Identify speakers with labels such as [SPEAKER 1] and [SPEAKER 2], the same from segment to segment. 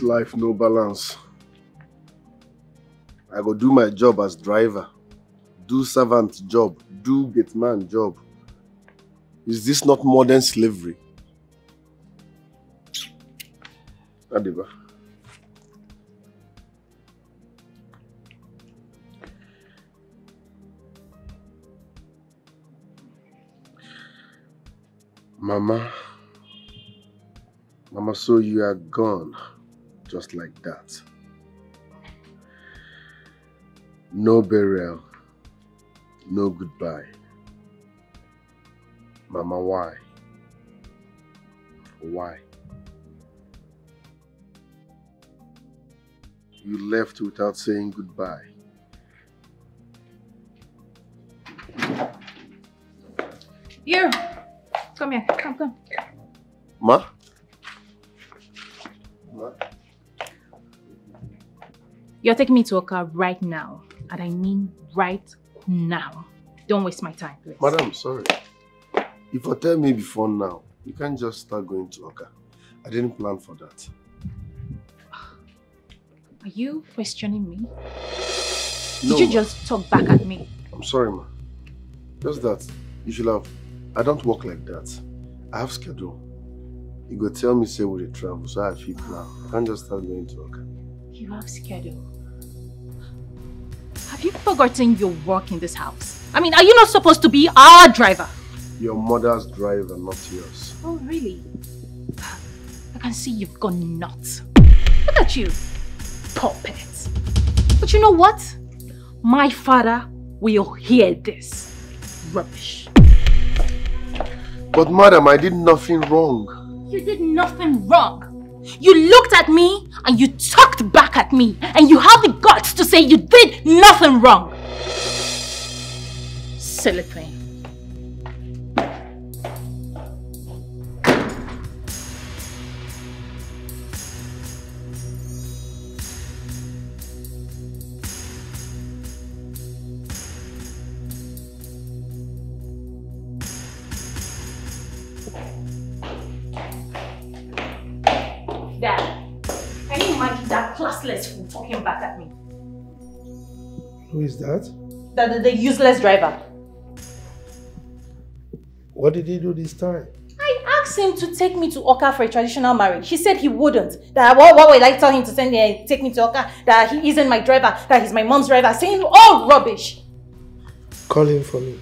[SPEAKER 1] life no balance. I go do my job as driver, do servant job, do gate man job. Is this not modern slavery? Adiba. Mama, so you are gone, just like that. No burial, no goodbye. Mama, why? Why? You left without saying goodbye.
[SPEAKER 2] Here, come here, come.
[SPEAKER 1] Ma?
[SPEAKER 2] You're taking me to Oka right now. And I mean right now. Don't waste my time, please.
[SPEAKER 1] Madam, sorry. If you tell me before now, you can't just start going to Oka. I didn't plan for that.
[SPEAKER 2] Are you questioning me?
[SPEAKER 1] No,
[SPEAKER 2] Did you just talk back at me?
[SPEAKER 1] I'm sorry, ma. Just that. You should have... I don't work like that. I have schedule. You go tell me say we dey travel, so I feel plan. I can't just start going to Oka.
[SPEAKER 2] You have schedule. Have you forgotten your work in this house? I mean, are you not supposed to be our driver?
[SPEAKER 1] Your mother's driver, not yours.
[SPEAKER 2] Oh, really? I can see you've gone nuts. Look at you, puppet. But you know what? My father will hear this. Rubbish.
[SPEAKER 1] But madam, I did nothing wrong.
[SPEAKER 2] You did nothing wrong. You looked at me and you talked back at me and you have the guts to say you did nothing wrong. Silly thing. Classless fool talking back at me.
[SPEAKER 3] Who is that?
[SPEAKER 2] The useless driver.
[SPEAKER 3] What did he do this time?
[SPEAKER 2] I asked him to take me to Oka for a traditional marriage. He said he wouldn't. That what will I tell him to take me to Oka? That he isn't my driver. That he's my mom's driver. Saying all rubbish.
[SPEAKER 3] Call him for me.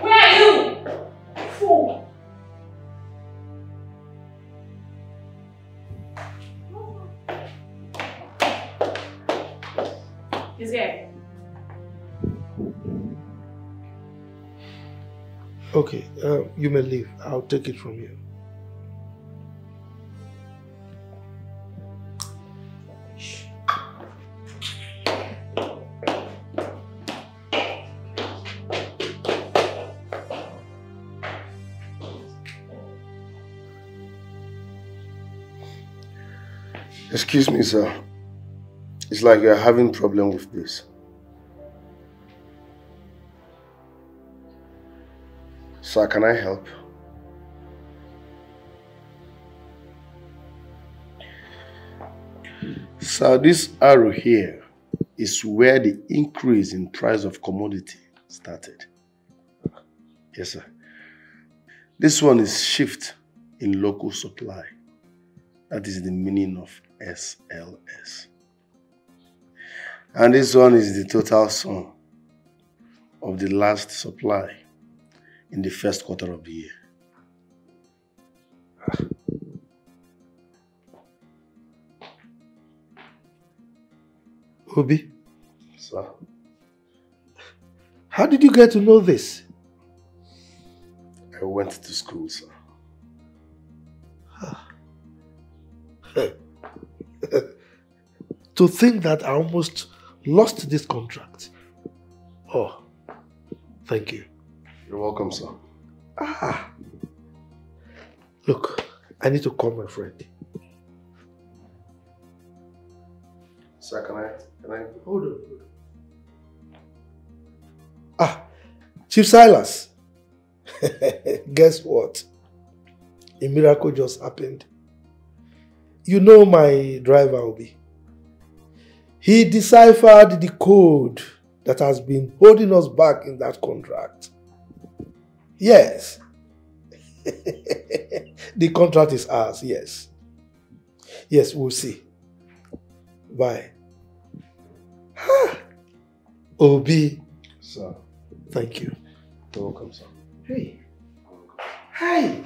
[SPEAKER 2] Where are you? Fool. He's here.
[SPEAKER 3] Okay, you may leave. I'll take it from you.
[SPEAKER 1] Excuse me, sir. It's like you're having problem with this. Sir, can I help? Sir, this arrow here is where the increase in price of commodity started. Yes, sir. This one is shift in local supply. That is the meaning of SLS. And this one is the total sum of the last supply in the first quarter of the year.
[SPEAKER 3] Obi?
[SPEAKER 1] Sir?
[SPEAKER 3] How did you get to know this?
[SPEAKER 1] I went to school, sir.
[SPEAKER 3] To think that I almost lost this contract. Oh, thank you.
[SPEAKER 1] You're welcome, sir.
[SPEAKER 3] Look, I need to call my friend.
[SPEAKER 1] Sir, can I?
[SPEAKER 3] Hold on. Chief Silas. Guess what? a miracle just happened. You know my driver, Obi. He deciphered the code that has been holding us back in that contract. Yes. The contract is ours, yes. Yes, we'll see. Bye. Obi.
[SPEAKER 1] Sir.
[SPEAKER 3] Thank you.
[SPEAKER 1] You're welcome, sir.
[SPEAKER 3] Hey. Hey.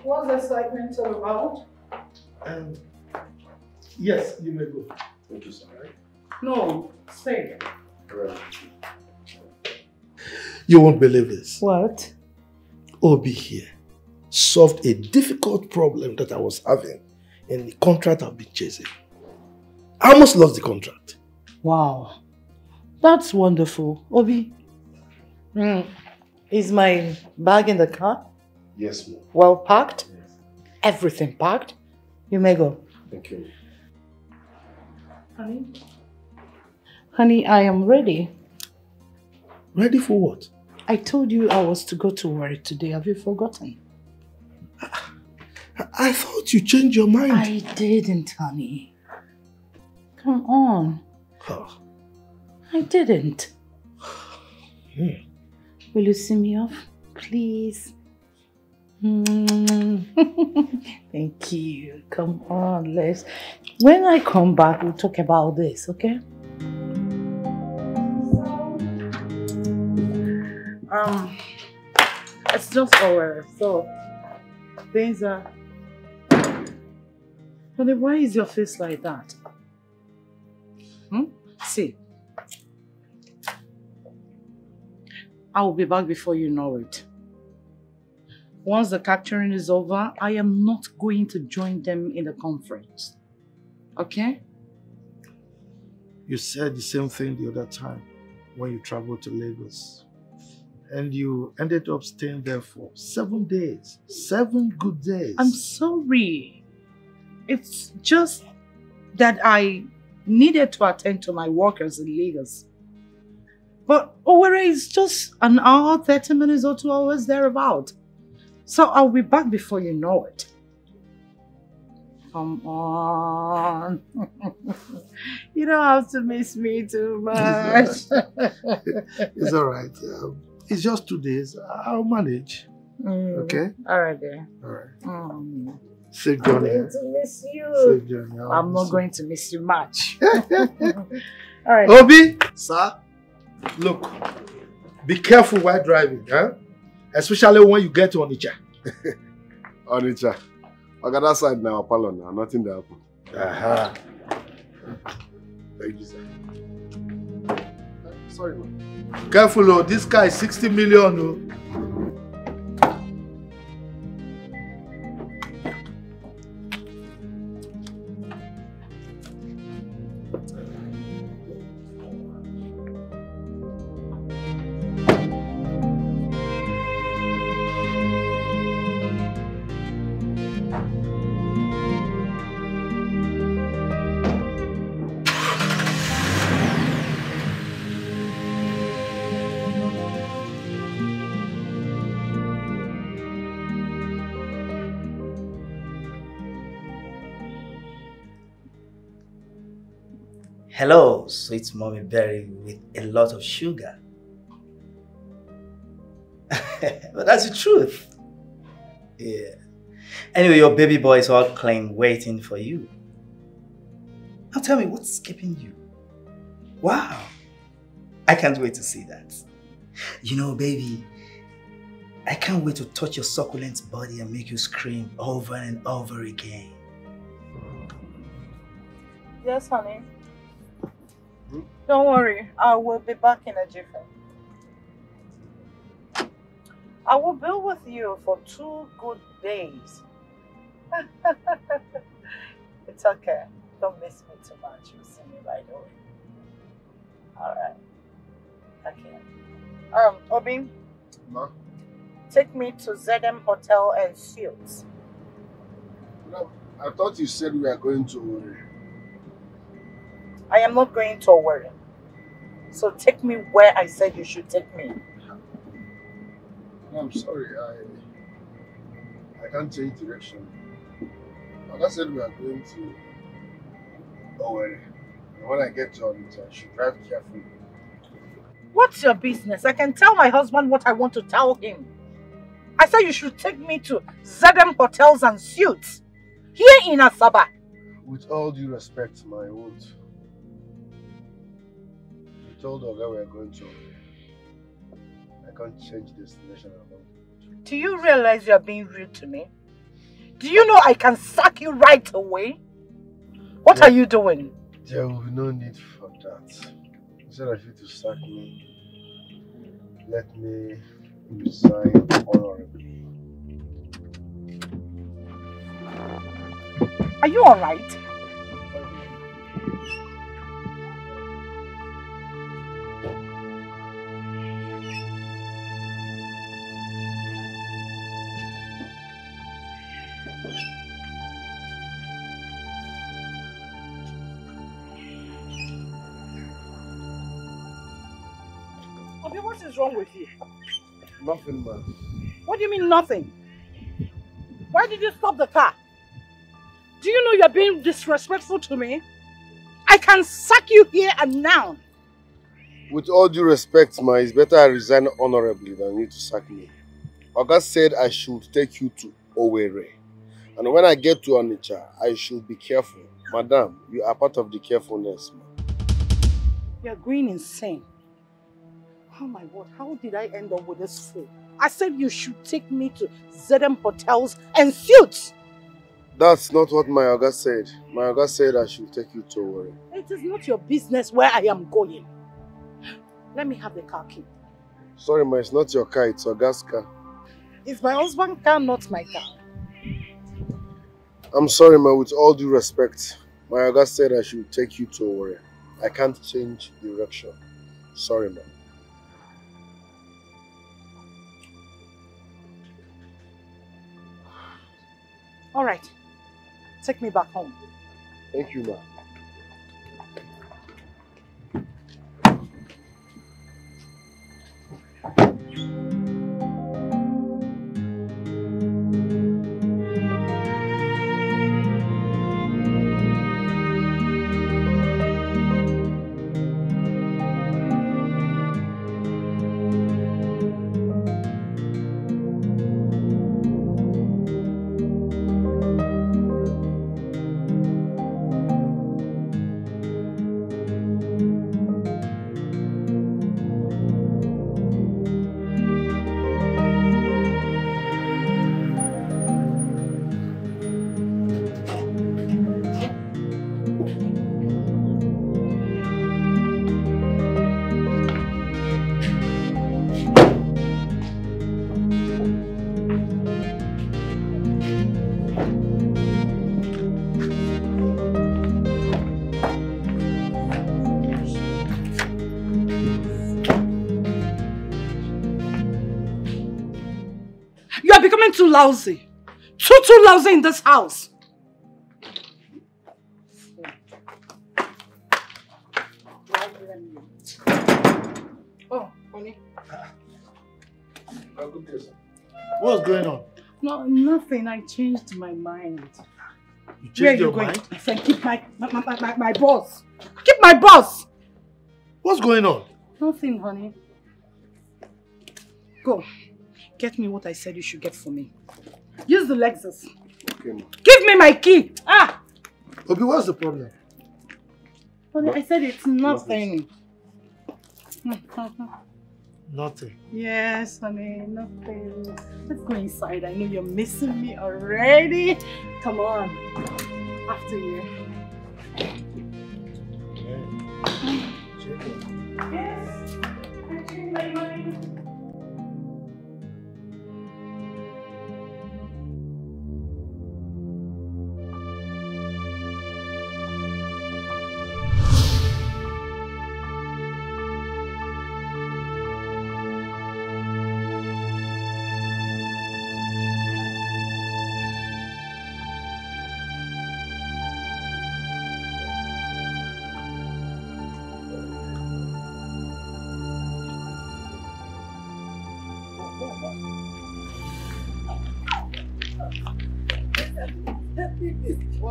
[SPEAKER 2] What's the excitement all about?
[SPEAKER 3] Yes, you may go.
[SPEAKER 1] Thank you, sir. Right?
[SPEAKER 2] No, stay.
[SPEAKER 1] Right.
[SPEAKER 3] You won't believe this.
[SPEAKER 2] What?
[SPEAKER 3] Obi here solved a difficult problem that I was having in the contract I've been chasing. I almost lost the contract.
[SPEAKER 4] Wow, that's wonderful. Obi, is my bag in the car?
[SPEAKER 1] Yes, ma'am.
[SPEAKER 4] Well packed?
[SPEAKER 1] Yes.
[SPEAKER 4] Everything packed? You may go.
[SPEAKER 1] Thank you.
[SPEAKER 4] Honey? Honey, I am ready.
[SPEAKER 3] Ready for what?
[SPEAKER 4] I told you I was to go to work today. Have you forgotten?
[SPEAKER 3] I thought you changed your mind.
[SPEAKER 4] I didn't, honey. Come on.
[SPEAKER 3] Oh.
[SPEAKER 4] I didn't. Will you see me off, please? Thank you. Come on, let's... When I come back, we'll talk about this, okay? It's just over. So, things are... Honey, why is your face like that? See. I will be back before you know it. Once the capturing is over, I am not going to join them in the conference. Okay?
[SPEAKER 3] You said the same thing the other time when you traveled to Lagos. And you ended up staying there for 7 days. 7 good days.
[SPEAKER 4] I'm sorry. It's just that I needed to attend to my workers in Lagos. But Owerri is just an hour, 30 minutes or 2 hours thereabout. So I'll be back before you know it. Come on. You don't have to miss me too much.
[SPEAKER 3] It's all right. It's just 2 days. I'll manage. Okay?
[SPEAKER 4] All right, then.
[SPEAKER 3] All right. Safe journey.
[SPEAKER 4] I'm going to miss you.
[SPEAKER 3] Safe journey.
[SPEAKER 4] I'm not going to miss you much. All right.
[SPEAKER 3] Obi! Sir? Look, be careful while driving, huh? Especially when you get to Onitsha.
[SPEAKER 1] Onitsha. I got that side now, Apollo now. Nothing to happen.
[SPEAKER 3] Aha.
[SPEAKER 1] Thank you, sir. Sorry, man.
[SPEAKER 3] Careful, oh. This guy is 60 million, oh.
[SPEAKER 5] Hello, sweet mommy berry with a lot of sugar. But that's the truth. Yeah. Anyway, your baby boy is all clean, waiting for you. Now tell me, what's keeping you? Wow. I can't wait to see that. You know, baby, I can't wait to touch your succulent body and make you scream over and over again.
[SPEAKER 4] Yes, honey. Don't worry, I will be back in a jiffy. I will be with you for 2 good days. It's okay. Don't miss me too much. You'll see me right away. Alright. Okay. Obi.
[SPEAKER 1] Ma?
[SPEAKER 4] Take me to ZM Hotel and Suites.
[SPEAKER 1] No, I thought you said we are going to...
[SPEAKER 4] I am not going to Owerri. So take me where I said you should take me.
[SPEAKER 1] No, I'm sorry. I can't change direction. Like I said, we are going to Owerri. And when I get to Onitsha, I should drive carefully.
[SPEAKER 4] What's your business? I can tell my husband what I want to tell him. I said you should take me to ZM Hotels and Suites here in Asaba.
[SPEAKER 1] With all due respect, I won't. You told Oga we are going to. I can't change destination alone.
[SPEAKER 4] Do you realize you are being rude to me? Do you know I can sack you right away? What are you doing?
[SPEAKER 1] There will be no need for that. Instead of you to sack me, let me resign honorably.
[SPEAKER 4] Are you alright? What is wrong with you?
[SPEAKER 1] Nothing, man.
[SPEAKER 4] What do you mean nothing? Why did you stop the car? Do you know you're being disrespectful to me? I can sack you here and now.
[SPEAKER 1] With all due respect, ma, it's better I resign honorably than you to sack me. Oga said I should take you to Owerri. And when I get to Onitsha, I should be careful. Madam, you are part of the carefulness, ma.
[SPEAKER 4] You're going insane. Oh my word, how did I end up with this fool? I said you should take me to ZM Hotels and Suites.
[SPEAKER 1] That's not what my Oga said. My Oga said I should take you to Owerri.
[SPEAKER 4] It is not your business where I am going. Let me have the car key.
[SPEAKER 1] Sorry, ma, it's not your car, it's Oga's car.
[SPEAKER 4] Is my husband's car not my car?
[SPEAKER 1] I'm sorry, ma, with all due respect. My Oga said I should take you to Owerri. I can't change direction. Sorry, ma.
[SPEAKER 4] All right. Take me back home.
[SPEAKER 1] Thank you, ma.
[SPEAKER 4] Too lousy. Too lousy in this house. Oh, honey.
[SPEAKER 3] What's going on?
[SPEAKER 4] No, nothing. I changed my mind.
[SPEAKER 3] You changed your mind?
[SPEAKER 4] I said keep my boss. Keep my boss.
[SPEAKER 3] What's going on?
[SPEAKER 4] Nothing, honey. Go. Get me what I said you should get for me. Use the Lexus.
[SPEAKER 1] Okay, ma.
[SPEAKER 4] Give me my key. Ah!
[SPEAKER 3] Obi, what's the problem?
[SPEAKER 4] Honey, I said it's nothing.
[SPEAKER 3] Nothing.
[SPEAKER 4] Yes, honey, nothing. Let's go inside. I know you're missing me already. Come on. After you. Yes. I changed my mind.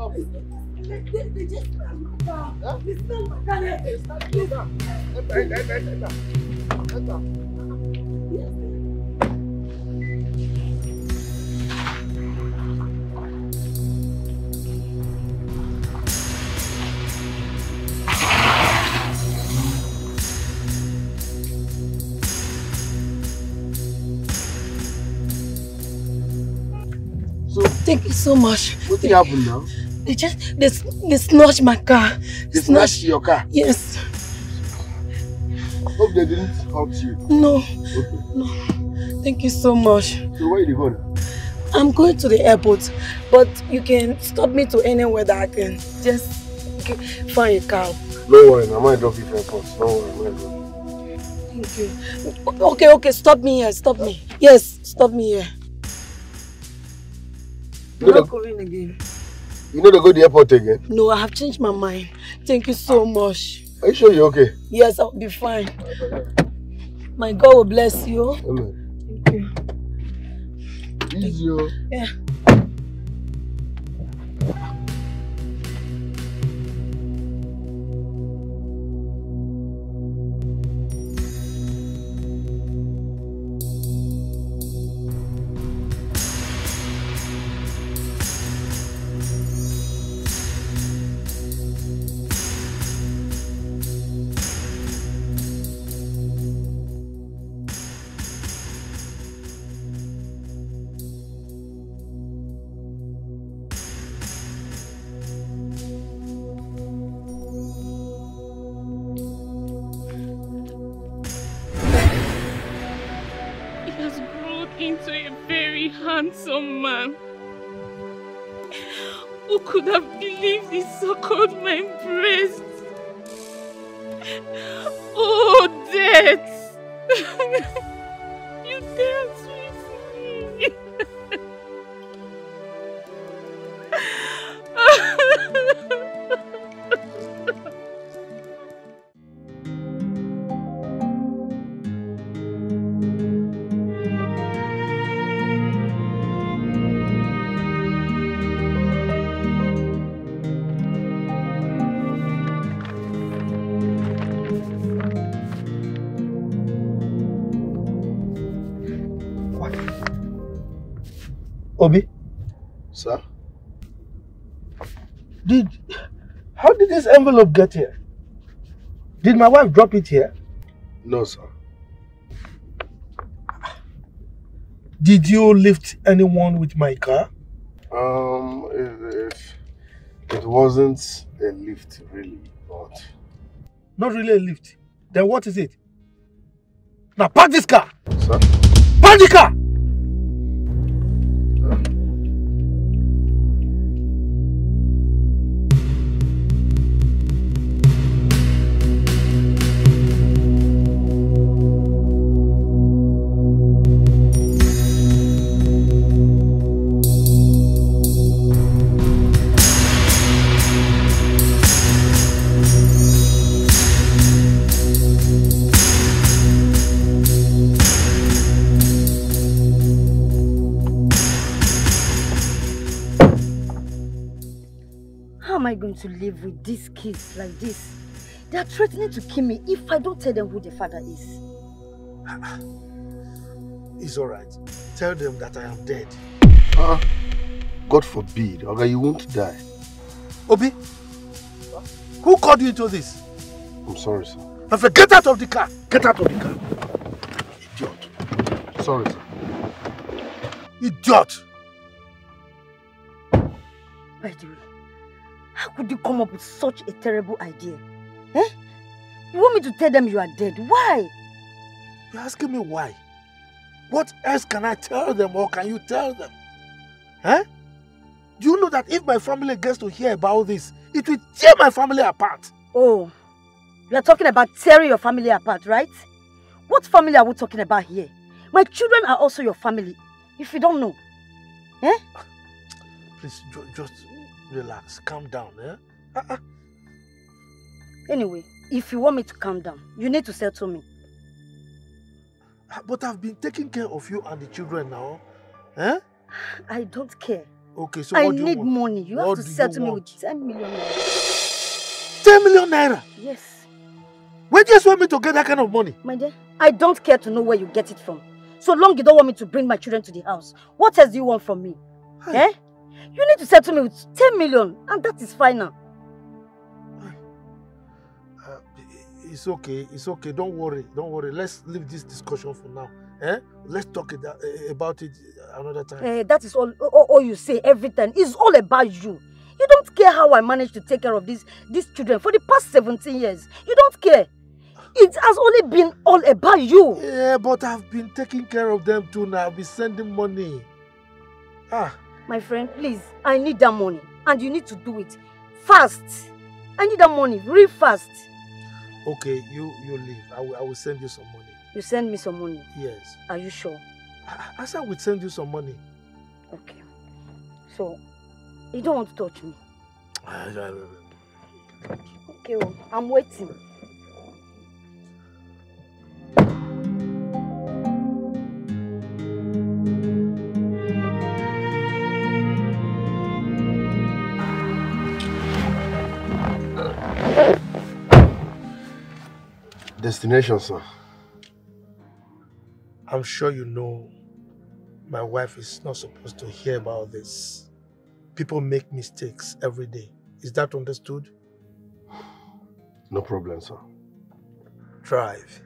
[SPEAKER 3] They just smell my car. They smell my car. Enter. Yes.
[SPEAKER 6] So, thank you so much.
[SPEAKER 1] What happened now?
[SPEAKER 6] They snatched my car.
[SPEAKER 1] They snatched your car?
[SPEAKER 6] Yes.
[SPEAKER 1] Hope they didn't hurt you.
[SPEAKER 6] No.
[SPEAKER 1] Okay.
[SPEAKER 6] No. Thank you so much.
[SPEAKER 1] So where are you going?
[SPEAKER 6] I'm going to the airport, but you can stop me to anywhere that I can just find a car.
[SPEAKER 1] Don't worry, I might drop you for airport. Don't worry,
[SPEAKER 6] Thank you. Okay, stop me here. Stop me. Yes, stop me here. I'm not going again.
[SPEAKER 1] You know to go to the airport again?
[SPEAKER 6] No, I have changed my mind. Thank you so much.
[SPEAKER 1] Are you sure you're okay?
[SPEAKER 6] Yes, I'll be fine. My God will bless you.
[SPEAKER 1] Amen.
[SPEAKER 6] Thank you.
[SPEAKER 1] Easy.
[SPEAKER 6] Yeah.
[SPEAKER 2] Into a very handsome man. Who could have believed he suckled my breast? Oh, death! You dance with me!
[SPEAKER 3] Obi?
[SPEAKER 1] Sir?
[SPEAKER 3] How did this envelope get here? Did my wife drop it here?
[SPEAKER 1] No, sir.
[SPEAKER 3] Did you lift anyone with my car?
[SPEAKER 1] It wasn't a lift really, but...
[SPEAKER 3] Not really a lift. Then what is it? Now park this car!
[SPEAKER 1] Sir?
[SPEAKER 3] Park the car!
[SPEAKER 7] Going to live with these kids like this? They are threatening to kill me if I don't tell them who their father is.
[SPEAKER 3] It's alright. Tell them that I am dead.
[SPEAKER 1] God forbid, okay, you won't die.
[SPEAKER 3] Obi, who called you into this?
[SPEAKER 1] I'm sorry, sir.
[SPEAKER 3] I said, get out of the car! Get out of the car! Idiot.
[SPEAKER 1] Sorry, sir.
[SPEAKER 3] Idiot!
[SPEAKER 7] By the way, how could you come up with such a terrible idea? Eh? You want me to tell them you are dead? Why?
[SPEAKER 3] You're asking me why? What else can I tell them, or can you tell them? Eh? Do you know that if my family gets to hear about this, it will tear my family apart?
[SPEAKER 7] Oh, you are talking about tearing your family apart, right? What family are we talking about here? My children are also your family, if you don't know. Eh?
[SPEAKER 3] Please, just relax, calm down, eh?
[SPEAKER 7] Anyway, if you want me to calm down, you need to settle me.
[SPEAKER 3] But I've been taking care of you and the children now. Eh?
[SPEAKER 7] I don't care.
[SPEAKER 3] Okay, so
[SPEAKER 7] I
[SPEAKER 3] what do you
[SPEAKER 7] need
[SPEAKER 3] want?
[SPEAKER 7] money. You
[SPEAKER 3] What
[SPEAKER 7] have to
[SPEAKER 3] do you
[SPEAKER 7] settle me
[SPEAKER 3] want?
[SPEAKER 7] with 10 million naira.
[SPEAKER 3] 10 million naira?
[SPEAKER 7] Yes.
[SPEAKER 3] Where do you want me to get that kind of money?
[SPEAKER 7] My dear, I don't care to know where you get it from. So long you don't want me to bring my children to the house. What else do you want from me?
[SPEAKER 3] Hi.
[SPEAKER 7] Eh? You need to settle me with 10 million and that is final.
[SPEAKER 3] It's okay, don't worry. Let's leave this discussion for now. Eh? Let's talk about it another time.
[SPEAKER 7] That is all you say every time. It's all about you. You don't care how I managed to take care of these children for the past 17 years. You don't care. It has only been all about you.
[SPEAKER 3] Yeah, but I've been taking care of them too now. I've been sending money.
[SPEAKER 7] My friend, please, I need that money. And you need to do it fast. I need that money real fast.
[SPEAKER 3] Okay, you leave. I will send you some money.
[SPEAKER 7] You send me some money?
[SPEAKER 3] Yes.
[SPEAKER 7] Are you sure?
[SPEAKER 3] I said I would send you some money.
[SPEAKER 7] Okay. So, you don't want to touch me? Okay, well, I'm waiting.
[SPEAKER 1] Destination, sir.
[SPEAKER 3] I'm sure you know my wife is not supposed to hear about this. People make mistakes every day. Is that understood?
[SPEAKER 1] No problem, sir.
[SPEAKER 3] Drive.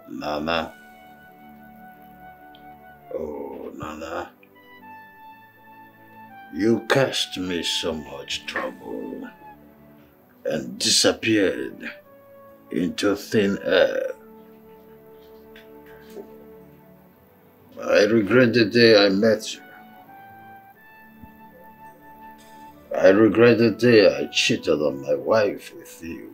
[SPEAKER 8] Nana. Oh, Nana. You caused me so much trouble and disappeared into thin air. I regret the day I met you. I regret the day I cheated on my wife with you.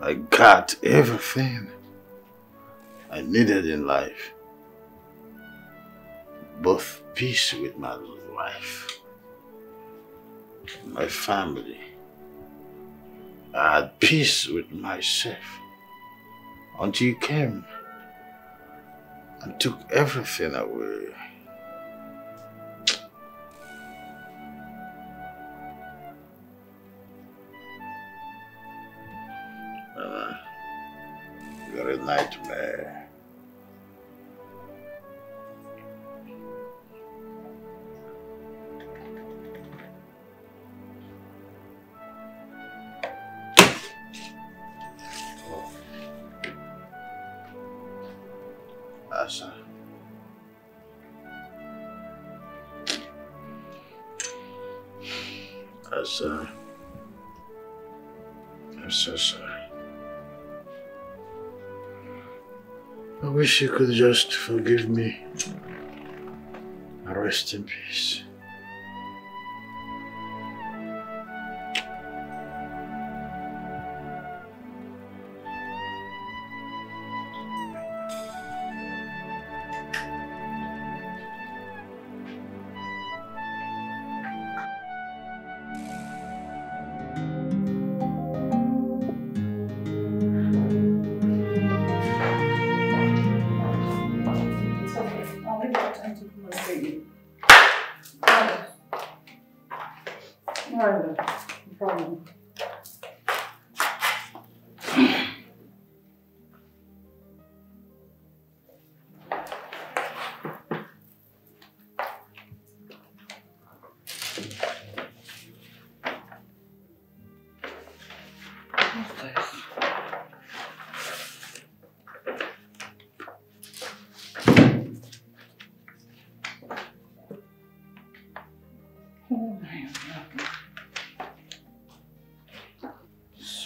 [SPEAKER 8] I got everything I needed in life. Both peace with my wife, my family. I had peace with myself until you came and took everything away. You're a nightmare. Asa. Asa. I'm so sorry. I wish you could just forgive me and rest in peace.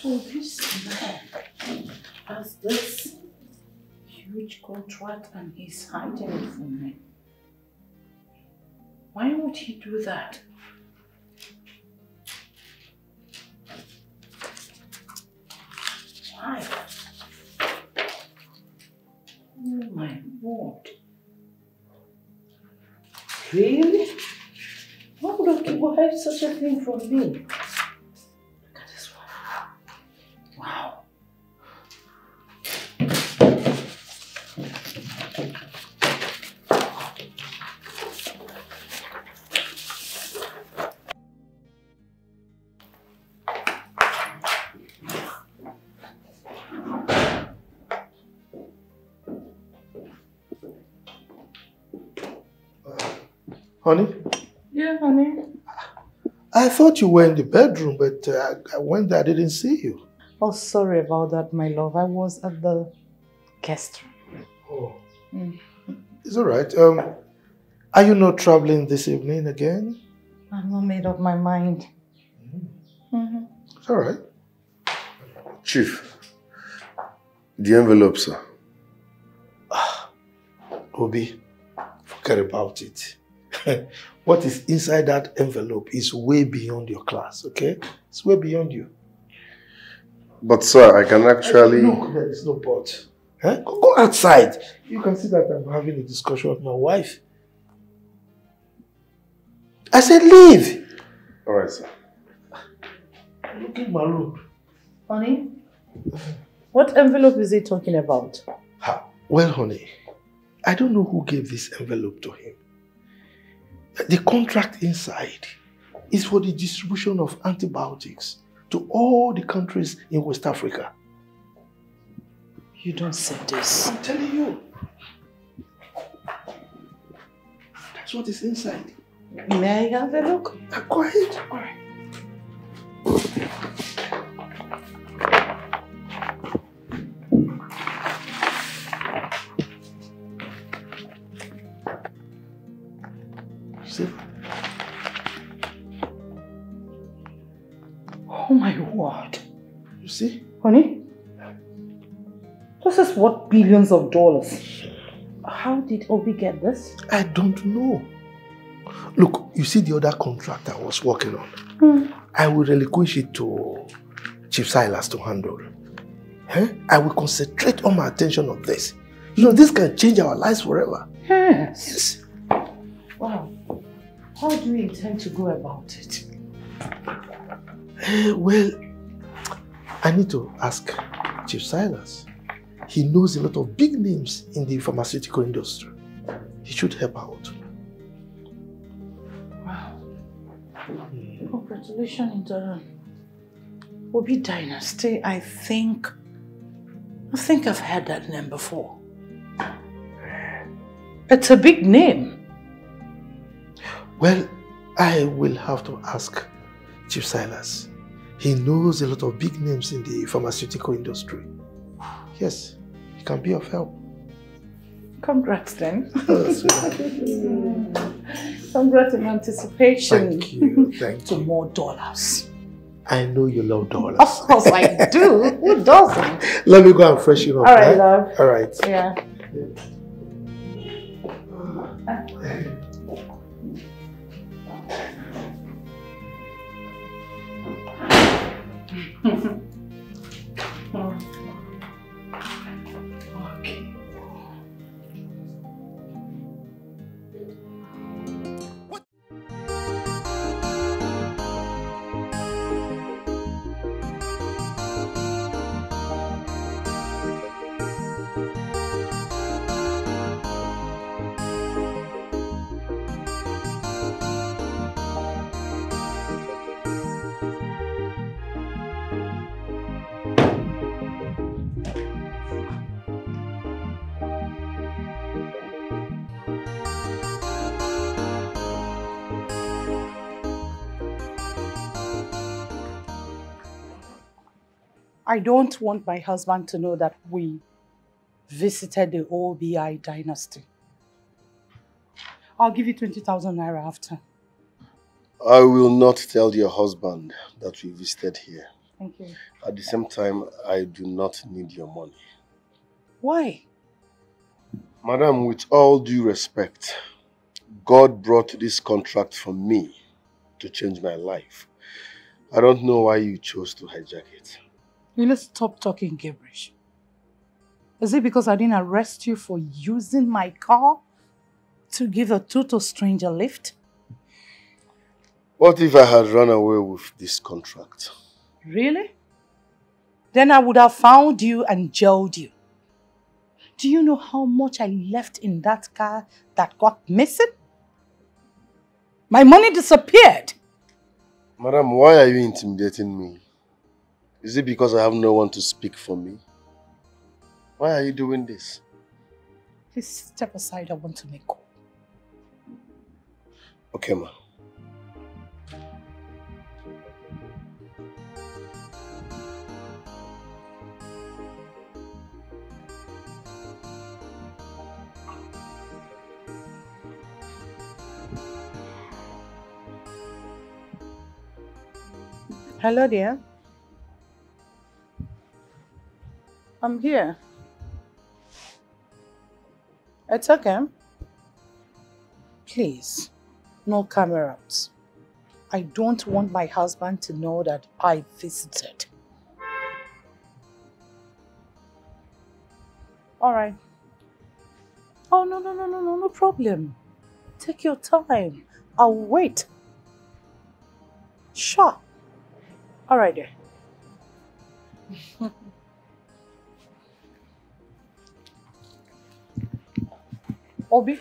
[SPEAKER 4] So this man has this huge contract and he's hiding it from me. Why would he do that? Why? Oh my word. Really? Why would a people hide such a thing from me? Look at this one. Wow.
[SPEAKER 3] Honey?
[SPEAKER 4] Yeah, honey.
[SPEAKER 3] I thought you were in the bedroom, but I went there, I didn't see you.
[SPEAKER 4] Oh, sorry about that, my love. I was at the guest room.
[SPEAKER 3] Oh. It's all right. Are you not traveling this evening again?
[SPEAKER 4] I've not made up my mind.
[SPEAKER 3] It's all right.
[SPEAKER 1] Chief, the envelope, sir.
[SPEAKER 3] Obi, forget about it. What is inside that envelope is way beyond your class, okay? It's way beyond you.
[SPEAKER 1] But sir, I can actually...
[SPEAKER 3] Look, there is no but. Huh? Go outside. You can see that I'm having a discussion with my wife. I said leave.
[SPEAKER 1] All right, sir.
[SPEAKER 3] Look in my room.
[SPEAKER 4] Honey, what envelope is he talking about?
[SPEAKER 3] Well, honey, I don't know who gave this envelope to him. The contract inside is for the distribution of antibiotics to all the countries in West Africa.
[SPEAKER 4] You don't say this.
[SPEAKER 3] I'm telling you. That's what is inside.
[SPEAKER 4] May I have a look?
[SPEAKER 3] Go ahead.
[SPEAKER 4] All right.
[SPEAKER 3] See?
[SPEAKER 4] Oh my word.
[SPEAKER 3] You see?
[SPEAKER 4] Honey, this is worth billions of dollars. How did Obi get this?
[SPEAKER 3] I don't know. Look, you see the other contract I was working on? I will relinquish it to Chief Silas to handle. I will concentrate all my attention on this. You know, this can change our lives forever.
[SPEAKER 4] Yes. Wow. How do you intend to go about it?
[SPEAKER 3] Well, I need to ask Chief Silas. He knows a lot of big names in the pharmaceutical industry. He should help out.
[SPEAKER 4] Wow. Congratulations in the Obi dynasty. I think I've heard that name before. It's a big name.
[SPEAKER 3] Well, I will have to ask Chief Silas. He knows a lot of big names in the pharmaceutical industry. Yes, he can be of help.
[SPEAKER 4] Congrats then. Congrats in anticipation.
[SPEAKER 3] Thank you. Thank
[SPEAKER 4] to
[SPEAKER 3] you.
[SPEAKER 4] more dollars.
[SPEAKER 3] I know you love dollars.
[SPEAKER 4] Of course I do. Who doesn't?
[SPEAKER 3] Let me go and freshen up.
[SPEAKER 4] All right, love.
[SPEAKER 3] All right.
[SPEAKER 4] Yeah. Okay. I don't want my husband to know that we visited the OBI dynasty. I'll give you 20,000 naira after.
[SPEAKER 1] I will not tell your husband that we visited here.
[SPEAKER 4] Thank you.
[SPEAKER 1] At the same time, I do not need your money.
[SPEAKER 4] Why?
[SPEAKER 1] Madam, with all due respect, God brought this contract for me to change my life. I don't know why you chose to hijack it.
[SPEAKER 4] You need to stop talking gibberish. Is it because I didn't arrest you for using my car to give a total stranger lift?
[SPEAKER 1] What if I had run away with this contract?
[SPEAKER 4] Really? Then I would have found you and jailed you. Do you know how much I left in that car that got missing? My money disappeared.
[SPEAKER 1] Madam, why are you intimidating me? Is it because I have no one to speak for me? Why are you doing this?
[SPEAKER 4] Please step aside, I want to make call.
[SPEAKER 1] Okay, ma.
[SPEAKER 4] Hello, dear. I'm here. It's okay. Please, no cameras. I don't want my husband to know that I visited. All right. Oh, no problem. Take your time. I'll wait. Sure. All right, dear. Obi,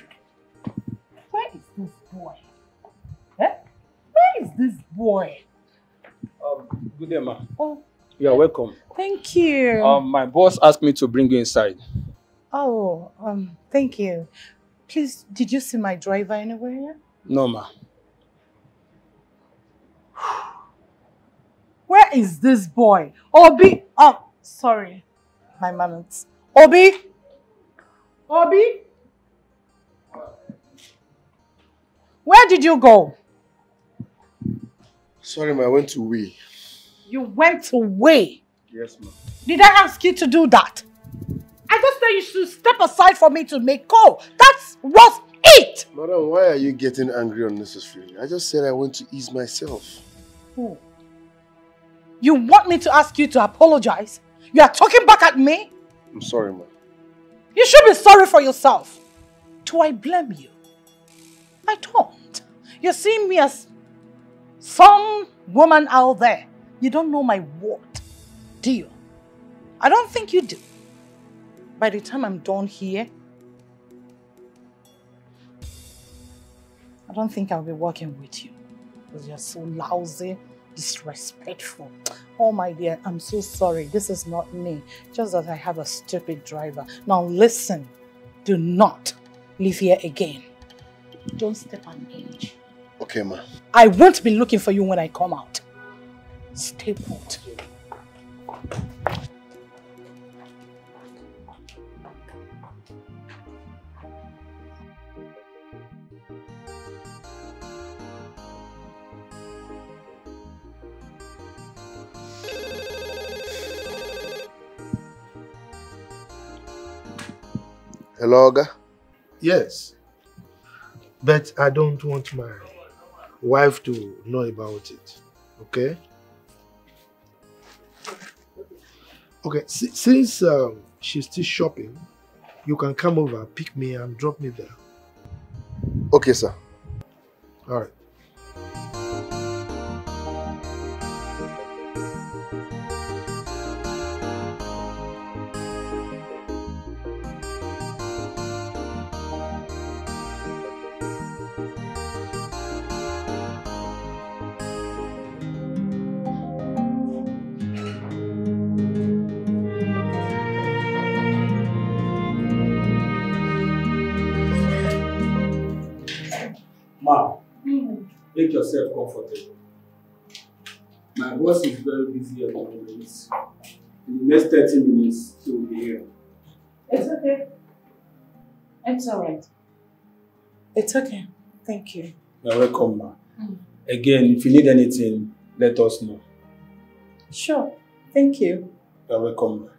[SPEAKER 4] where is this boy? Eh? Where is this boy?
[SPEAKER 9] Good day, ma.
[SPEAKER 4] Oh,
[SPEAKER 9] You are welcome.
[SPEAKER 4] thank you.
[SPEAKER 9] My boss asked me to bring you inside.
[SPEAKER 4] Oh, thank you. Please, did you see my driver anywhere?
[SPEAKER 9] No, ma.
[SPEAKER 4] Where is this boy? Obi! Oh, sorry. My manners. Obi! Obi! Where did you go?
[SPEAKER 1] Sorry, ma, I went to wee.
[SPEAKER 4] You went away.
[SPEAKER 1] Yes, ma.
[SPEAKER 4] Did I ask you to do that? I just said you should step aside for me to make call. That was it!
[SPEAKER 1] Madam, why are you getting angry unnecessarily? I just said I went to ease myself.
[SPEAKER 4] Oh. You want me to ask you to apologize? You are talking back at me?
[SPEAKER 1] I'm sorry, ma.
[SPEAKER 4] You should be sorry for yourself. Do I blame you? I don't. You see me as some woman out there. You don't know my word, do you? I don't think you do. By the time I'm done here, I don't think I'll be working with you. Because you're so lousy, disrespectful. Oh my dear, I'm so sorry. This is not me. Just that I have a stupid driver. Now listen, do not live here again. Don't step on me.
[SPEAKER 1] Okay, ma.
[SPEAKER 4] I won't be looking for you when I come out. Stay put.
[SPEAKER 1] Hello, Oga?
[SPEAKER 3] Yes. But I don't want my wife to know about it. Okay? Okay, since she's still shopping, you can come over, pick me and drop me there.
[SPEAKER 1] Okay, sir.
[SPEAKER 3] All right.
[SPEAKER 9] Make yourself comfortable. My boss is very busy at the moment. In the next 30 minutes, he will be here.
[SPEAKER 4] It's okay. It's alright. It's okay. Thank you.
[SPEAKER 9] You're welcome, ma. Again, if you need anything, let us know.
[SPEAKER 4] Sure. Thank you.
[SPEAKER 1] You're welcome.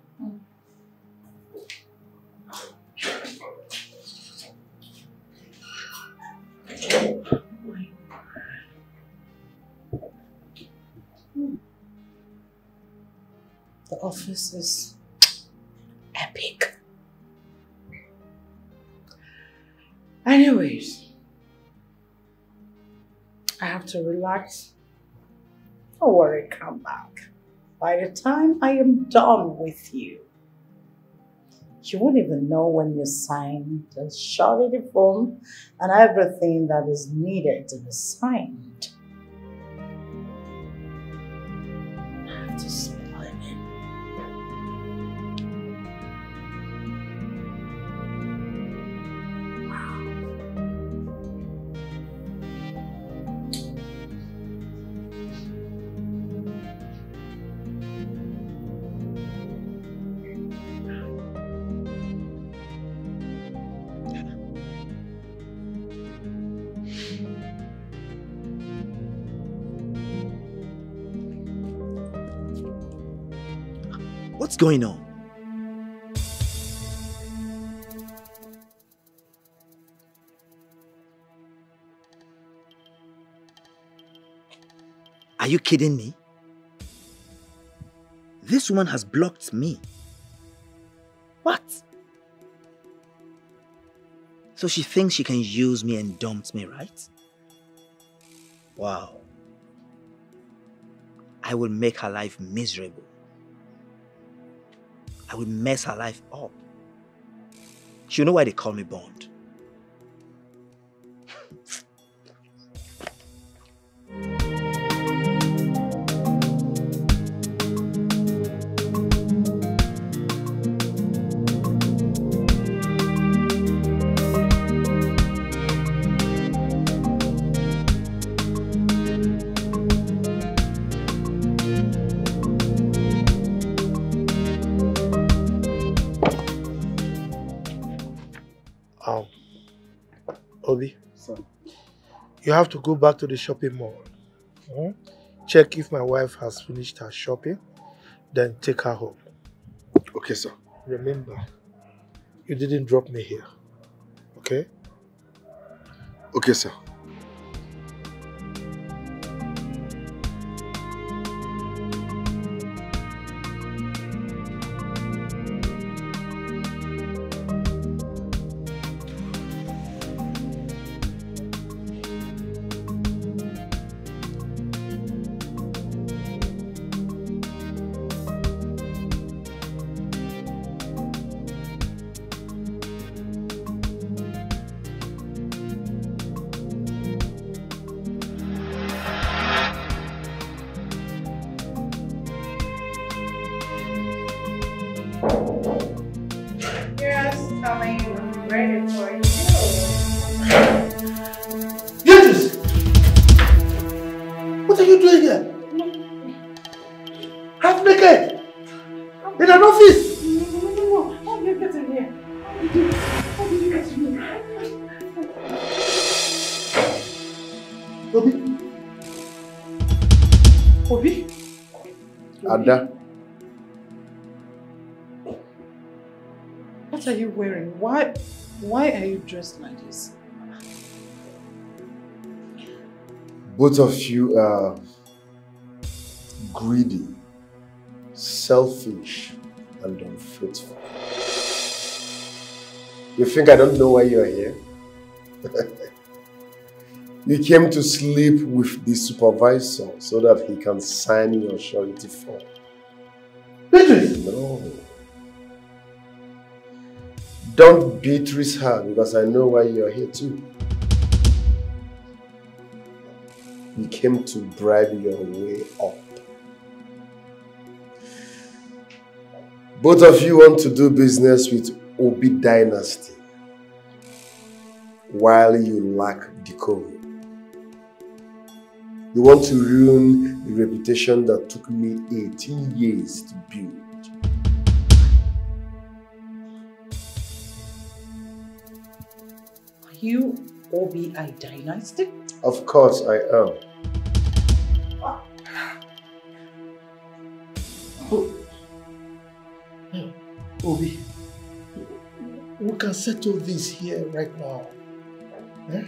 [SPEAKER 4] The office is epic. Anyways, I have to relax. Don't worry, come back. By the time I am done with you, you won't even know when you sign the surety form and everything that is needed to be signed. I have to smile it.
[SPEAKER 5] What's going on? Are you kidding me? This woman has blocked me. What? So she thinks she can use me and dump me, right? Wow. I will make her life miserable. I will mess her life up. She'll know why they call me Bond.
[SPEAKER 3] Obi, you have to go back to the shopping mall. Check if my wife has finished her shopping, then take her home.
[SPEAKER 1] Okay, sir.
[SPEAKER 3] Remember, you didn't drop me here, okay?
[SPEAKER 1] Okay, sir. Ada.
[SPEAKER 4] What are you wearing? Why are you dressed like this?
[SPEAKER 1] Both of you are greedy, selfish, and unfaithful. You think I don't know why you're here? You came to sleep with the supervisor so that he can sign your surety form. No. Don't Beatrice her because I know why you're here too. You came to bribe your way up. Both of you want to do business with Obi Dynasty while you lack decorum. You want to ruin the reputation that took me 18 years to build.
[SPEAKER 4] Are you Obi Dynasty?
[SPEAKER 1] Of course I am.
[SPEAKER 3] Obi, we can settle this here right now. Eh?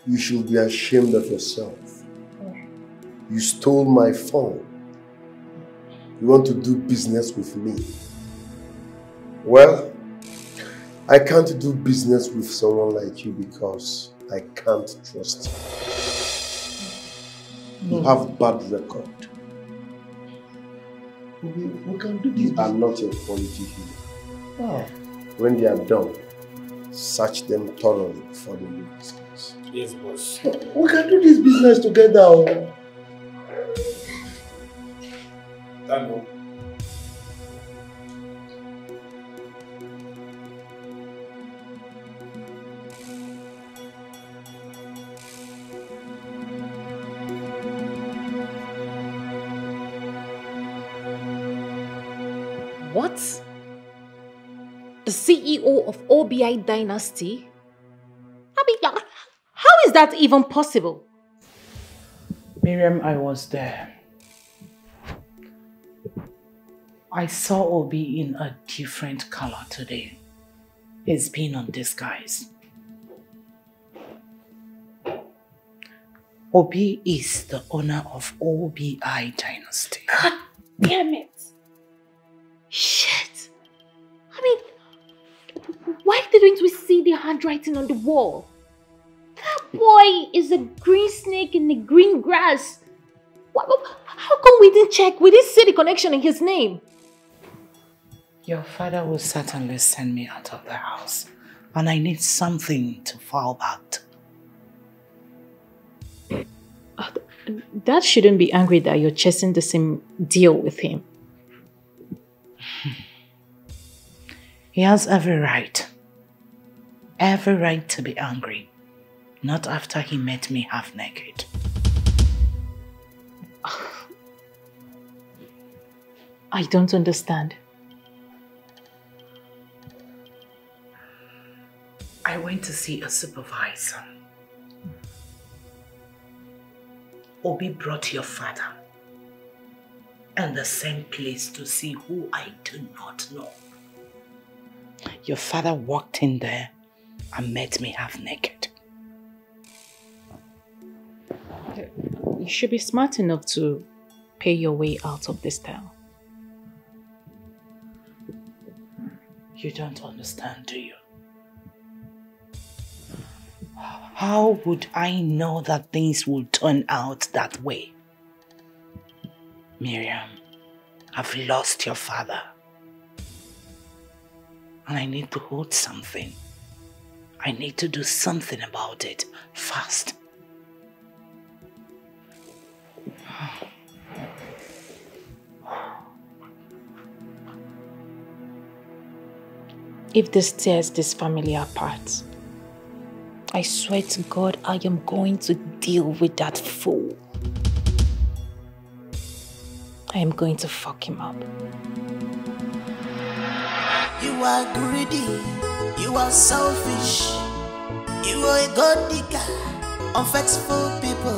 [SPEAKER 1] You should be ashamed of yourself. You stole my phone. You want to do business with me. Well, I can't do business with someone like you because I can't trust you. You have bad record.
[SPEAKER 3] We can do this.
[SPEAKER 1] You are not a quality human.
[SPEAKER 3] Oh.
[SPEAKER 1] When they are done, search them thoroughly before they leave this place.
[SPEAKER 9] Yes, boss.
[SPEAKER 3] We can do this business together.
[SPEAKER 9] Daniel.
[SPEAKER 2] What? The CEO of OBI Dynasty? I mean, how is that even possible?
[SPEAKER 4] Miriam, I was there. I saw Obi in a different color today. He's been on disguise. Obi is the owner of OBI Dynasty.
[SPEAKER 2] God damn it. Shit. I mean, why didn't we see the handwriting on the wall? That boy is a green snake in the green grass. How come we didn't check? We didn't see the connection in his name.
[SPEAKER 4] Your father will certainly send me out of the house, and I need something to fall back to.
[SPEAKER 2] Dad shouldn't be angry that you're chasing the same deal with him.
[SPEAKER 4] He has every right to be angry. Not after he met me half naked.
[SPEAKER 2] I don't understand.
[SPEAKER 4] I went to see a supervisor. Obi brought your father and the same place to see who I do not know. Your father walked in there and met me half naked.
[SPEAKER 2] You should be smart enough to pay your way out of this town.
[SPEAKER 4] You don't understand, do you? How would I know that things will turn out that way? Miriam, I've lost your father. And I need to hold something. I need to do something about it fast.
[SPEAKER 2] If this tears this family apart, I swear to God, I am going to deal with that fool. I am going to fuck him up.
[SPEAKER 10] You are greedy, you are selfish, you are a god digger, unfaithful people.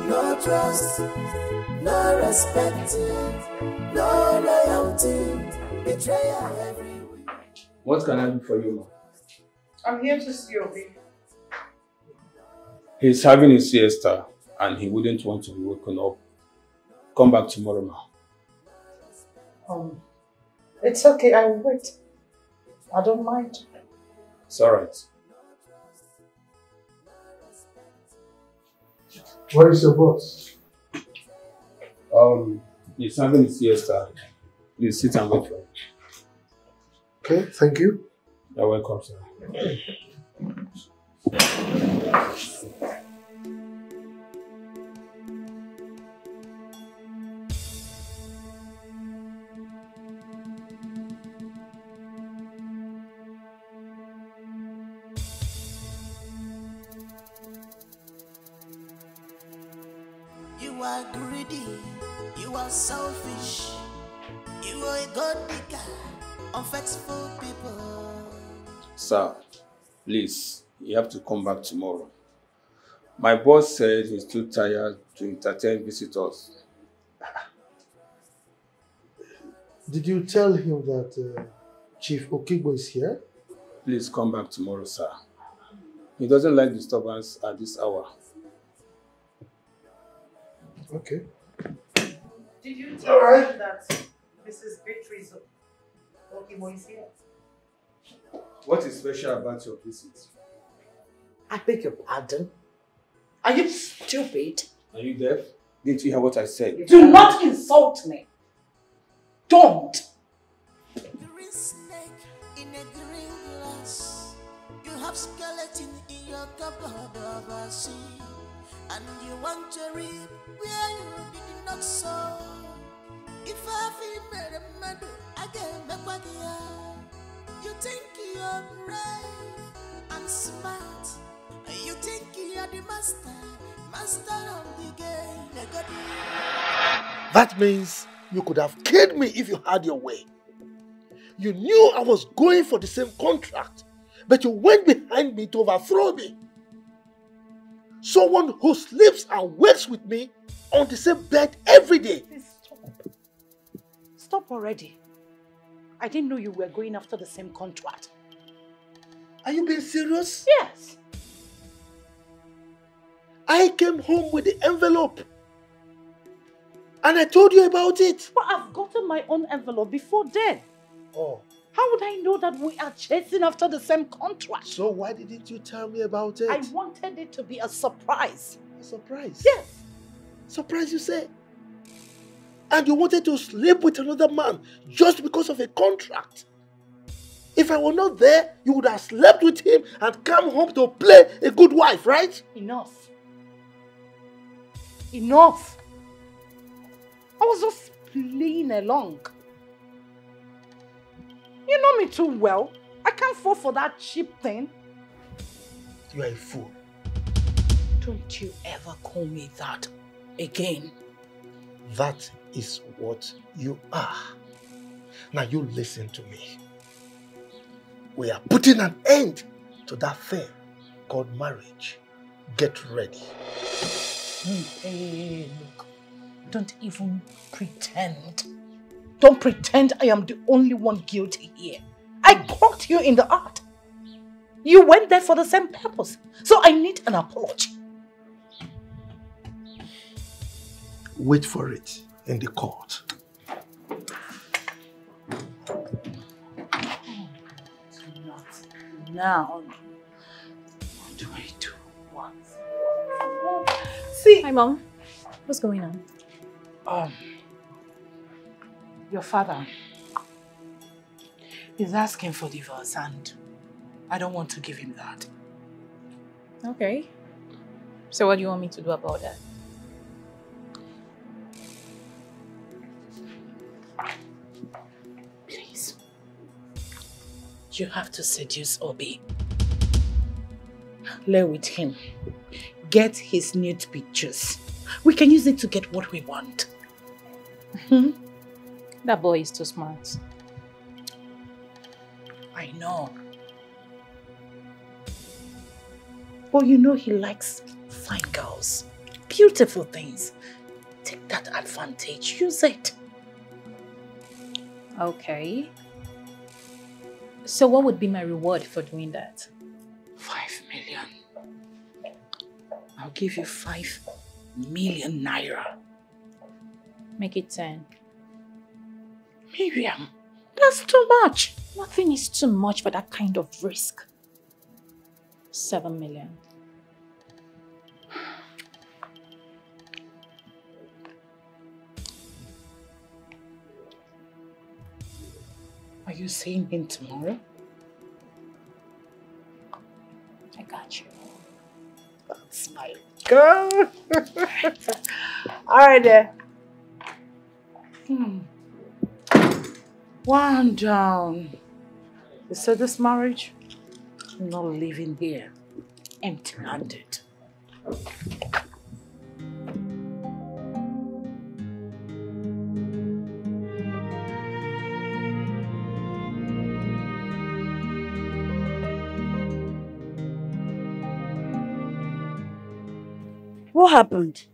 [SPEAKER 10] No trust, no respect, no loyalty, betrayal everywhere.
[SPEAKER 9] What can I do for you, ma?
[SPEAKER 4] I'm here to see Obi.
[SPEAKER 9] He's having a siesta and he wouldn't want to be woken up. Come back tomorrow, ma.
[SPEAKER 4] It's okay, I will wait. I don't mind.
[SPEAKER 9] It's alright.
[SPEAKER 3] Where is your boss?
[SPEAKER 9] He's having a siesta. Please sit and wait for him.
[SPEAKER 3] Okay, thank you.
[SPEAKER 9] You're welcome, sir.
[SPEAKER 10] You are greedy, you are selfish, you are a god digger, unfaithful people.
[SPEAKER 9] Sir, please, you have to come back tomorrow. My boss said he's too tired to entertain visitors.
[SPEAKER 3] Did you tell him that Chief Okigbo is here?
[SPEAKER 9] Please come back tomorrow, sir. He doesn't like disturbance at this hour.
[SPEAKER 3] Okay.
[SPEAKER 4] Did you tell him that Mrs. Beatrice Okigbo is here?
[SPEAKER 9] What is special about your visit?
[SPEAKER 4] I beg your pardon? Are you stupid?
[SPEAKER 9] Are you deaf? Didn't you hear what I said?
[SPEAKER 4] Do not insult me. Don't.
[SPEAKER 10] Green snake in a green glass. You have skeleton in your cupboard of a sea. And you want to reap where you did not sow. If I feel made a medal, I get back what you think you're brave and smart. You think you're the master of the game.
[SPEAKER 3] That means you could have killed me if you had your way. You knew I was going for the same contract, but you went behind me to overthrow me. Someone who sleeps and wakes with me on the same bed every day.
[SPEAKER 4] Please stop. Stop already. I didn't know you were going after the same contract.
[SPEAKER 3] Are you being serious?
[SPEAKER 4] Yes.
[SPEAKER 3] I came home with the envelope. And I told you about it.
[SPEAKER 4] But I've gotten my own envelope before then.
[SPEAKER 3] Oh.
[SPEAKER 4] How would I know that we are chasing after the same contract?
[SPEAKER 3] So why didn't you tell me about it?
[SPEAKER 4] I wanted it to be a surprise.
[SPEAKER 3] A surprise?
[SPEAKER 4] Yes.
[SPEAKER 3] Surprise, you say? And you wanted to sleep with another man just because of a contract? If I were not there, you would have slept with him and come home to play a good wife, right?
[SPEAKER 4] Enough. Enough. I was just playing along. You know me too well. I can't fall for that cheap thing.
[SPEAKER 3] You are a fool.
[SPEAKER 4] Don't you ever call me that again.
[SPEAKER 3] That is what you are. Now you listen to me. We are putting an end to that thing called marriage. Get ready.
[SPEAKER 4] Hey, look. Don't even pretend. Don't pretend I am the only one guilty here. I caught you in the act. You went there for the same purpose. So I need an apology.
[SPEAKER 3] Wait for it in the court.
[SPEAKER 4] Now, what do I do? What? See.
[SPEAKER 2] Hi, Mom. What's going on?
[SPEAKER 4] Your father is asking for divorce and I don't want to give him that.
[SPEAKER 2] Okay. So what do you want me to do about that?
[SPEAKER 4] Please. You have to seduce Obi. Lay with him. Get his nude pictures. We can use it to get what we want.
[SPEAKER 2] That boy is too smart.
[SPEAKER 4] I know. But you know he likes fine girls. Beautiful things. Take that advantage. Use it.
[SPEAKER 2] Okay. So what would be my reward for doing that?
[SPEAKER 4] 5 million. I'll give you 5 million naira.
[SPEAKER 2] Make it 10.
[SPEAKER 4] Miriam, that's too much.
[SPEAKER 2] Nothing is too much for that kind of risk. 7 million.
[SPEAKER 4] Are you seeing him tomorrow?
[SPEAKER 2] I got you.
[SPEAKER 4] That's my girl. All right there. One down. You said this marriage? I'm not living here empty-handed.
[SPEAKER 7] What happened?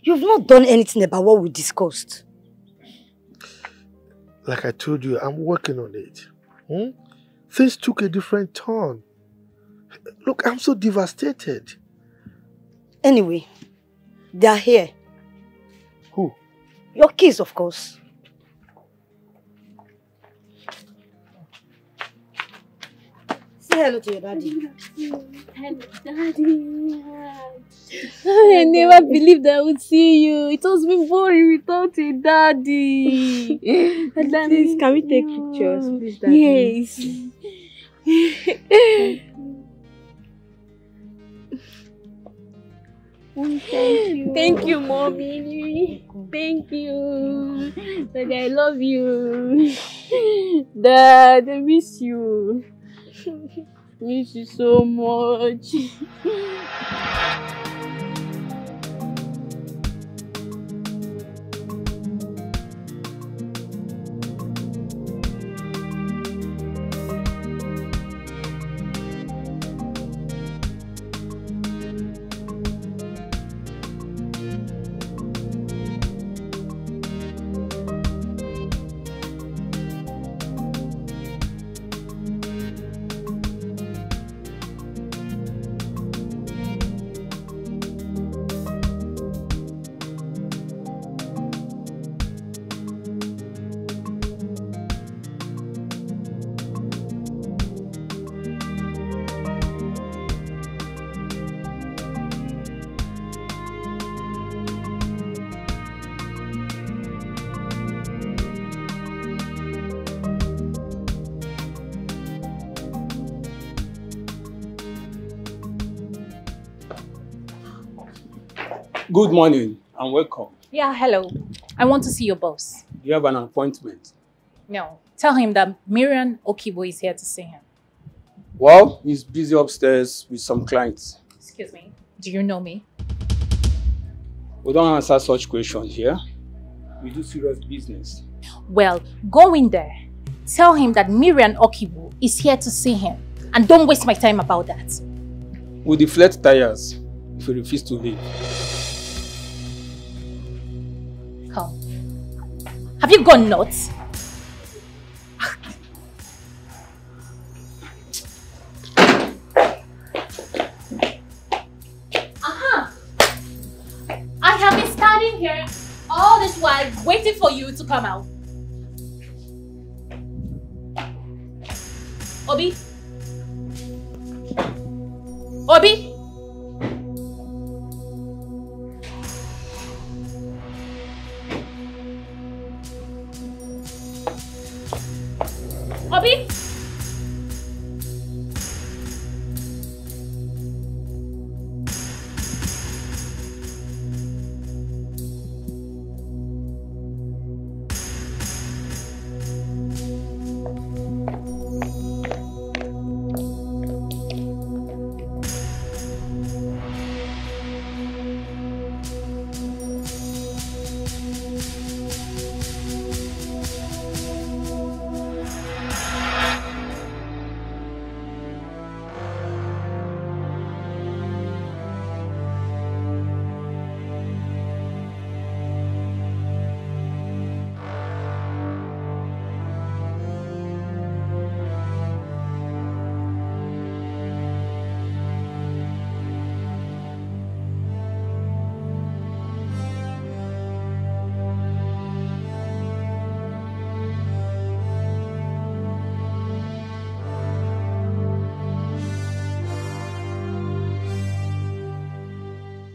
[SPEAKER 7] You've not done anything about what we discussed.
[SPEAKER 3] Like I told you, I'm working on it. Things took a different turn. Look, I'm so devastated.
[SPEAKER 7] Anyway, they are here.
[SPEAKER 3] Who?
[SPEAKER 7] Your kids, of course. Say hello to your daddy.
[SPEAKER 2] Hello, Daddy. I never believed I would see you. It was been boring without a daddy.
[SPEAKER 11] Please, can we take pictures, please, Daddy?
[SPEAKER 2] Yes. Thank you. Thank you, Mommy. Thank you. Daddy, I love you. Dad, I miss you. Miss you so much.
[SPEAKER 9] Good morning and welcome.
[SPEAKER 2] Yeah, hello. I want to see your boss.
[SPEAKER 9] You have an appointment.
[SPEAKER 2] No. Tell him that Miriam Okibo is here to see him.
[SPEAKER 9] Well, he's busy upstairs with some clients.
[SPEAKER 2] Excuse me. Do you know me?
[SPEAKER 9] We don't answer such questions here. We do serious business.
[SPEAKER 2] Well, go in there. Tell him that Miriam Okibo is here to see him. And don't waste my time about that.
[SPEAKER 9] We'll deflate tires if you refuse to leave.
[SPEAKER 2] Come. Have you gone nuts? I have been standing here all this while waiting for you to come out. Obi? Obi? Obi?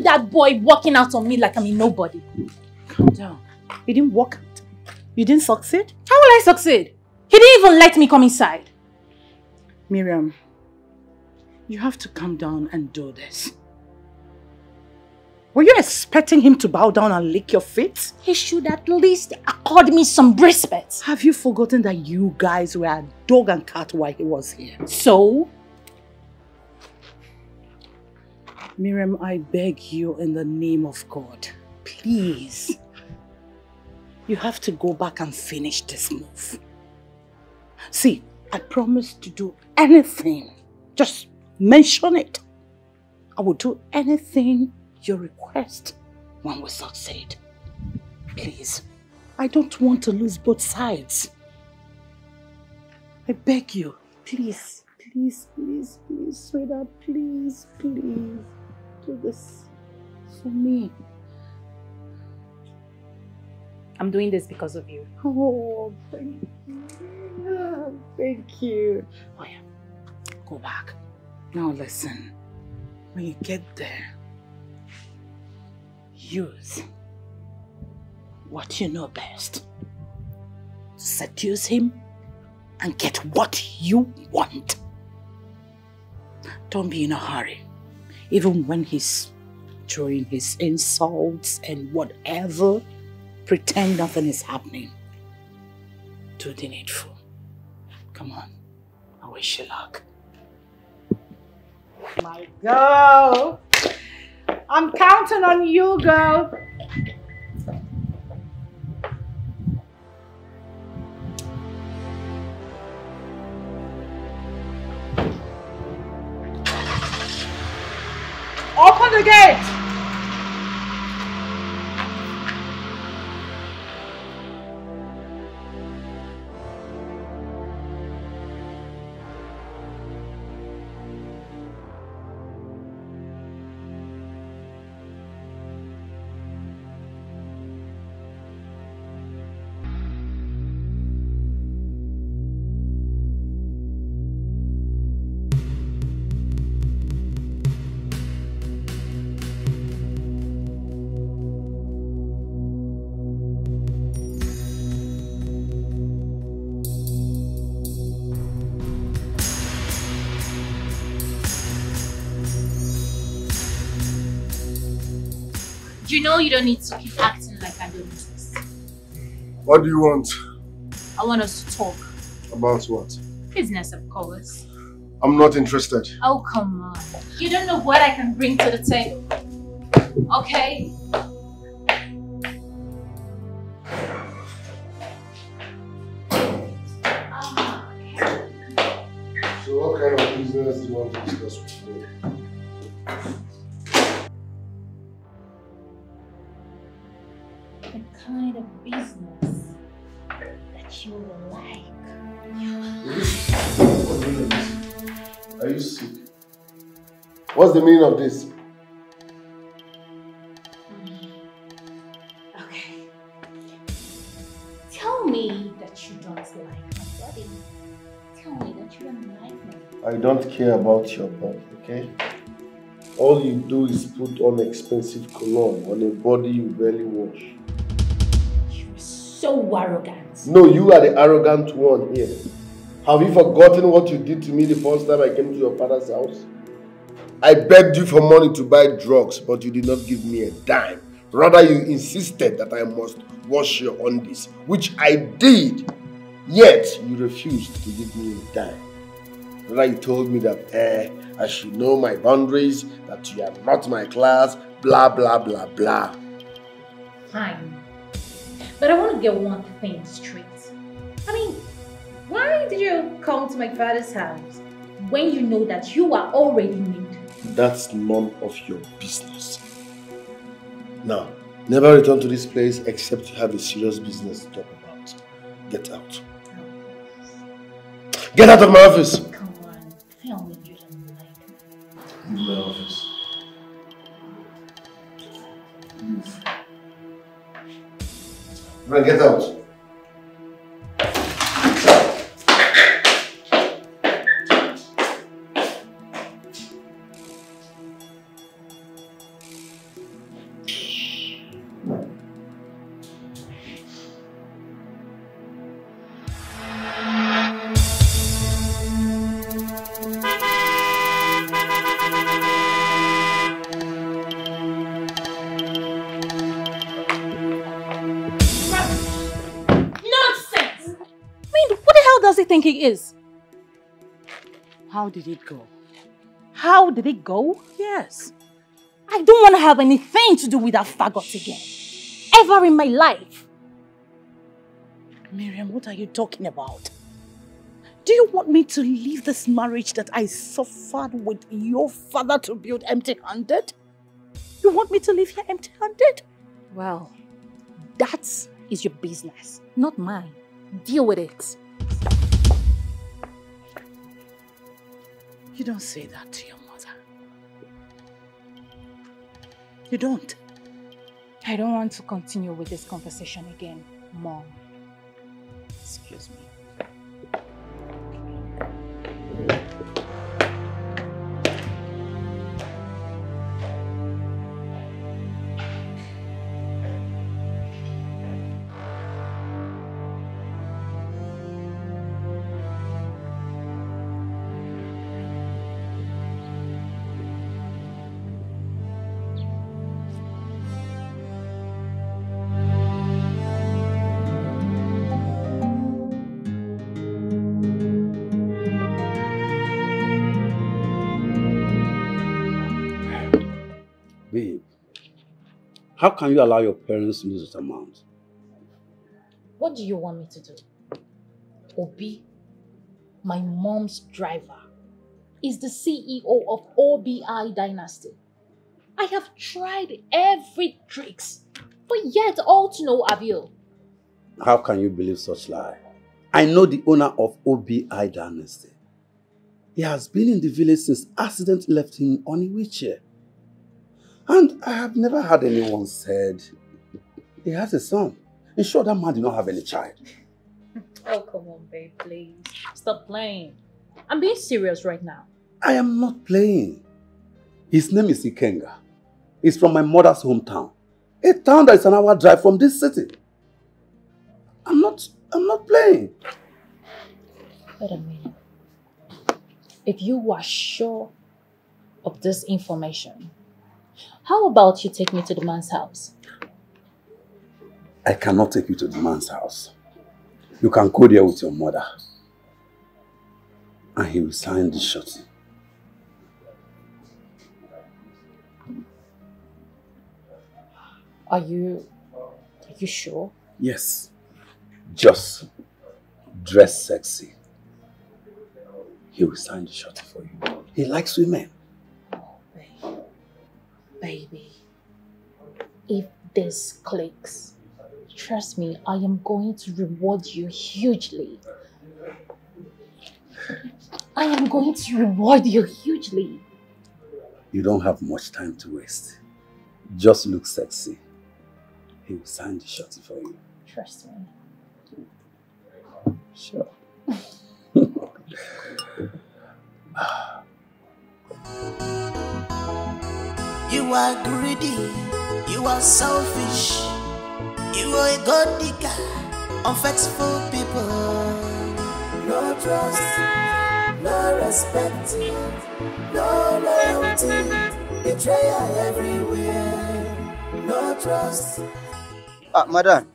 [SPEAKER 2] That boy walking out on me like I'm a nobody.
[SPEAKER 4] Calm down. You didn't walk out. You didn't succeed?
[SPEAKER 2] How will I succeed? He didn't even let me come inside.
[SPEAKER 4] Miriam, you have to calm down and do this. Were you expecting him to bow down and lick your feet?
[SPEAKER 2] He should at least accord me some respect.
[SPEAKER 4] Have you forgotten that you guys were a dog and cat while he was here?
[SPEAKER 2] So?
[SPEAKER 4] Miriam, I beg you in the name of God, please. You have to go back and finish this move. See, I promise to do anything. Just mention it. I will do anything you request. when we succeed. Please, I don't want to lose both sides. I beg you, please, please, please, please, sweetheart, please, please, do this for me.
[SPEAKER 2] I'm doing this because of you.
[SPEAKER 4] Oh, thank you. Thank you. Oh yeah, go back. Now listen, when you get there, use what you know best. Seduce him and get what you want. Don't be in a hurry. Even when he's throwing his insults and whatever, pretend nothing is happening. Do the needful. Come on, I wish you luck. My girl, I'm counting on you, girl. Open the gate!
[SPEAKER 2] You know you don't need to keep acting like I don't exist.
[SPEAKER 1] What do you want?
[SPEAKER 2] I want us to talk.
[SPEAKER 1] About what?
[SPEAKER 2] Business, of course.
[SPEAKER 1] I'm not interested.
[SPEAKER 2] Oh, come on. You don't know what I can bring to the table. Okay?
[SPEAKER 1] So what kind of business do you want to discuss with me?
[SPEAKER 2] The kind of business that you will like.
[SPEAKER 1] What's the meaning of this? Are you sick? What's the meaning of this?
[SPEAKER 2] Okay. Tell me that you don't like my body. Tell me that you don't like me.
[SPEAKER 1] I don't care about your body, okay? All you do is put on expensive cologne on a body you barely wash.
[SPEAKER 2] You're so arrogant.
[SPEAKER 1] No, you are the arrogant one here. Have you forgotten what you did to me the first time I came to your father's house? I begged you for money to buy drugs, but you did not give me a dime. Rather, you insisted that I must wash your undies, which I did. Yet, you refused to give me a dime. Rather, you told me that I should know my boundaries, that you are not my class, blah, blah, blah, blah.
[SPEAKER 2] Fine. But I want to get one thing straight. I mean, why did you come to my father's house when you know that you are already married?
[SPEAKER 1] That's none of your business. Now, never return to this place except you have a serious business to talk about. Get out. Get out of my office!
[SPEAKER 2] Come on, tell me you don't like me.
[SPEAKER 1] Leave my office. Leave. Run, get out.
[SPEAKER 2] Think he is?
[SPEAKER 4] How did it go?
[SPEAKER 2] How did it go?
[SPEAKER 4] Yes.
[SPEAKER 2] I don't want to have anything to do with that faggot again. Ever in my life.
[SPEAKER 4] Miriam, what are you talking about? Do you want me to leave this marriage that I suffered with your father to build empty-handed? You want me to leave here empty-handed?
[SPEAKER 2] Well, that is your business, not mine. Deal with it.
[SPEAKER 4] You don't say that to your mother. You don't.
[SPEAKER 2] I don't want to continue with this conversation again, Mom. Excuse me.
[SPEAKER 12] Babe, how can you allow your parents to lose that amount?
[SPEAKER 2] What do you want me to do? Obi, my mom's driver, is the CEO of OBI Dynasty. I have tried every tricks, but yet all to no avail.
[SPEAKER 12] How can you believe such lie? I know the owner of OBI Dynasty. He has been in the village since accident left him on a wheelchair. And I have never heard anyone said he has a son. In short, that man did not have any child.
[SPEAKER 2] Oh, come on, babe, please. Stop playing. I'm being serious right now.
[SPEAKER 12] I am not playing. His name is Ikenga. He's from my mother's hometown. A town that is an hour drive from this city. I'm not playing.
[SPEAKER 2] Wait a minute. If you are sure of this information, how about you take me to the man's house?
[SPEAKER 12] I cannot take you to the man's house. You can go there with your mother. And he will sign the shorty.
[SPEAKER 2] Are you sure?
[SPEAKER 12] Yes. Just dress sexy. He will sign the shorty for you. He likes women.
[SPEAKER 2] Baby, if this clicks, trust me, I am going to reward you hugely. I am going to reward you hugely.
[SPEAKER 12] You don't have much time to waste. Just look sexy. He will sign the shorty for you.
[SPEAKER 2] Trust me.
[SPEAKER 12] Sure.
[SPEAKER 10] You are greedy, you are selfish, you are a god digger, unfaithful people. No trust, no respect, no loyalty, betrayal everywhere. No trust.
[SPEAKER 13] Madam.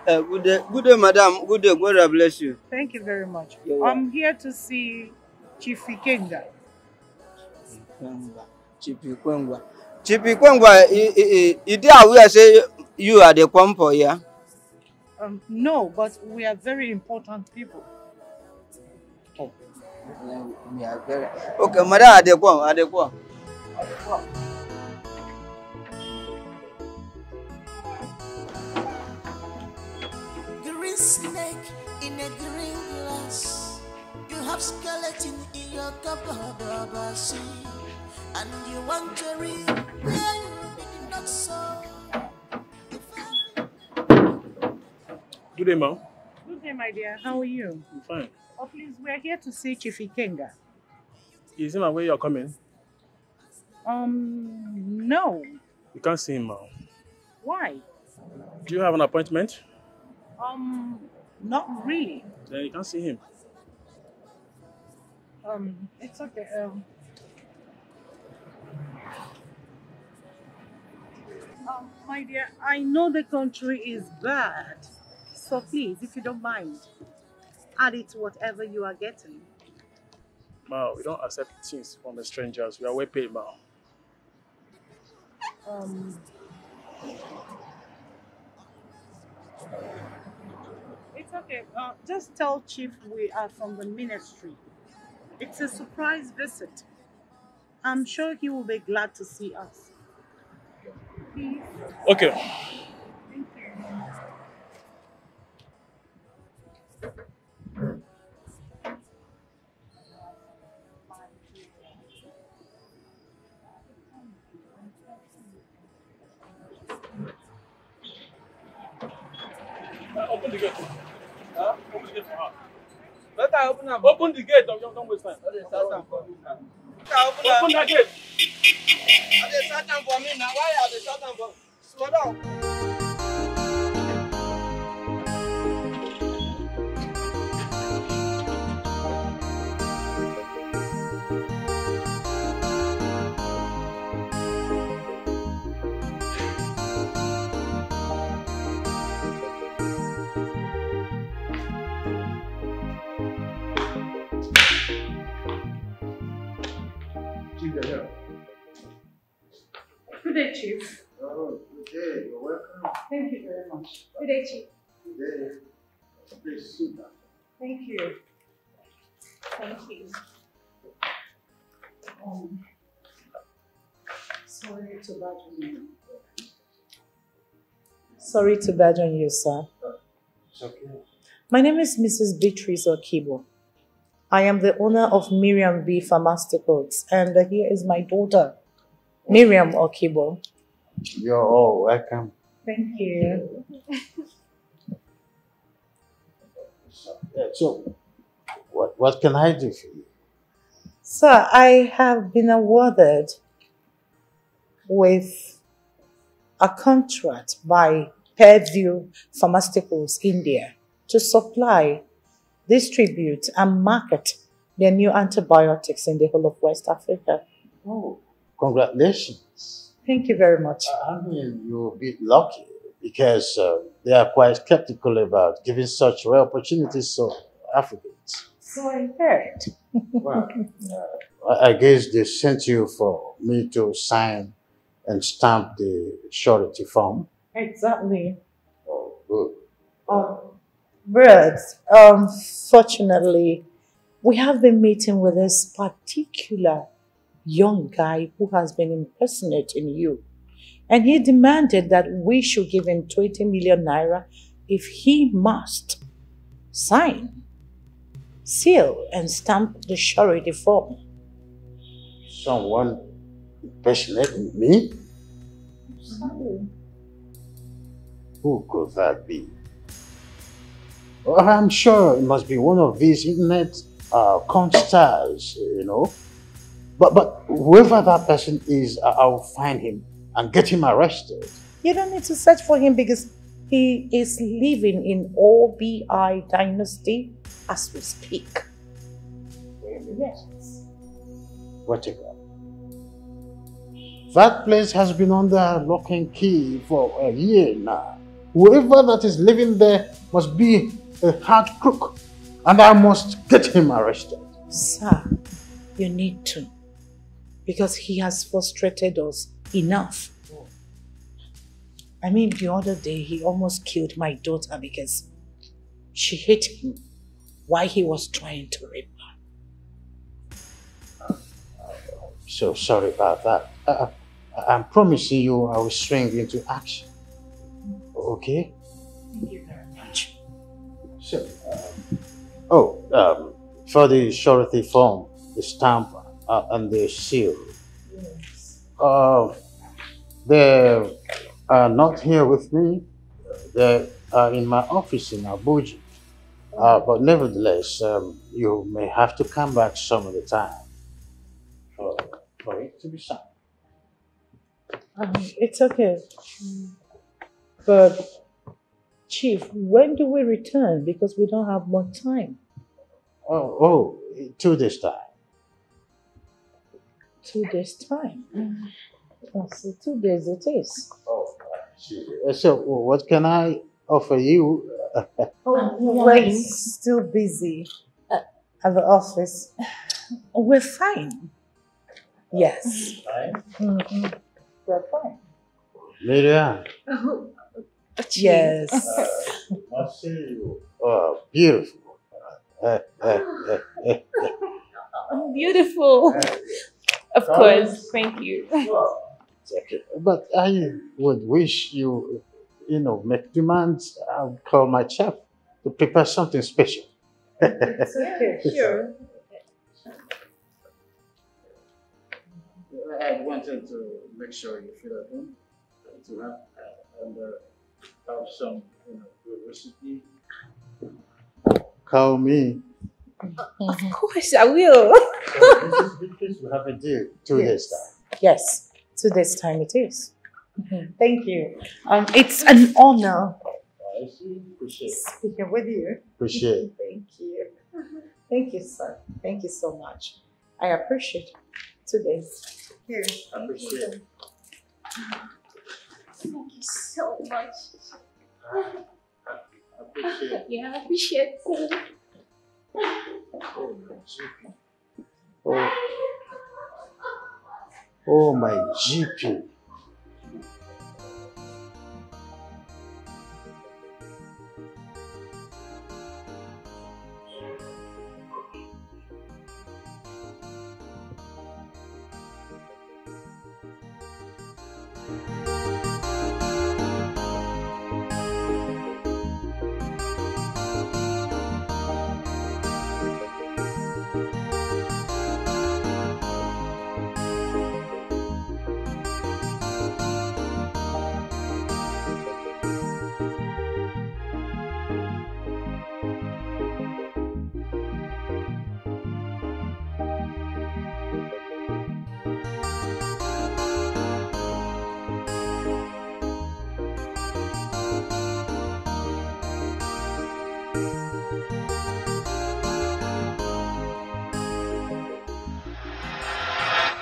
[SPEAKER 4] Good day.
[SPEAKER 13] Good day, madam. Good day. God bless you.
[SPEAKER 4] Thank you very much.
[SPEAKER 13] You're
[SPEAKER 4] I'm here to see Chief Ikenga.
[SPEAKER 13] Chipi Kwengwa, you did aware say you are the Kwampo, yeah?
[SPEAKER 4] No, but we are very important people.
[SPEAKER 13] Oh, we are very... Okay, madam, Adequam.
[SPEAKER 10] Green snake in a green glass. You have skeleton in your cupboard, see. And you want to read where you did not sow.
[SPEAKER 9] Good day, ma'am.
[SPEAKER 4] Good day, my dear. How are you?
[SPEAKER 9] I'm fine.
[SPEAKER 4] Oh, please, we are here to see Chief Ikenga.
[SPEAKER 9] Is him aware you're coming?
[SPEAKER 4] No.
[SPEAKER 9] You can't see him, ma'am.
[SPEAKER 4] Why?
[SPEAKER 9] Do you have an appointment?
[SPEAKER 4] Not really.
[SPEAKER 9] Then you can't see him.
[SPEAKER 4] It's okay. My dear, I know the country is bad. So please, if you don't mind, add it to whatever you are getting.
[SPEAKER 9] Ma, we don't accept things from the strangers. We are well paid, ma.
[SPEAKER 4] It's okay. Just tell Chief we are from the ministry. It's a surprise visit. I'm sure he will be glad to see us. Please.
[SPEAKER 9] Okay. Open the gate. Open the gate for her. Let her open up. Open the gate. Don't waste time. Open that gate. Are they starting for me now? Why are they starting for me? Slow down.
[SPEAKER 4] Good day, Chief.
[SPEAKER 8] Oh, good day. You're welcome.
[SPEAKER 4] Thank you very much. Good day, Chief.
[SPEAKER 8] Good day. Please sit down.
[SPEAKER 4] Thank you. Thank you. Sorry to badger you. Sorry to badger you, sir.
[SPEAKER 8] It's okay.
[SPEAKER 4] My name is Mrs. Beatrice Okibo. I am the owner of Miriam B. Pharmaceuticals, and here is my daughter, Miriam Okibo.
[SPEAKER 8] You're all welcome.
[SPEAKER 4] Thank you.
[SPEAKER 8] So, what can I do for you?
[SPEAKER 4] Sir, I have been awarded with a contract by Purview Pharmaceuticals India to supply, distribute, and market their new antibiotics in the whole of West Africa.
[SPEAKER 8] Oh, congratulations.
[SPEAKER 4] Thank you very much.
[SPEAKER 8] I mean, you're a bit lucky because they are quite skeptical about giving such rare opportunities to Africans.
[SPEAKER 4] So I heard.
[SPEAKER 8] Well, I guess they sent you for me to sign and stamp the surety form.
[SPEAKER 4] Exactly.
[SPEAKER 8] Oh, good.
[SPEAKER 4] But fortunately, we have been meeting with this particular young guy who has been impersonating you. And he demanded that we should give him 20 million naira if he must sign, seal, and stamp the surety form.
[SPEAKER 8] Someone impersonating me? Who could that be? Well, I'm sure it must be one of these internet con stars, you know. But whoever that person is, I'll find him and get him arrested.
[SPEAKER 4] You don't need to search for him because he is living in OBI dynasty as we speak. Yes.
[SPEAKER 8] What about? That place has been under lock and key for a year now. Whoever that is living there must be a hard crook, and I must get him arrested.
[SPEAKER 4] Sir, you need to, because he has frustrated us enough. I mean, the other day he almost killed my daughter because she hit him while he was trying to rape her.
[SPEAKER 8] So sorry about that. I'm promising you I will swing into action. Okay?
[SPEAKER 4] Thank you very much.
[SPEAKER 8] So, for the surety form, the stamp, and the seal.
[SPEAKER 4] Yes.
[SPEAKER 8] They are not here with me. They are in my office in Abuja. But nevertheless, you may have to come back some of the time for it to be signed.
[SPEAKER 4] It's okay. But, Chief, when do we return? Because we don't have more time.
[SPEAKER 8] 2 days time.
[SPEAKER 4] 2 days time. Oh, so 2 days it is.
[SPEAKER 8] So what can I offer you?
[SPEAKER 4] We're still busy at the office. We're fine. Yes.
[SPEAKER 8] Fine?
[SPEAKER 4] We're fine.
[SPEAKER 8] Miriam.
[SPEAKER 4] Yes.
[SPEAKER 8] I see you. Oh, beautiful.
[SPEAKER 11] Beautiful. Of course. Thank you.
[SPEAKER 8] Okay. But I would wish you, make demands. I'll call my chef to prepare something special.
[SPEAKER 4] It's okay. Sure.
[SPEAKER 8] I wanted to make sure you feel at home to have, and have some good recipe. Call me.
[SPEAKER 11] Of course, I will.
[SPEAKER 8] Because we have a deal. 2 days time.
[SPEAKER 4] Yes, 2 days time it is. Thank you. It's an honor
[SPEAKER 8] I see. Appreciate it.
[SPEAKER 4] speaking with you.
[SPEAKER 8] Appreciate it.
[SPEAKER 4] Thank you. Thank you, sir. Thank you so much. I appreciate 2 days. Here.
[SPEAKER 8] I appreciate it.
[SPEAKER 2] Thank you so much.
[SPEAKER 8] I appreciate it.
[SPEAKER 2] Yeah, I appreciate it.
[SPEAKER 8] Oh, my GP.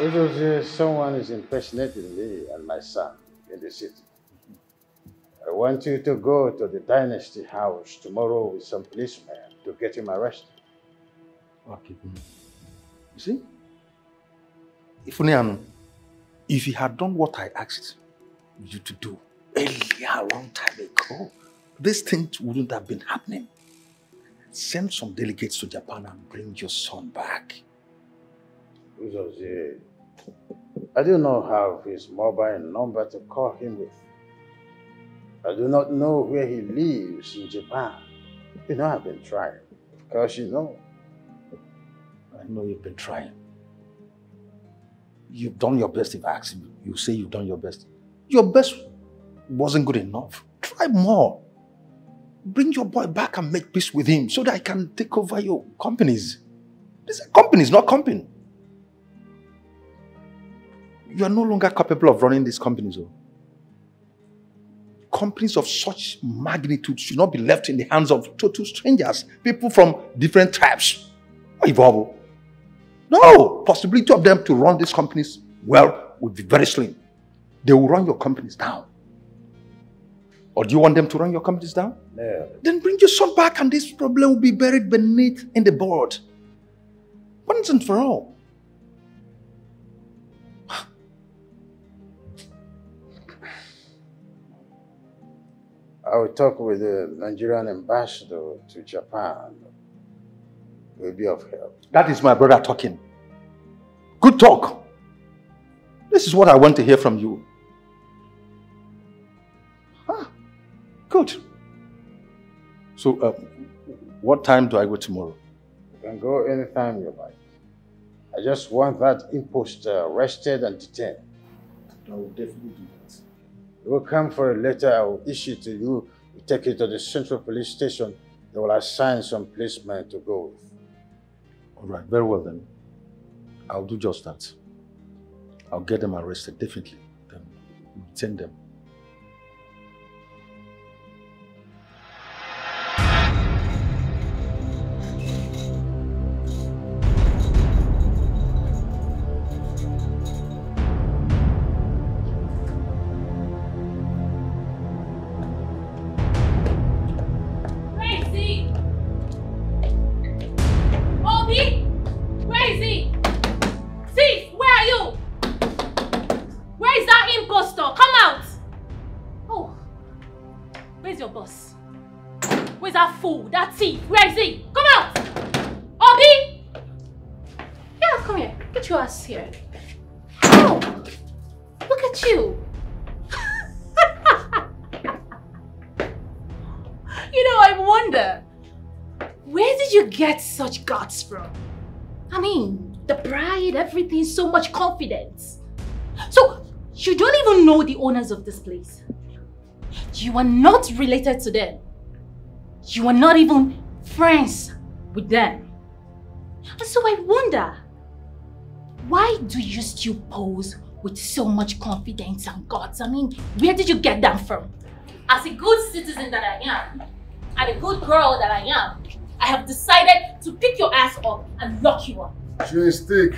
[SPEAKER 8] It was someone is impersonating me and my son in the city. I want you to go to the Dynasty house tomorrow with some policemen to get him arrested.
[SPEAKER 14] Okay. You see? If you had done what I asked you to do earlier, a long time ago, this thing wouldn't have been happening. Send some delegates to Japan and bring your son back.
[SPEAKER 8] I do not have his mobile number to call him with. I do not know where he lives in Japan. You know, I've been trying. Because you know.
[SPEAKER 14] I know you've been trying. You've done your best. If I ask you, you say you've done your best. Your best wasn't good enough. Try more. Bring your boy back and make peace with him so that I can take over your companies. These are companies, not company. You are no longer capable of running these companies. Companies of such magnitude should not be left in the hands of total strangers, people from different tribes. No, possibility of them to run these companies well would be very slim. They will run your companies down. Or do you want them to run your companies down?
[SPEAKER 8] No.
[SPEAKER 14] Then bring your son back and this problem will be buried beneath in the board. Once and for all.
[SPEAKER 8] I will talk with the Nigerian ambassador to Japan. It will be of help.
[SPEAKER 14] That is my brother talking. Good talk. This is what I want to hear from you. Good. So, what time do I go tomorrow?
[SPEAKER 8] You can go anytime you like. I just want that imposter arrested and detained.
[SPEAKER 14] I will definitely do that.
[SPEAKER 8] You will come for a letter I will issue to you. You take it to the central police station. They will assign some policemen to go with.
[SPEAKER 14] All right, very well then. I'll do just that. I'll get them arrested, definitely. Then detain them.
[SPEAKER 2] Guts from? I mean, the pride, everything, so much confidence. So, you don't even know the owners of this place. You are not related to them. You are not even friends with them. And so I wonder, why do you still pose with so much confidence and guts? I mean, where did you get that from? As a good citizen that I am, and a good girl that I am, I have decided to pick your ass up and lock you up.
[SPEAKER 1] Chewing stick.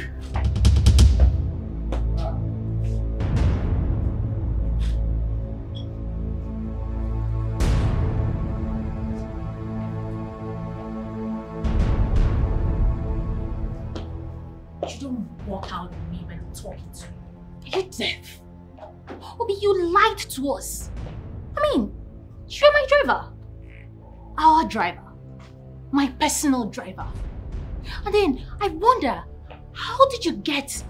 [SPEAKER 2] You don't walk out on me when I'm talking to you. Are you deaf? Obi, you lied to us. I mean, you're my driver. Our driver. My personal driver. And then I wonder, how did you get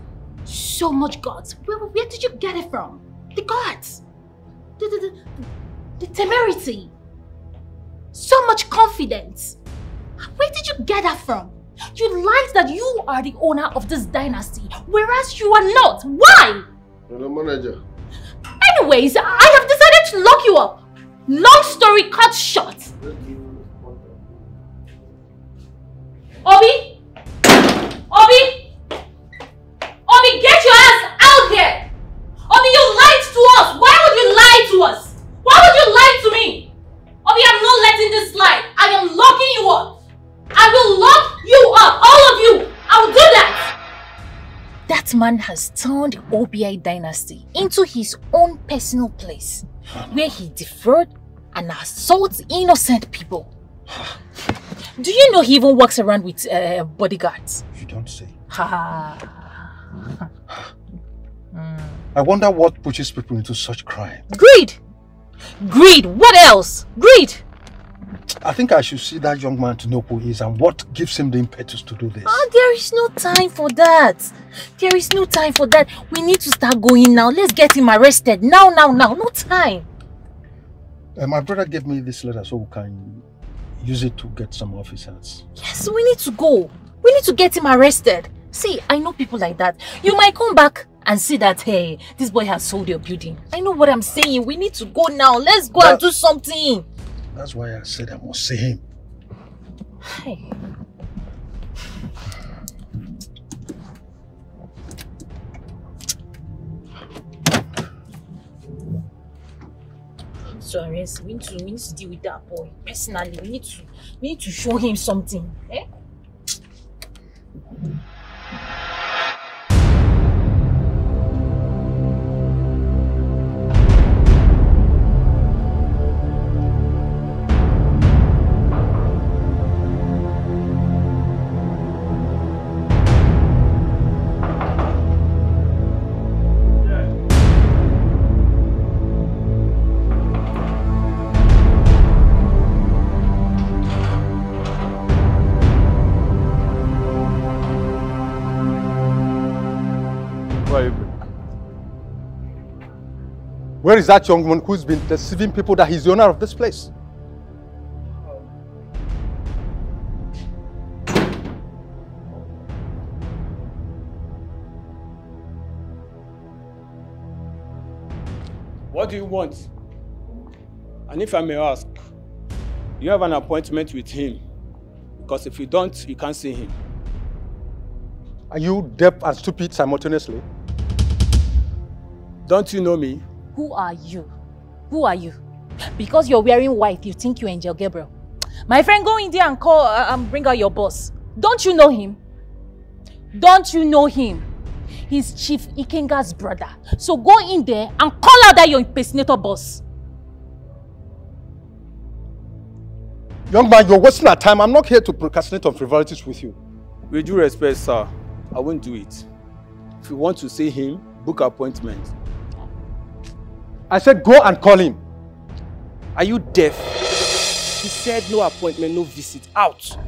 [SPEAKER 2] so much guts? Where did you get it from? The guts. The temerity. So much confidence. Where did you get that from? You lied that you are the owner of this dynasty, whereas you are not. Why?
[SPEAKER 1] You're the manager.
[SPEAKER 2] Anyways, I have decided to lock you up. Long story cut short. Obi! Obi! Obi, get your ass out here! Obi, you lied to us! Why would you lie to us? Why would you lie to me? Obi, I'm not letting this slide. I am locking you up. I will lock you up, all of you. I will do that. That man has turned the OBI dynasty into his own personal place, where he defraud and assaults innocent people. Do you know he even walks around with bodyguards?
[SPEAKER 14] You don't say.
[SPEAKER 2] Ha.
[SPEAKER 14] I wonder what pushes people into such crime.
[SPEAKER 2] Greed! Greed! What else? Greed!
[SPEAKER 14] I think I should see that young man to know who he is and what gives him the impetus to do this.
[SPEAKER 2] There is no time for that. There is no time for that. We need to start going now. Let's get him arrested. Now. No time.
[SPEAKER 14] My brother gave me this letter so we can use it to get some officers.
[SPEAKER 2] Yes, we need to go. We need to get him arrested. See, I know people like that. You might come back and see that, hey, this boy has sold your building. I know what I'm saying. We need to go now. Let's go and do something.
[SPEAKER 14] That's why I said I must see him.
[SPEAKER 2] Hey. So we need to deal with that boy. Personally, we need to show him something. Eh?
[SPEAKER 14] Where is that young man who's been deceiving people that he's the owner of this place?
[SPEAKER 9] What do you want? And if I may ask, you have an appointment with him? Because if you don't, you can't see him.
[SPEAKER 14] Are you deaf and stupid simultaneously?
[SPEAKER 9] Don't you know me?
[SPEAKER 2] Who are you? Who are you? Because you're wearing white, you think you're Angel Gabriel. My friend, go in there and call and bring out your boss. Don't you know him? Don't you know him? He's Chief Ikenga's brother. So go in there and call out that your impersonator boss.
[SPEAKER 14] Young man, you're wasting our time. I'm not here to procrastinate on frivolities with you.
[SPEAKER 9] With due respect, sir, I won't do it. If you want to see him, book an appointment.
[SPEAKER 14] I said go and call him.
[SPEAKER 9] Are you deaf? He said no appointment, no visit. Out!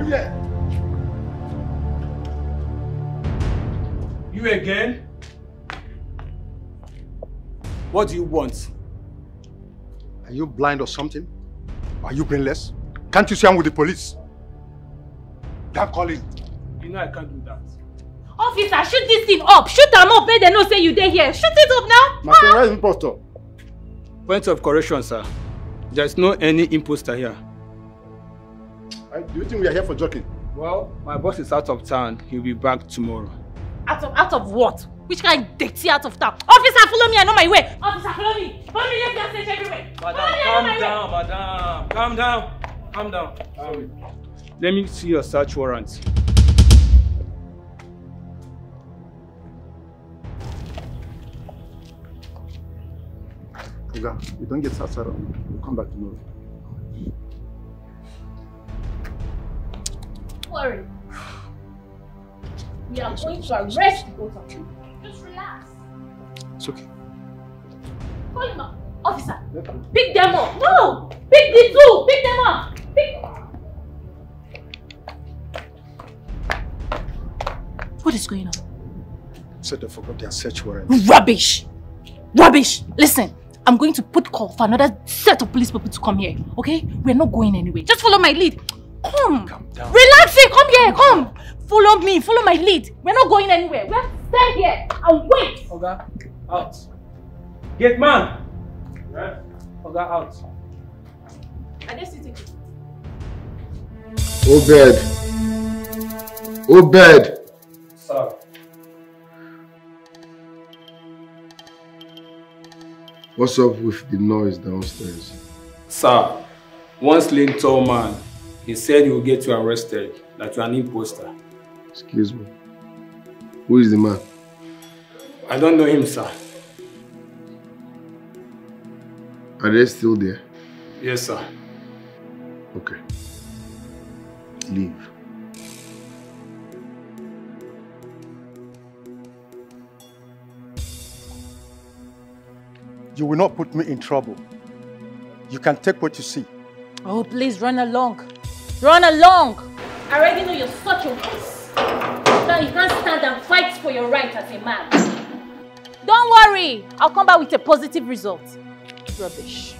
[SPEAKER 14] Give me that.
[SPEAKER 9] You again? What do you want?
[SPEAKER 14] Are you blind or something? Are you brainless? Can't you see I'm with the police? Can't call in.
[SPEAKER 9] You know I can't do that.
[SPEAKER 2] Officer, shoot this thing up. Shoot them up. Make them know say you there here. Shoot it up now.
[SPEAKER 14] My friend, where is impostor?
[SPEAKER 9] Point of correction, sir. There's no any imposter here.
[SPEAKER 14] Do you think we are here for joking?
[SPEAKER 9] Well, my boss is out of town. He'll be back tomorrow.
[SPEAKER 2] Out of what? Which kind of dirty out of town? Officer, follow me. I know my way. Officer, follow me. Follow me. Let's just search everywhere.
[SPEAKER 9] Madam, calm down, madam. Calm down. Calm down. Let me see your search warrant.
[SPEAKER 14] You don't get outside. We'll come back tomorrow.
[SPEAKER 2] Don't worry. We are going to arrest the both of you. Just relax.
[SPEAKER 14] It's okay.
[SPEAKER 2] Call him up. Officer, pick them up. No! Pick the two. Pick them up. What is going on?
[SPEAKER 14] Said they forgot their search warrant.
[SPEAKER 2] Rubbish! Rubbish! Listen, I'm going to put call for another set of police people to come here, okay? We're not going anywhere. Just follow my lead. Come.
[SPEAKER 14] Calm down.
[SPEAKER 2] Relax it. Come here. Come. Follow me. Follow my lead. We're not going anywhere. We have to stay here and wait.
[SPEAKER 9] Oga, out. Gate man. Right? Oga, out.
[SPEAKER 2] I just need to.
[SPEAKER 1] Obed.
[SPEAKER 9] Sir.
[SPEAKER 1] What's up with the noise downstairs?
[SPEAKER 9] Sir, one slim tall man, he said he will get you arrested, that you're an imposter.
[SPEAKER 1] Excuse me. Who is the man?
[SPEAKER 9] I don't know him, sir.
[SPEAKER 1] Are they still there?
[SPEAKER 9] Yes, sir.
[SPEAKER 1] Okay. Leave.
[SPEAKER 14] You will not put me in trouble. You can take what you see.
[SPEAKER 2] Oh, please run along. Run along. I already know you're such a wuss. Now you can't stand and fight for your right as a man. Don't worry. I'll come back with a positive result. Rubbish.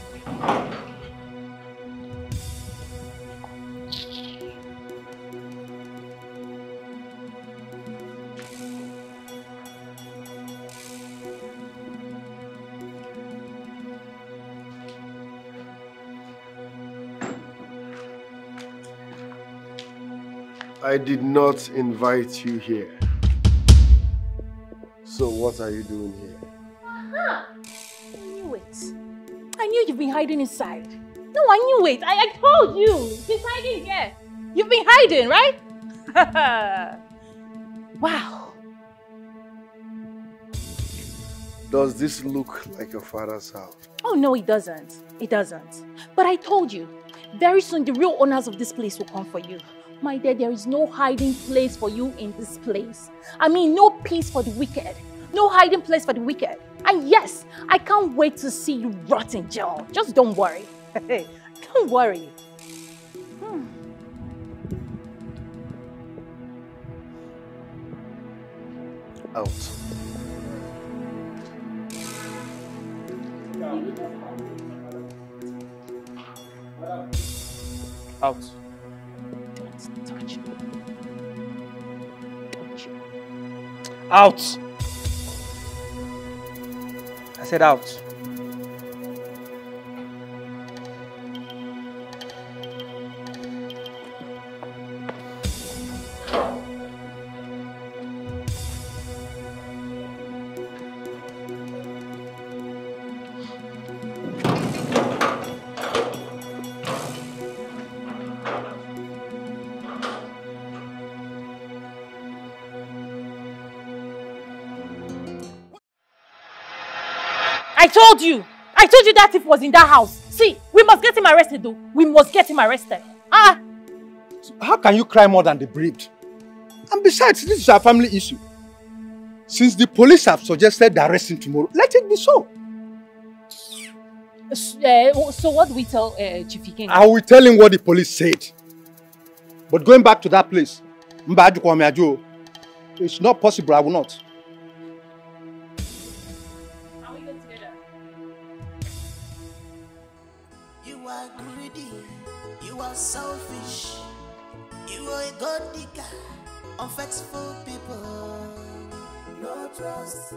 [SPEAKER 1] I did not invite you here. So what are you doing here?
[SPEAKER 2] Aha! I knew it. I knew you've been hiding inside. No, I knew it. I told you. He's hiding here. You've been hiding, right? Wow.
[SPEAKER 1] Does this look like your father's house?
[SPEAKER 2] Oh, no, it doesn't. It doesn't. But I told you, very soon the real owners of this place will come for you. My dear, there is no hiding place for you in this place. I mean, no peace for the wicked. No hiding place for the wicked. And yes, I can't wait to see you rot in jail. Just don't worry. Don't worry.
[SPEAKER 1] Out.
[SPEAKER 9] Out.
[SPEAKER 2] Don't touch me. Don't you?
[SPEAKER 5] Out. I said out.
[SPEAKER 2] I told you that thief was in that house. See, we must get him arrested though. We must get him arrested.
[SPEAKER 14] How can you cry more than the bereaved? And besides, this is a family issue. Since the police have suggested the arresting tomorrow, let it be so.
[SPEAKER 2] So what do we tell Chief Ikenga?
[SPEAKER 14] I will tell him what the police said. But going back to that place, it's not possible, I will not.
[SPEAKER 2] Are we good together?
[SPEAKER 10] You are greedy, you are selfish, you are a god digger, unfaithful people. No trust,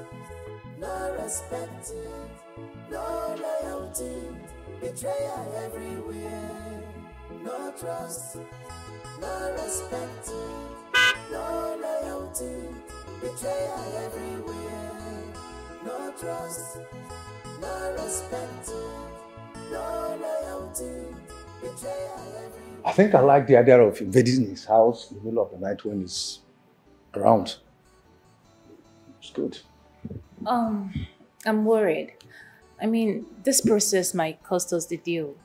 [SPEAKER 10] no respect, no loyalty, betrayal everywhere. No trust, no respect, no loyalty, betrayal everywhere. No trust, no respect, no loyalty, betrayal everywhere.
[SPEAKER 14] I think I like the idea of invading his house in the middle of the night when he's around. It's good.
[SPEAKER 15] I'm worried. I mean, this process might cost us the deal.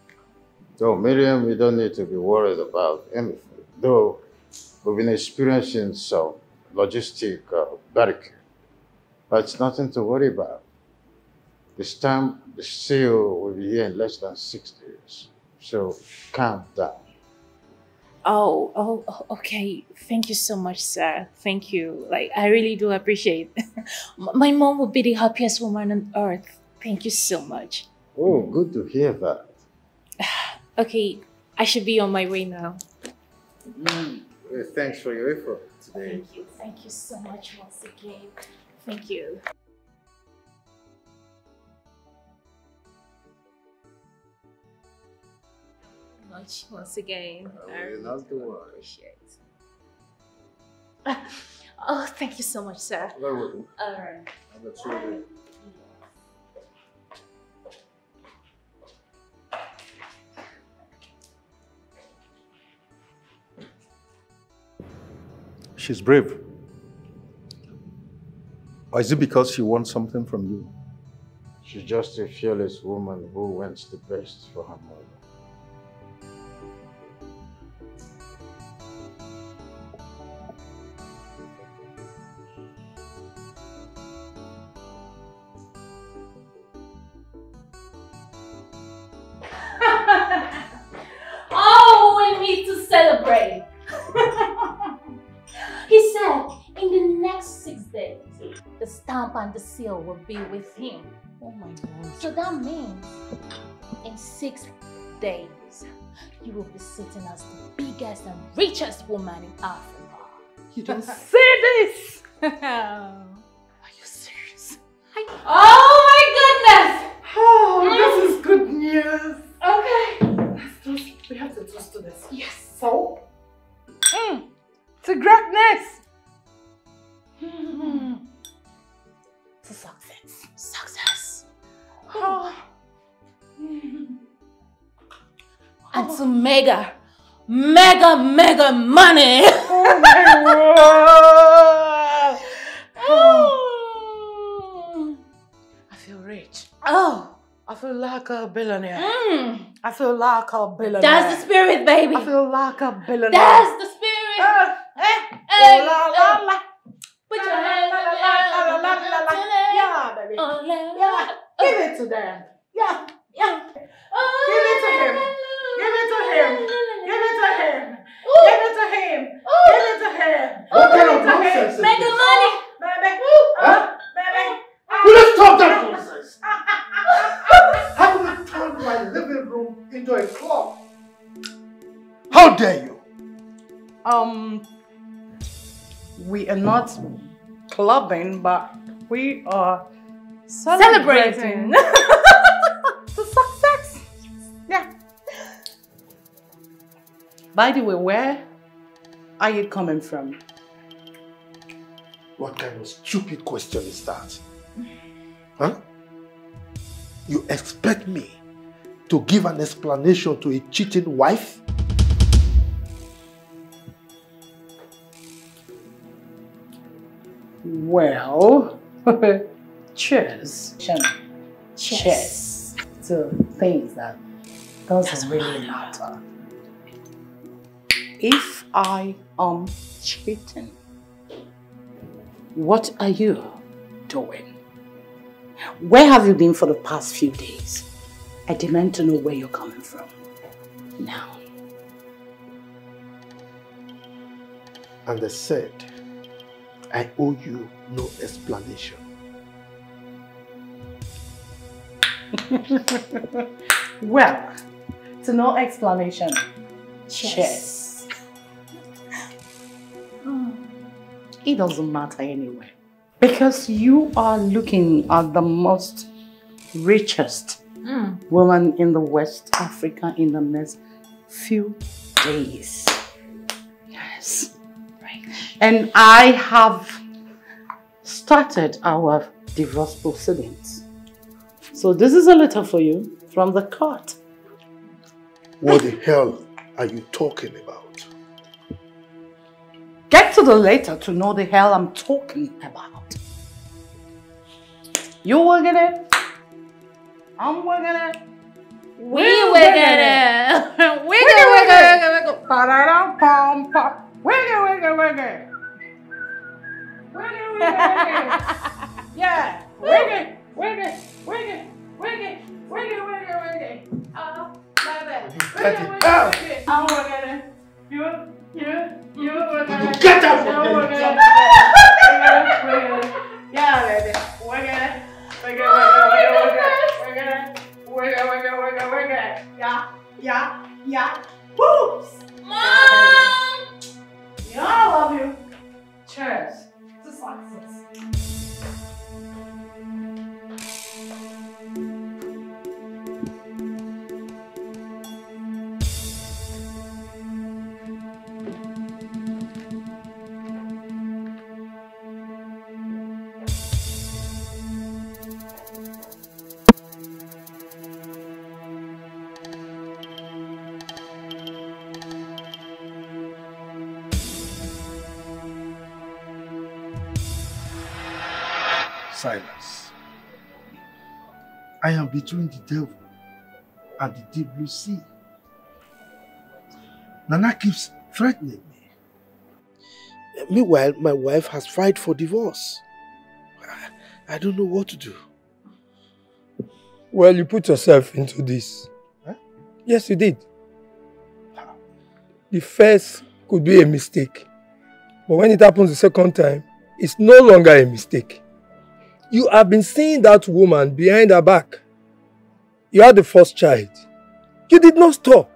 [SPEAKER 8] So, Miriam, we don't need to be worried about anything. Though we've been experiencing some logistic barricade, but it's nothing to worry about. This time, the sale will be here in less than 6 days. So, calm down.
[SPEAKER 15] Oh, okay. Thank you so much, sir. Thank you. Like, I really do appreciate it. My mom would be the happiest woman on earth. Thank you so much.
[SPEAKER 8] Oh, good to hear that.
[SPEAKER 15] Okay, I should be on my way now.
[SPEAKER 8] Thanks for your effort today.
[SPEAKER 15] Thank you. Thank you so much once again. Thank you. Much once again. I really do appreciate. Oh, thank you so much, sir.
[SPEAKER 8] Very welcome.
[SPEAKER 15] All right.
[SPEAKER 14] She's brave. Or is it because she wants something from you?
[SPEAKER 8] She's just a fearless woman who wants the best for her mother.
[SPEAKER 2] Oh, we need to celebrate. He said in the next 6 days, the stamp and the seal will be with him.
[SPEAKER 4] Oh my God.
[SPEAKER 2] So that means in 6 days, you will be sitting as the biggest and richest woman in Africa.
[SPEAKER 4] You don't say this!
[SPEAKER 2] Are you serious? Oh my goodness!
[SPEAKER 4] Oh, this is good news.
[SPEAKER 2] Okay.
[SPEAKER 4] We have to toast to this.
[SPEAKER 2] Yes.
[SPEAKER 4] So, to greatness.
[SPEAKER 2] To success. Success.
[SPEAKER 4] Oh.
[SPEAKER 2] And to mega money.
[SPEAKER 4] Oh my word. I feel rich.
[SPEAKER 2] Oh.
[SPEAKER 4] I feel like a billionaire. I feel like a billionaire.
[SPEAKER 2] That's the spirit, baby.
[SPEAKER 4] I feel like a billionaire.
[SPEAKER 2] That's the spirit.
[SPEAKER 4] Oh la la la.
[SPEAKER 2] Put your hands
[SPEAKER 4] Yeah, baby. Yeah. Give it to them. Yeah. Yeah. Give it to him. Give it to him. Give it to him. Give it to him. Give it to him.
[SPEAKER 8] What kind of nonsense is
[SPEAKER 2] Make the
[SPEAKER 8] this?
[SPEAKER 2] money.
[SPEAKER 4] Baby. Baby.
[SPEAKER 8] Will you stop that nonsense? How will you turn my living room into a club? How dare you?
[SPEAKER 4] We are not clubbing, but we are celebrating the success. Yeah. By the way, where are you coming from?
[SPEAKER 3] What kind of stupid question is that? Huh? You expect me to give an explanation to a cheating wife?
[SPEAKER 4] Well, cheers. Cheers to things that doesn't really matter. If I am cheating, what are you doing? Where have you been for the past few days? I demand to know where you're coming from. Now.
[SPEAKER 3] And I said, I owe you no explanation.
[SPEAKER 4] Well, to no explanation.
[SPEAKER 15] Cheers.
[SPEAKER 4] It doesn't matter anyway. Because you are looking at the most richest woman in the West Africa in the next few days. Yes. Right. And I have started our divorce proceedings. So this is a letter for you from the court.
[SPEAKER 3] What the hell are you talking about?
[SPEAKER 4] Get to the letter to know the hell I'm talking about. You working it? I'm working it.
[SPEAKER 15] We working it.
[SPEAKER 4] Wiggle. Pa-da-dum-pum-pum. Wiggle. Yeah. Wiggle. Oh, my bad. Wiggle. I'm working it. You working it.
[SPEAKER 3] Get out!
[SPEAKER 4] Yeah, baby. Working it. Wiggle. Yeah. Whoops.
[SPEAKER 15] Mom!
[SPEAKER 4] Yeah, I love you. Cheers. To success.
[SPEAKER 3] Silas, I am between the devil and the deep blue sea. Nana keeps threatening me. Meanwhile, my wife has filed for divorce. I don't know what to do.
[SPEAKER 16] Well, you put yourself into this.
[SPEAKER 3] Huh?
[SPEAKER 16] Yes, you did. The first could be a mistake. But when it happens the second time, it's no longer a mistake. You have been seeing that woman behind her back. You had the first child. You did not stop.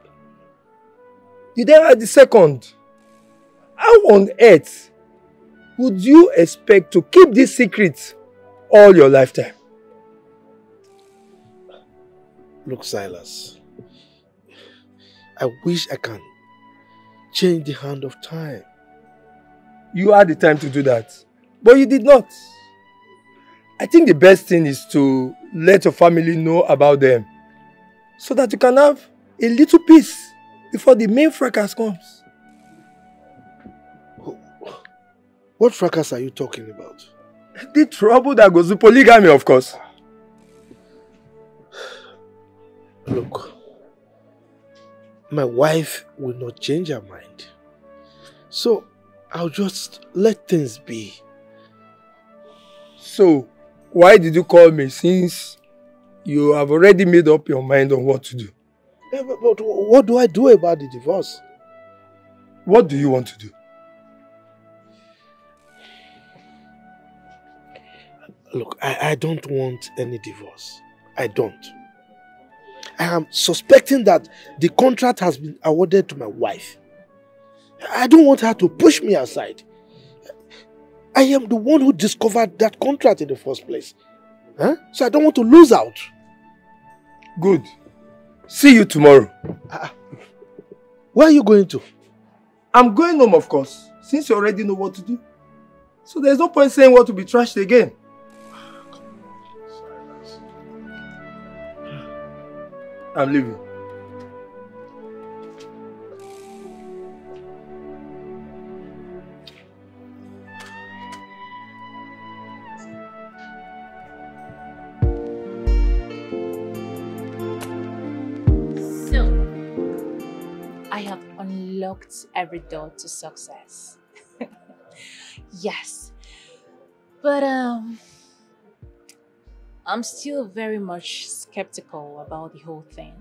[SPEAKER 16] You then had the second. How on earth would you expect to keep this secret all your lifetime?
[SPEAKER 3] Look, Silas, I wish I can change the hand of time.
[SPEAKER 16] You had the time to do that, but you did not. I think the best thing is to let your family know about them so that you can have a little peace before the main fracas comes.
[SPEAKER 3] What fracas are you talking about?
[SPEAKER 16] The trouble that goes with polygamy, of course.
[SPEAKER 3] Look, my wife will not change her mind. So, I'll just let things be.
[SPEAKER 16] So, why did you call me since you have already made up your mind on what to do?
[SPEAKER 3] Yeah, but what do I do about the divorce?
[SPEAKER 16] What do you want to do?
[SPEAKER 3] Look, I don't want any divorce. I don't. I am suspecting that the contract has been awarded to my wife. I don't want her to push me aside. I am the one who discovered that contract in the first place. Huh? So I don't want to lose out.
[SPEAKER 16] Good. See you tomorrow.
[SPEAKER 3] Where are you going to?
[SPEAKER 16] I'm going home, of course, since you already know what to do. So there's no point saying what to be trashed again. I'm leaving.
[SPEAKER 15] I have unlocked every door to success. Yes. But I'm still very much skeptical about the whole thing.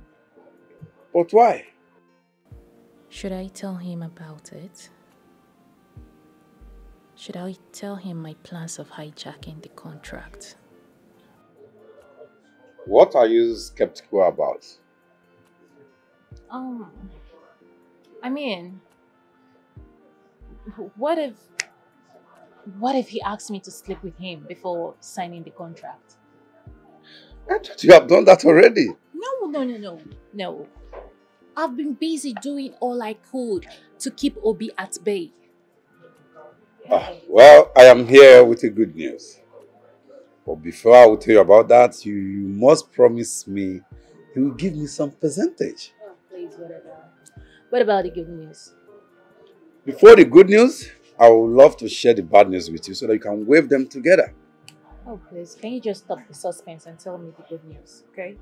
[SPEAKER 3] But why?
[SPEAKER 15] Should I tell him about it? Should I tell him my plans of hijacking the contract?
[SPEAKER 12] What are you skeptical about?
[SPEAKER 15] I mean, what if he asked me to sleep with him before signing the contract?
[SPEAKER 12] I thought you have done that already.
[SPEAKER 15] No. I've been busy doing all I could to keep Obi at bay.
[SPEAKER 12] Well, I am here with a good news. But before I will tell you about that, you must promise me you will give me some percentage.
[SPEAKER 15] Oh, please, whatever. What about the good news?
[SPEAKER 12] Before the good news, I would love to share the bad news with you so that you can wave them together.
[SPEAKER 15] Oh, please, can you just stop the suspense and tell me the good news, okay?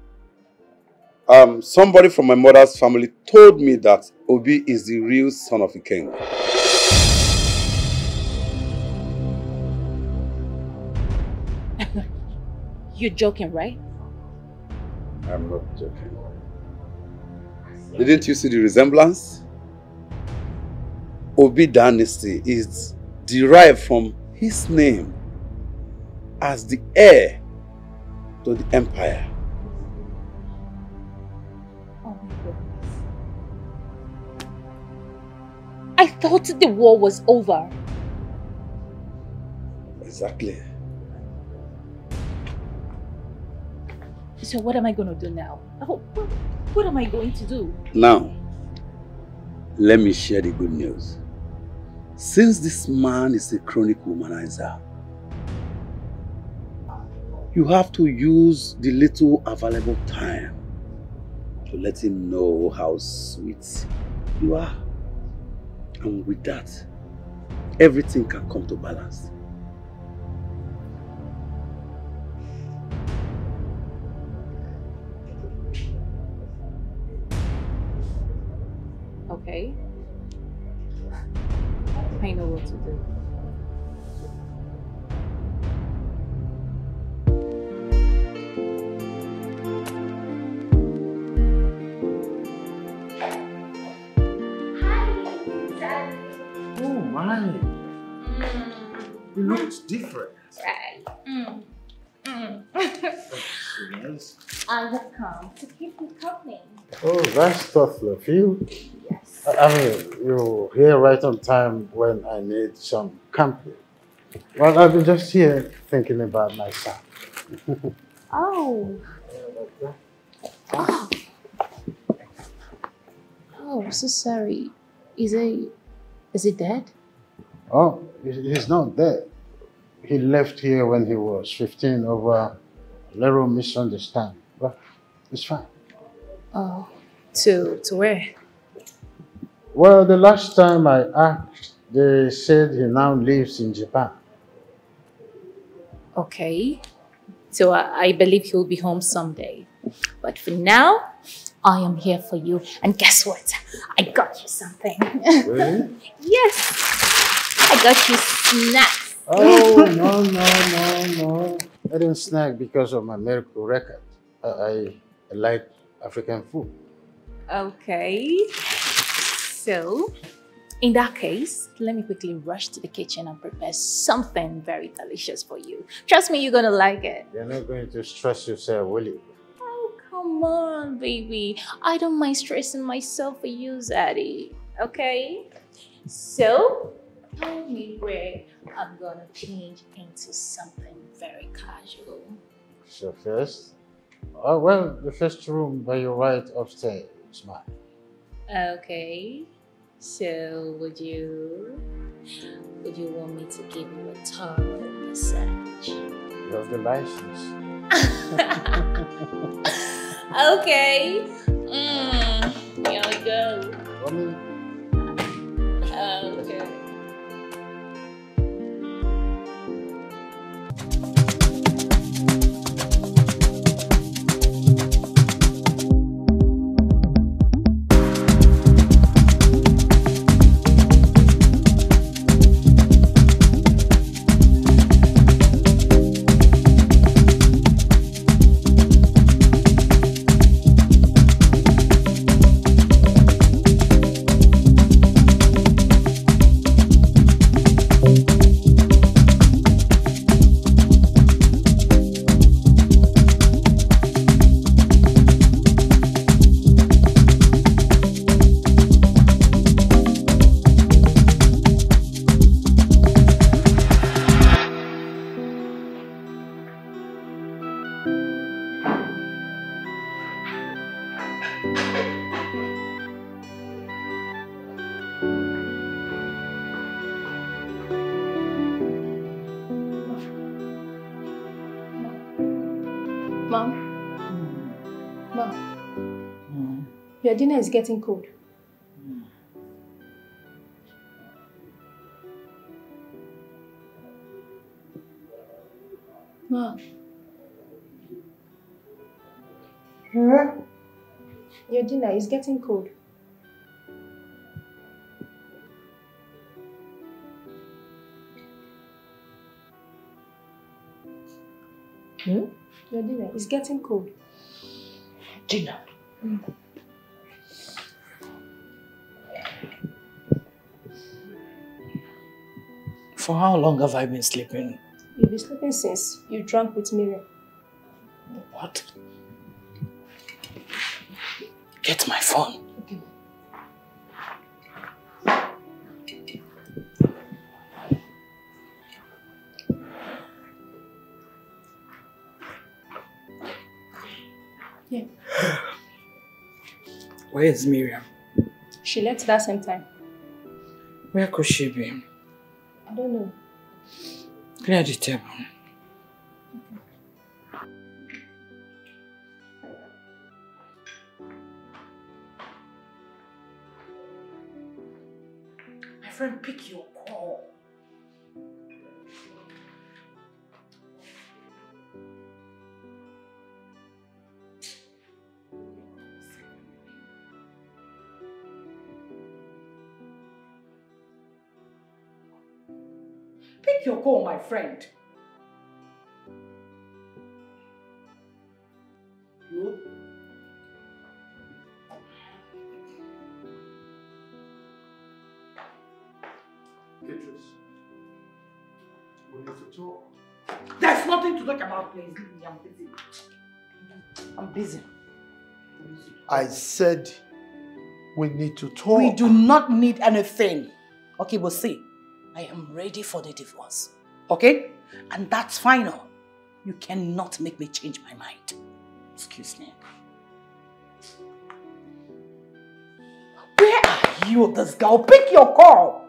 [SPEAKER 12] Somebody from my mother's family told me that Obi is the real son of a king.
[SPEAKER 15] You're joking, right?
[SPEAKER 12] I'm not joking. Didn't you see the resemblance? Obi dynasty is derived from his name as the heir to the empire.
[SPEAKER 15] Oh my goodness. I thought the war was over.
[SPEAKER 12] Exactly.
[SPEAKER 15] So what am I going to do now? What am I going to do?
[SPEAKER 12] Now, let me share the good news. Since this man is a chronic womanizer, you have to use the little available time to let him know how sweet you are. And with that, everything can come to balance.
[SPEAKER 15] Okay. I know what to do.
[SPEAKER 8] Oh my! You look different.
[SPEAKER 15] Right. I have come to keep you company.
[SPEAKER 8] Oh, that's thoughtful of you. Yes. I mean, you're here right on time when I need some company. Well, I've been just here thinking about my son.
[SPEAKER 15] Oh. Oh, so sorry. Is he dead?
[SPEAKER 8] Oh, he's not dead. He left here when he was 15 over a little misunderstanding. But it's fine.
[SPEAKER 15] Oh, to where?
[SPEAKER 8] Well, the last time I asked, they said he now lives in Japan.
[SPEAKER 15] Okay. So I believe he'll be home someday. But for now, I am here for you. And guess what? I got you something.
[SPEAKER 8] Really?
[SPEAKER 15] Yes. I got you snacks.
[SPEAKER 8] Oh, no. I didn't snack because of my medical record. I like African food.
[SPEAKER 15] Okay. So, in that case, let me quickly rush to the kitchen and prepare something very delicious for you. Trust me, you're gonna like it.
[SPEAKER 8] You're not going to stress yourself, will you?
[SPEAKER 15] Oh, come on, baby. I don't mind stressing myself for you, Zaddy. Okay? So, tell me where I'm gonna change into something very casual.
[SPEAKER 8] So first? Oh, well, the first room by your right upstairs, mine.
[SPEAKER 15] Okay. So, would you want me to give you a thorough massage?
[SPEAKER 8] You have the license.
[SPEAKER 15] Okay. Here we go. Okay.
[SPEAKER 2] Mom? Mom? Your dinner is getting cold. Mom? Your dinner is getting cold. Your dinner is getting cold.
[SPEAKER 4] Dinner? For how long have I been sleeping?
[SPEAKER 2] You've been sleeping since you drank with Miriam.
[SPEAKER 4] What? Get my phone.
[SPEAKER 2] Okay. Yeah.
[SPEAKER 4] Where is Miriam?
[SPEAKER 2] She left that same time.
[SPEAKER 4] Where could she be?
[SPEAKER 2] I don't know.
[SPEAKER 4] Clear the table. My friend, pick your call. Pick your call, my friend. You?
[SPEAKER 3] Beatrice, we need to talk.
[SPEAKER 4] There's nothing to talk about, please. I'm busy. I'm busy.
[SPEAKER 3] I said we need to talk.
[SPEAKER 4] We do not need anything. Okay, we'll see. I am ready for the divorce. Okay? And that's final. You cannot make me change my mind. Excuse me. Where are you, this girl? Pick your call.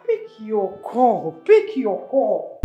[SPEAKER 4] Pick your call. Pick your call.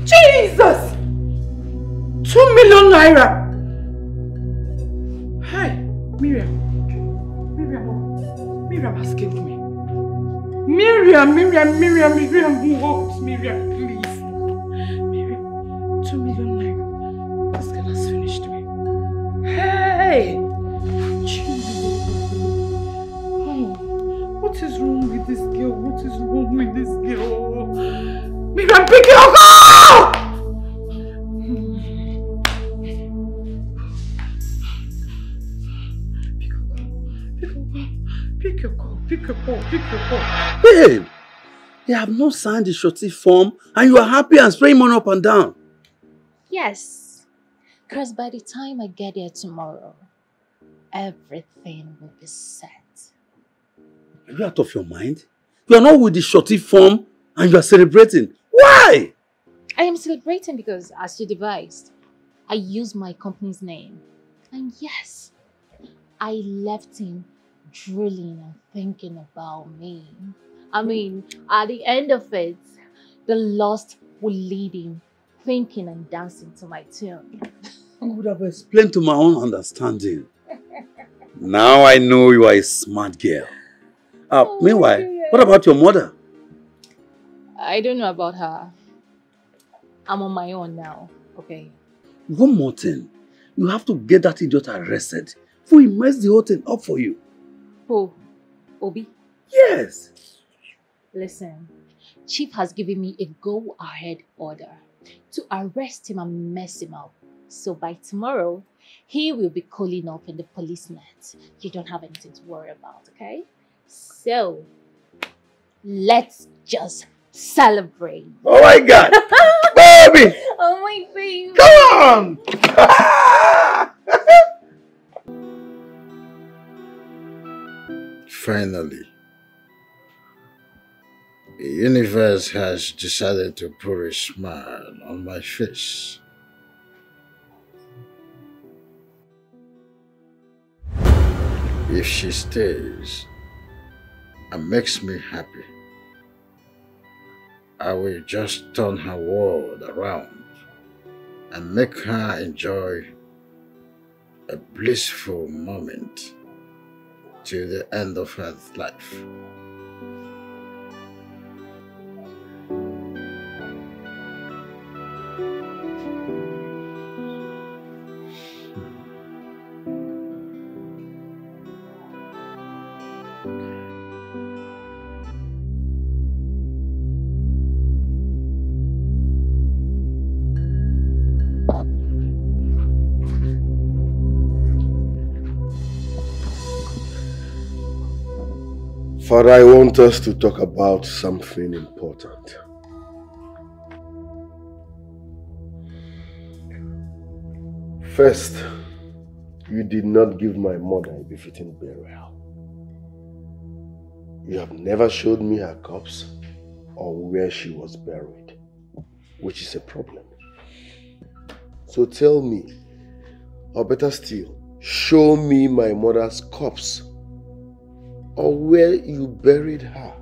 [SPEAKER 4] Jesus! 2 million naira! Hey, Miriam. Miriam has killed me. Miriam, what? Miriam, please. Miriam, 2 million naira. This girl has finished me. Hey! Oh, what is wrong with this girl? What is wrong with this girl? Miriam, pick your call! Pick your call.
[SPEAKER 12] Babe, you have not signed the surety form and you are happy and spraying money up and down.
[SPEAKER 15] Yes, because by the time I get there tomorrow, everything will be set.
[SPEAKER 12] Are you out of your mind? You are not with the surety form and you are celebrating. Why?
[SPEAKER 15] I am celebrating because, as you devised, I used my company's name. And yes, I left him drooling and thinking about me. I mean, at the end of it, the lost will lead him thinking and dancing to my tune.
[SPEAKER 12] I would have explained to my own understanding. Now I know you are a smart girl. Meanwhile, what about your mother?
[SPEAKER 15] I don't know about her.
[SPEAKER 2] I'm on my own now, okay?
[SPEAKER 12] One more thing. You have to get that idiot arrested before he messed the whole thing up for you.
[SPEAKER 2] Who? Obi?
[SPEAKER 12] Yes.
[SPEAKER 2] Listen, Chief has given me a go-ahead order to arrest him and mess him up. So by tomorrow, he will be calling up in the police net. You don't have anything to worry about, okay? So, let's just celebrate.
[SPEAKER 1] Oh my God! Baby!
[SPEAKER 2] Oh my baby!
[SPEAKER 1] Come on!
[SPEAKER 8] Finally, the universe has decided to put a smile on my face. If she stays and makes me happy, I will just turn her world around and make her enjoy a blissful moment till the end of her life.
[SPEAKER 1] Father, I want us to talk about something important. First, you did not give my mother a befitting burial. You have never showed me her corpse or where she was buried, which is a problem. So tell me, or better still, show me my mother's corpse or where you buried her.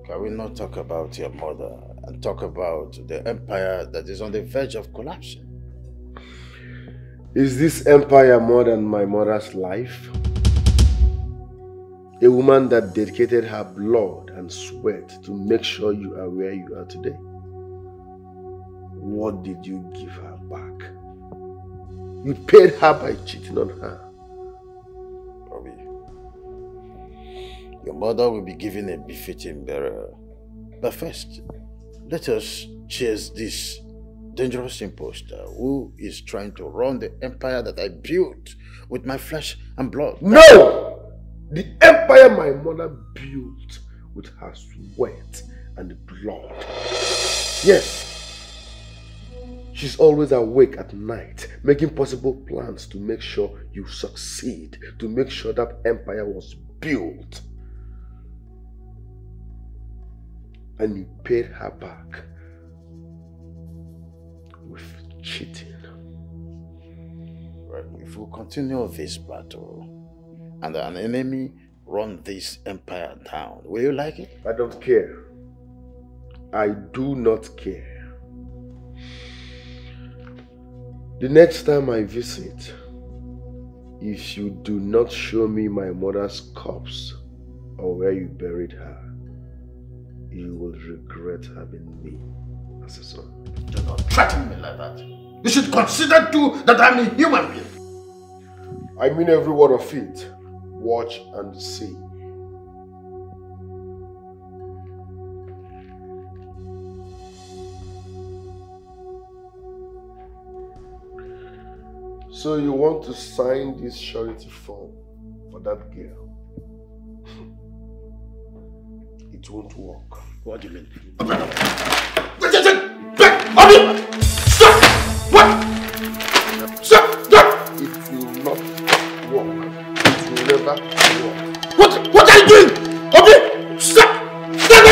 [SPEAKER 8] Can we not talk about your mother and talk about the empire that is on the verge of collapsing?
[SPEAKER 1] Is this empire more than my mother's life? A woman that dedicated her blood and sweat to make sure you are where you are today. What did you give her back? You paid her by cheating on her.
[SPEAKER 8] Your mother will be given a befitting burial. But first, let us chase this dangerous imposter who is trying to run the empire that I built with my flesh and blood.
[SPEAKER 1] No! The empire my mother built with her sweat and blood. Yes. She's always awake at night, making possible plans to make sure you succeed, to make sure that empire was built. And you paid her back with cheating.
[SPEAKER 8] Right. If we continue this battle and an enemy run this empire down, will you like it?
[SPEAKER 1] I don't care. I do not care. The next time I visit, if you do not show me my mother's corpse or where you buried her, you will regret having me as a son.
[SPEAKER 8] Do not threaten me like that. You should consider too that I'm a human being.
[SPEAKER 1] I mean every word of it. Watch and see. So you want to sign this surety form for that girl? It won't work.
[SPEAKER 8] What do you mean?
[SPEAKER 1] Stop! What? Stop! It will not work. It will never work.
[SPEAKER 8] What are you doing? Obi! Stop! Stop!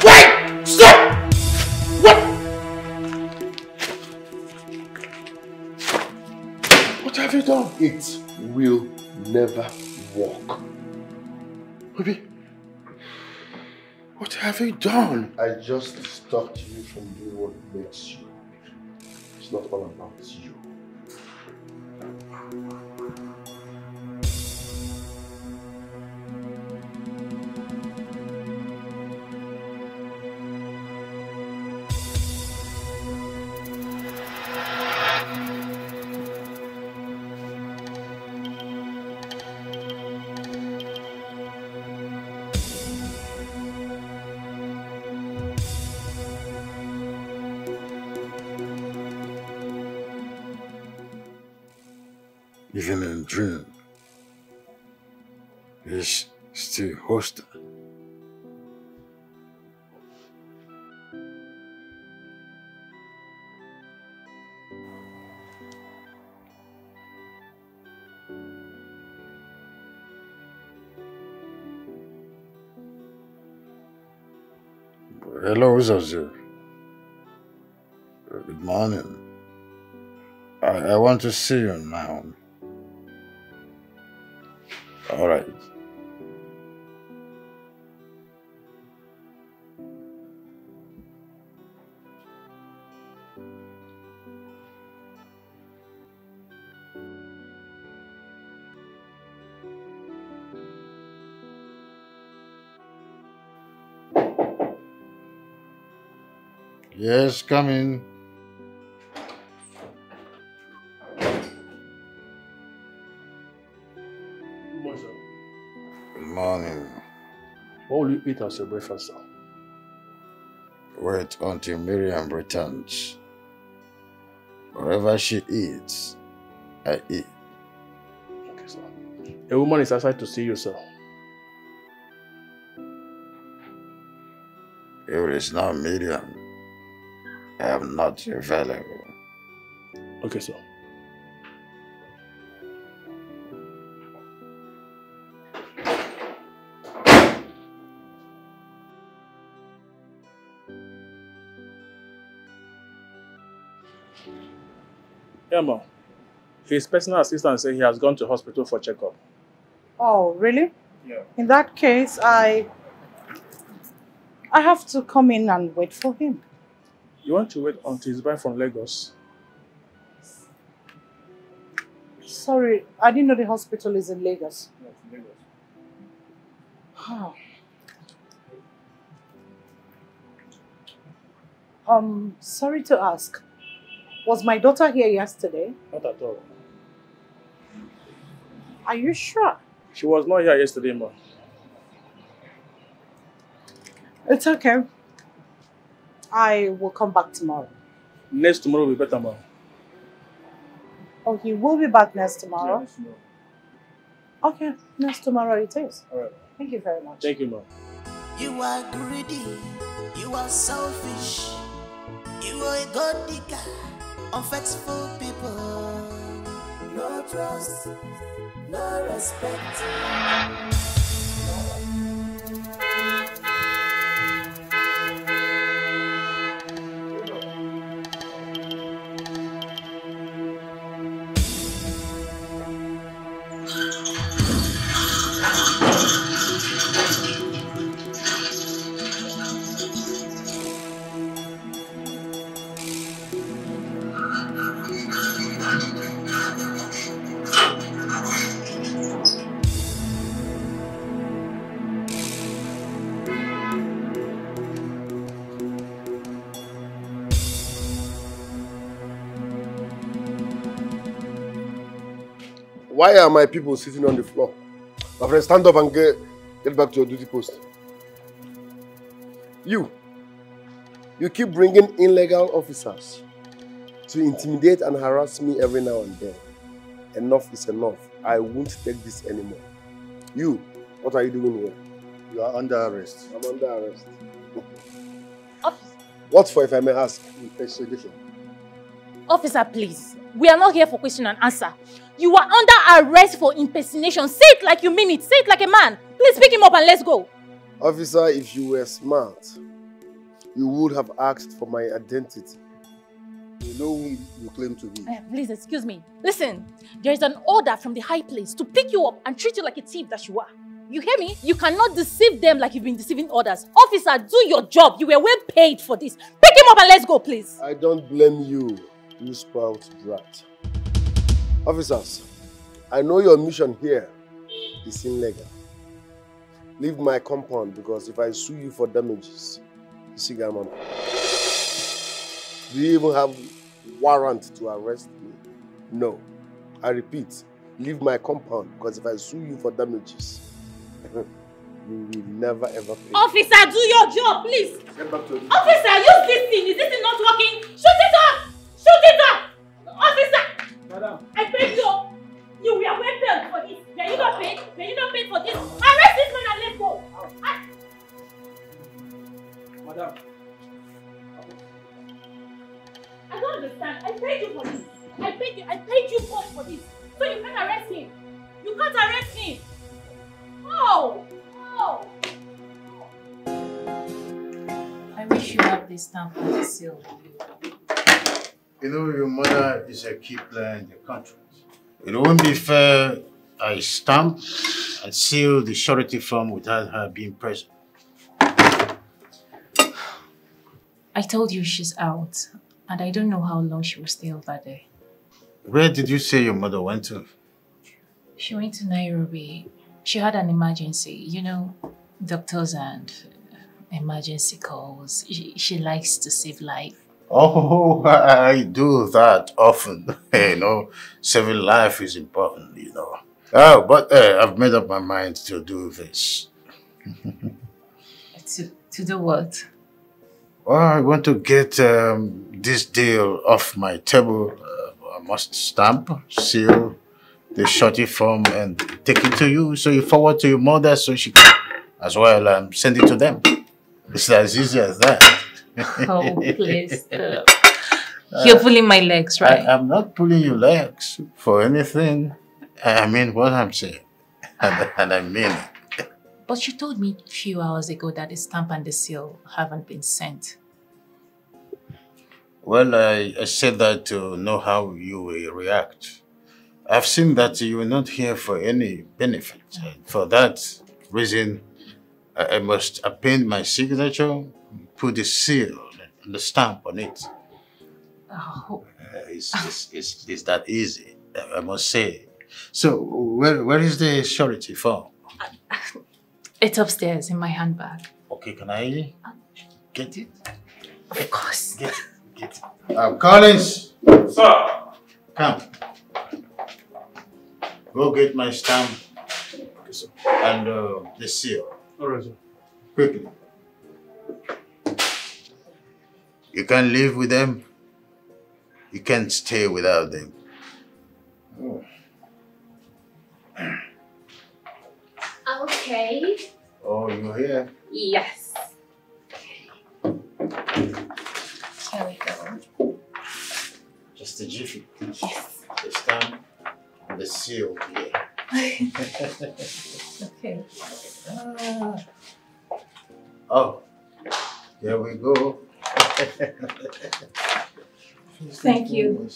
[SPEAKER 8] Wait! Stop! What? What have you done?
[SPEAKER 1] It will never work.
[SPEAKER 8] Obi! What have you done?
[SPEAKER 1] I just stopped you from doing what makes you happy. It's not all about you.
[SPEAKER 8] Even in dream, he's still hostile. Hello, Zazu. Good morning. I want to see you now. All right. Yes, come in. Good morning.
[SPEAKER 14] What will you eat as your breakfast, sir?
[SPEAKER 8] Wait until Miriam returns. Whatever she eats, I eat.
[SPEAKER 14] Okay, sir. A woman is outside to see you, sir.
[SPEAKER 8] If it is not Miriam, I am not available.
[SPEAKER 14] Okay, sir. Yeah, ma'am. His personal assistant said he has gone to hospital for checkup.
[SPEAKER 4] Oh, really?
[SPEAKER 14] Yeah.
[SPEAKER 4] In that case, I have to come in and wait for him.
[SPEAKER 14] You want to wait until he's back from Lagos?
[SPEAKER 4] Sorry, I didn't know the hospital is in Lagos.
[SPEAKER 14] Yes, Lagos.
[SPEAKER 4] Sorry to ask. Was my daughter here yesterday?
[SPEAKER 14] Not at all.
[SPEAKER 4] Are you sure?
[SPEAKER 14] She was not here yesterday, ma'am.
[SPEAKER 4] It's okay. I will come back tomorrow.
[SPEAKER 14] Next tomorrow will be better, ma'am.
[SPEAKER 4] Oh, he will be back next tomorrow?
[SPEAKER 14] Yes, ma'am.
[SPEAKER 4] Okay, next tomorrow it is.
[SPEAKER 14] All right.
[SPEAKER 4] Thank you very much.
[SPEAKER 14] Thank you, ma'am.
[SPEAKER 10] You are greedy, you are selfish, you are a god digger, unfaithful people. No trust, no respect.
[SPEAKER 1] Why are my people sitting on the floor? My friend, stand up and get back to your duty post. You keep bringing illegal officers to intimidate and harass me every now and then. Enough is enough. I won't take this anymore. You, what are you doing here?
[SPEAKER 8] You are under arrest.
[SPEAKER 1] I'm under arrest. What for, if I may ask?
[SPEAKER 8] Investigation.
[SPEAKER 2] Officer, please. We are not here for question and answer. You are under arrest for impersonation. Say it like you mean it. Say it like a man. Please pick him up and let's go.
[SPEAKER 1] Officer, if you were smart, you would have asked for my identity.
[SPEAKER 8] You know who you claim to be.
[SPEAKER 2] Please, excuse me. Listen, there is an order from the high place to pick you up and treat you like a thief that you are. You hear me? You cannot deceive them like you've been deceiving others. Officer, do your job. You were well paid for this. Pick him up and let's go, please.
[SPEAKER 1] I don't blame you, you spout brat. Officers, I know your mission here is illegal. Leave my compound because if I sue you for damages, you see, Gaman. Do you even have warrant to arrest me? No. I repeat, leave my compound because if I sue you for damages, you will never ever pay.
[SPEAKER 2] Officer, do your job, please.
[SPEAKER 1] Get back to it.
[SPEAKER 2] Officer, use this thing. Is this thing not working? Shoot it up! Shoot it up! Officer!
[SPEAKER 9] Madam.
[SPEAKER 2] I beg you. You were
[SPEAKER 15] the stamp and the seal.
[SPEAKER 8] You know, your mother is a key player in the contract. It won't be fair I stamp and seal the surety form without her being present.
[SPEAKER 15] I told you she's out, and I don't know how long she will stay over there.
[SPEAKER 8] Where did you say your mother went to?
[SPEAKER 15] She went to Nairobi. She had an emergency, you know, doctors and emergency calls. She likes to save life.
[SPEAKER 8] Oh, I do that often. You know, saving life is important, you know. Oh, but I've made up my mind to do this.
[SPEAKER 15] To do what?
[SPEAKER 8] Well, I want to get this deal off my table. I must stamp, seal the shorty form and take it to you. So you forward to your mother so she can as well send it to them. It's as easy as that.
[SPEAKER 15] Oh, please. You're pulling my legs, right?
[SPEAKER 8] I'm not pulling your legs for anything. I mean what I'm saying. And I mean it.
[SPEAKER 15] But you told me a few hours ago that the stamp and the seal haven't been sent.
[SPEAKER 8] Well, I said that to know how you will react. I've seen that you are not here for any benefit. For that reason, I must append my signature, put the seal and the stamp on it.
[SPEAKER 15] Oh.
[SPEAKER 8] It's that easy, I must say. So, where is the surety form?
[SPEAKER 15] It's upstairs in my handbag.
[SPEAKER 8] Okay, can I get it?
[SPEAKER 15] Of course.
[SPEAKER 8] Get it. Collins!
[SPEAKER 9] Sir!
[SPEAKER 8] Come. Go get my stamp and the seal.
[SPEAKER 9] All right, sir.
[SPEAKER 8] Quickly. You can't live with them. You can't stay without them. Oh.
[SPEAKER 15] Okay.
[SPEAKER 8] Oh, you're here?
[SPEAKER 15] Yes. Here we go.
[SPEAKER 8] Just a jiffy.
[SPEAKER 15] Yes.
[SPEAKER 8] The stamp and the seal here.
[SPEAKER 15] Okay.
[SPEAKER 8] Oh, there we go.
[SPEAKER 15] Thank you.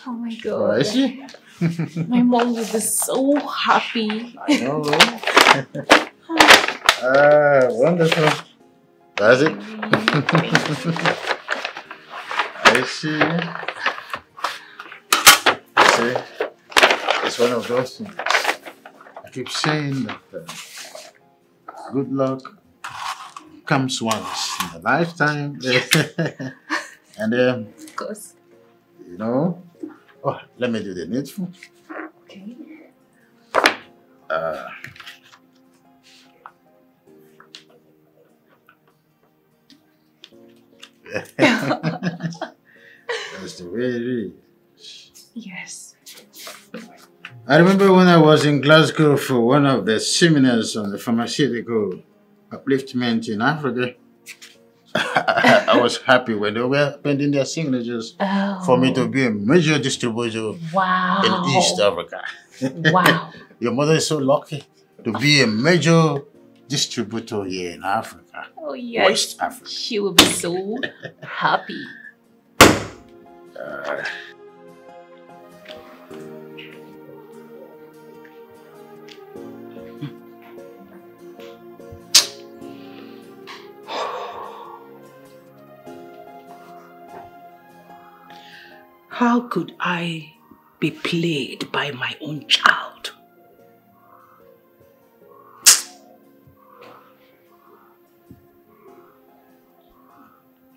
[SPEAKER 15] Oh my God.
[SPEAKER 8] Is she?
[SPEAKER 15] My mom will be so happy.
[SPEAKER 8] I know. Wonderful. That's it. I see. See, it's one of those things. I keep saying that good luck comes once in a lifetime. And
[SPEAKER 15] of course.
[SPEAKER 8] You know, oh, let me do the needful.
[SPEAKER 15] Okay.
[SPEAKER 8] That's the way it is.
[SPEAKER 15] Yes.
[SPEAKER 8] I remember when I was in Glasgow for one of the seminars on the pharmaceutical upliftment in Africa. I was happy when they were pending their signatures for me to be a major distributor in East Africa.
[SPEAKER 15] Wow.
[SPEAKER 8] Your mother is so lucky to be a major distributor here in Africa.
[SPEAKER 15] Oh, yes.
[SPEAKER 8] West Africa.
[SPEAKER 15] She will be so happy.
[SPEAKER 4] How could I be played by my own child?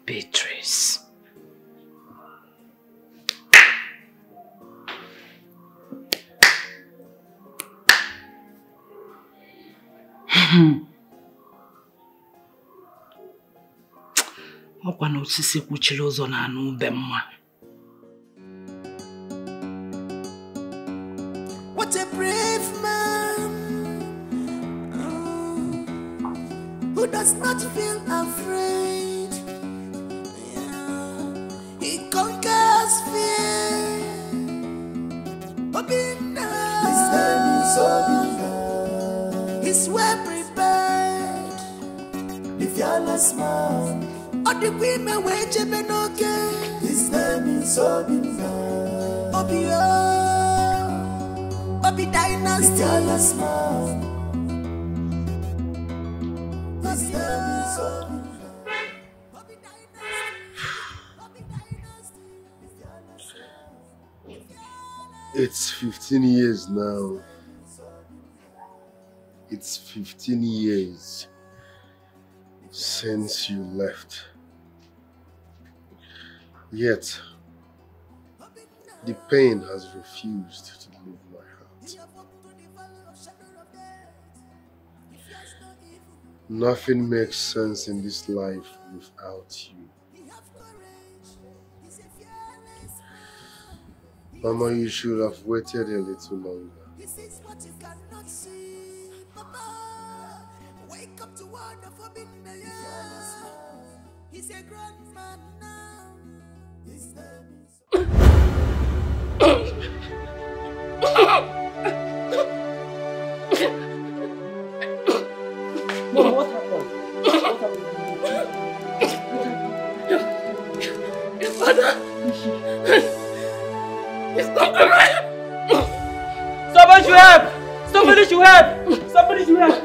[SPEAKER 4] Beatrice. Ọkwa na osisi kwuchiri ụzọ na anụ ube mma.
[SPEAKER 10] What a brave man who does not feel afraid. Yeah. He conquers fear. Obina. His well prepared. small. All the women wait to be no gay. His name is Obina. Obio, Obi Dynasty. All small. His name is Obina.
[SPEAKER 1] It's 15 years now. It's 15 years since you left. Yet, the pain has refused to leave my heart. Nothing makes sense in this life without you. Mama, you should have waited a little longer.
[SPEAKER 10] This is what you cannot see, Papa. Wake up to one of forbidden years. He's a grown man now. His name is.
[SPEAKER 17] Mom, what happened? What happened?
[SPEAKER 16] Your father. It's not alive!
[SPEAKER 17] Somebody should help! Somebody should help! Somebody should help!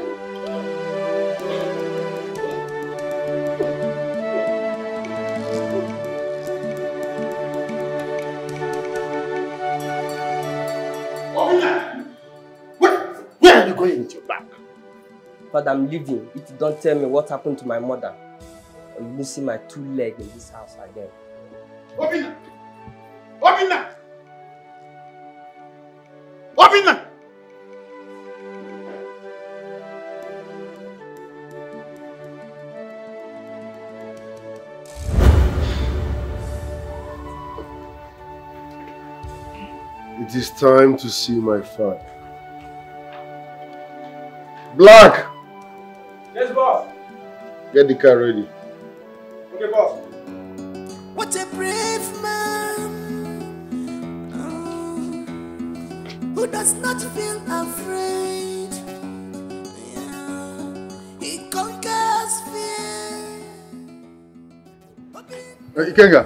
[SPEAKER 16] Where are you going with your bag?
[SPEAKER 17] Father, I'm leaving. If you don't tell me what happened to my mother, you will see my two legs in this house again.
[SPEAKER 16] Obina! Obina! Obina!
[SPEAKER 1] It is time to see my father. Black!
[SPEAKER 17] Yes, boss.
[SPEAKER 1] Get the car ready.
[SPEAKER 17] Okay, boss.
[SPEAKER 10] What a brave man who does not feel afraid. Yeah. He conquers fear.
[SPEAKER 14] Ikenga,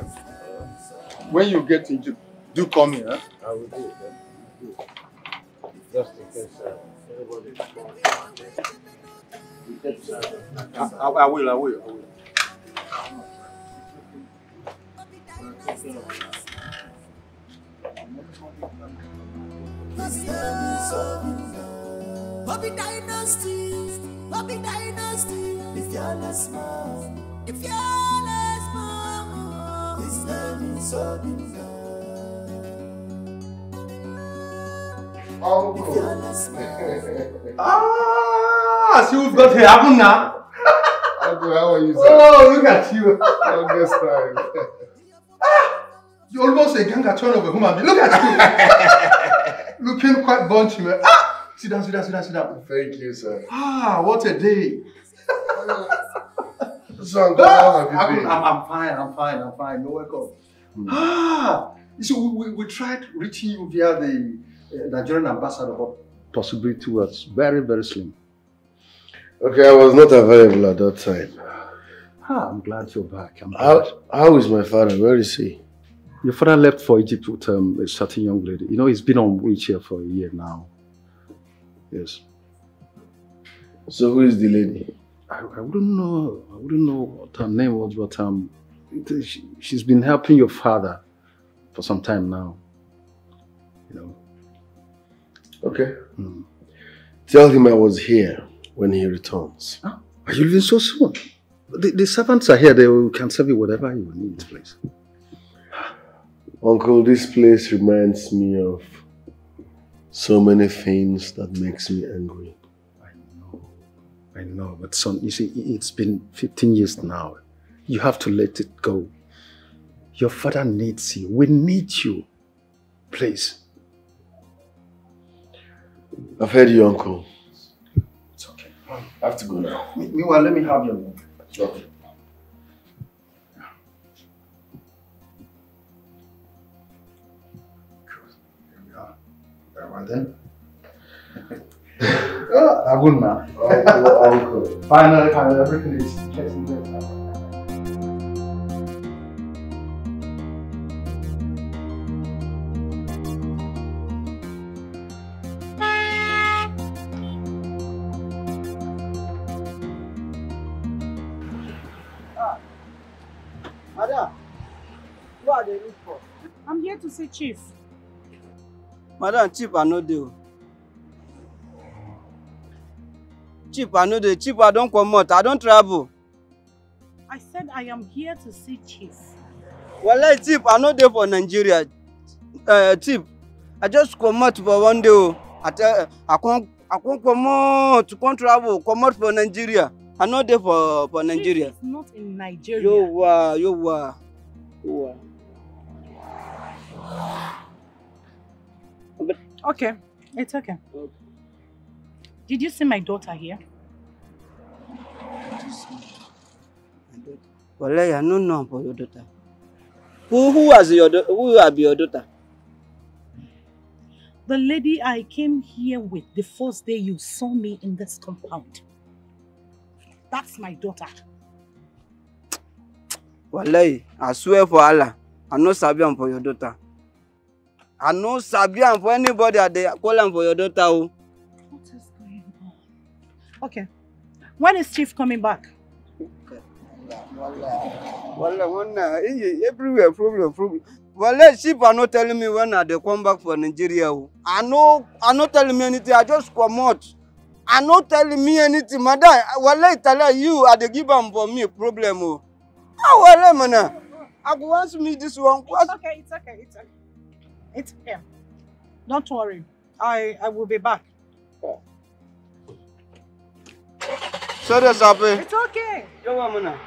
[SPEAKER 14] when you get into, do call me, huh?
[SPEAKER 8] I will do it. Just in case everybody is
[SPEAKER 14] I will.
[SPEAKER 10] Bobby Dynasty, the fearless man, his name is Obina.
[SPEAKER 14] See who's got here happen now.
[SPEAKER 1] Uncle, how are you, sir?
[SPEAKER 14] Oh, look at you.
[SPEAKER 1] Longest time.
[SPEAKER 14] You almost a ganga turn of a human being. Look at you. Looking quite bunchy, man. Sit down.
[SPEAKER 1] Thank you, sir.
[SPEAKER 14] What a day.
[SPEAKER 1] So, Uncle, how have you been?
[SPEAKER 14] I'm fine. You're welcome. You see, we tried reaching you via the Nigerian ambassador, but possibility was very, very slim.
[SPEAKER 1] Okay, I was not available at that time.
[SPEAKER 14] I'm glad you're back.
[SPEAKER 1] How is my father? Where is he?
[SPEAKER 14] Your father left for Egypt with a certain young lady. You know, he's been on wheelchair for a year now. Yes.
[SPEAKER 1] So who is the lady?
[SPEAKER 14] I wouldn't know. I wouldn't know what her name was, but she's been helping your father for some time now. You know.
[SPEAKER 1] Okay. Tell him I was here when he returns.
[SPEAKER 14] Are you leaving so soon? The servants are here. They can serve you whatever you need, please.
[SPEAKER 1] Uncle, this place reminds me of so many things that makes me angry.
[SPEAKER 14] I know, but son, you see, it's been 15 years now. You have to let it go. Your father needs you. We need you. Please.
[SPEAKER 1] I've heard you, Uncle.
[SPEAKER 14] It's okay.
[SPEAKER 1] I have to go now.
[SPEAKER 14] Meanwhile, let me have your number.
[SPEAKER 1] Okay.
[SPEAKER 14] Good. Here we are. Very well then. I'm good now. All good. Finally, everything is getting better.
[SPEAKER 13] Madam, what are they looking for?
[SPEAKER 4] I'm here to see Chief.
[SPEAKER 13] Madam, Chief, I know deal. Chief, I know the Chief, I don't come out. I don't travel.
[SPEAKER 4] I said I am here to see Chief.
[SPEAKER 13] Well, Chief, I know there for Nigeria. Chief, I just come out for one day. I can't come out to travel. Come out for Nigeria. I know there for Nigeria.
[SPEAKER 4] Chief is not in Nigeria.
[SPEAKER 13] You are.
[SPEAKER 4] Okay, it's okay. Did you see my daughter here?
[SPEAKER 13] Well, I don't know for your daughter. Who will be your daughter?
[SPEAKER 4] The lady I came here with the first day you saw me in this compound. That's my daughter.
[SPEAKER 13] Wallahi, I swear for Allah, I know Sabian for your daughter. I know Sabian for anybody that they call him for your daughter.
[SPEAKER 4] What is going on? Okay. When is Chief coming back?
[SPEAKER 13] Wallah, everywhere problem. Well, Chief are not telling me when they come back for Nigeria. I not telling me anything. I just come out. I not telling me anything, madam. Wallah, tell you are the give them for me problem. Wallah, man. I go answer me this one.
[SPEAKER 4] It's okay. It's okay. Don't worry. I will be back.
[SPEAKER 13] Sorry, Sabi.
[SPEAKER 4] It's okay.
[SPEAKER 13] Yo, man.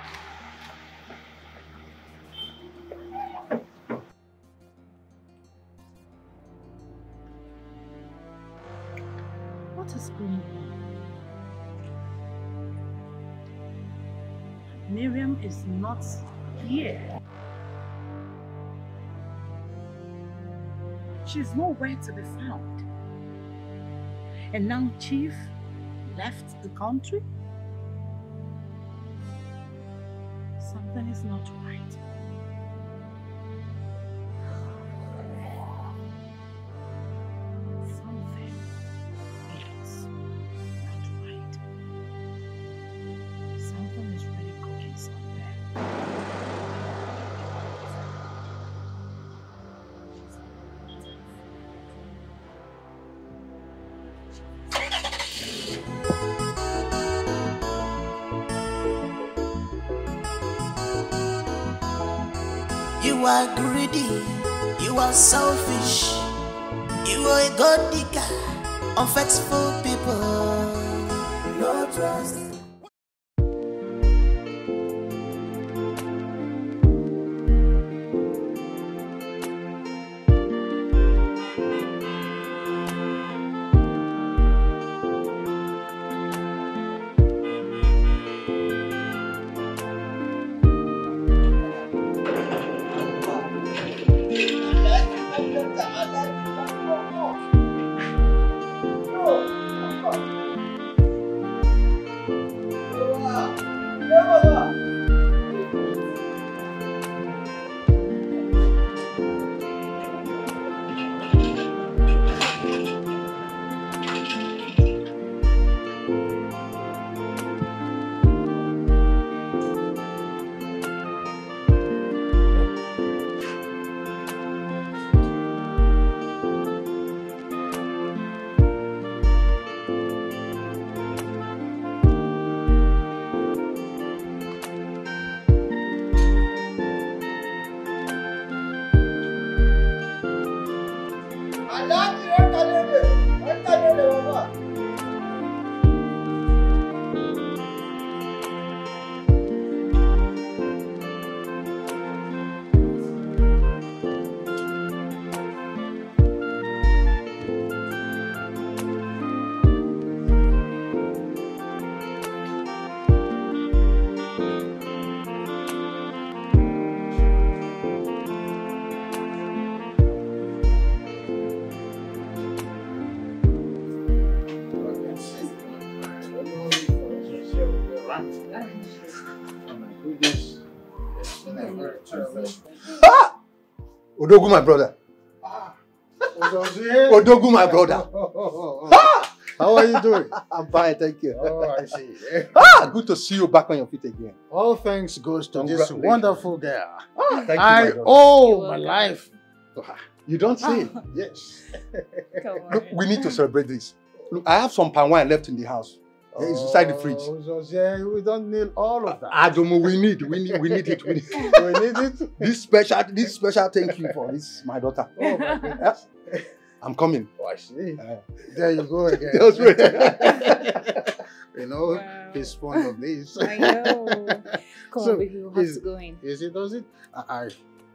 [SPEAKER 4] What is going on? Miriam is not here. She's nowhere to be found. And now Chief left the country? Something is not right. Something is not right. Something is really cooking somewhere.
[SPEAKER 10] You are greedy, you are selfish, you are a god digger, unfaithful people, no trust.
[SPEAKER 8] Oh my goodness.
[SPEAKER 14] Odogu, my brother. Odogu, my brother.
[SPEAKER 8] How are you doing?
[SPEAKER 14] I'm fine, thank you.
[SPEAKER 8] Oh, I see.
[SPEAKER 14] Good to see you back on your feet again.
[SPEAKER 8] All thanks goes to this wonderful girl.
[SPEAKER 14] Thank you,
[SPEAKER 8] I
[SPEAKER 14] my brother.
[SPEAKER 8] owe my life to her.
[SPEAKER 14] You don't say?
[SPEAKER 8] Yes.
[SPEAKER 14] Look, we need to celebrate this. Look, I have some palm wine left in the house. It's inside the fridge.
[SPEAKER 8] Jose, we don't need all of that.
[SPEAKER 14] Adomo, we need it. We need it. We need it. This special thank you for this, my daughter.
[SPEAKER 8] Oh my goodness.
[SPEAKER 14] I'm coming.
[SPEAKER 8] Oh, I see. There you go again.
[SPEAKER 14] That's right.
[SPEAKER 8] You know, he's fond of this.
[SPEAKER 15] I know. Come on, baby, we'll have to go in.
[SPEAKER 8] Does it? I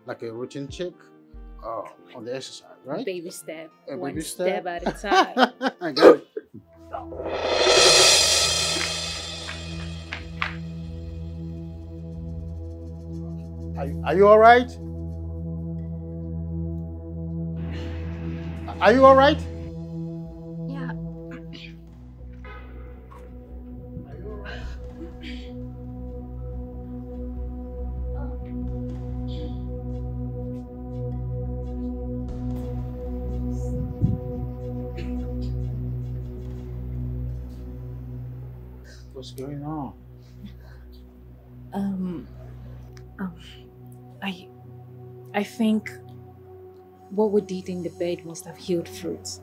[SPEAKER 8] like a routine check on the exercise, right?
[SPEAKER 15] Baby step.
[SPEAKER 8] A
[SPEAKER 15] One
[SPEAKER 8] baby
[SPEAKER 15] step at a time.
[SPEAKER 8] I got it. Are you all right? Are you all right?
[SPEAKER 15] Yeah.
[SPEAKER 8] What's going on?
[SPEAKER 2] I think what we did in the bed must have healed fruits.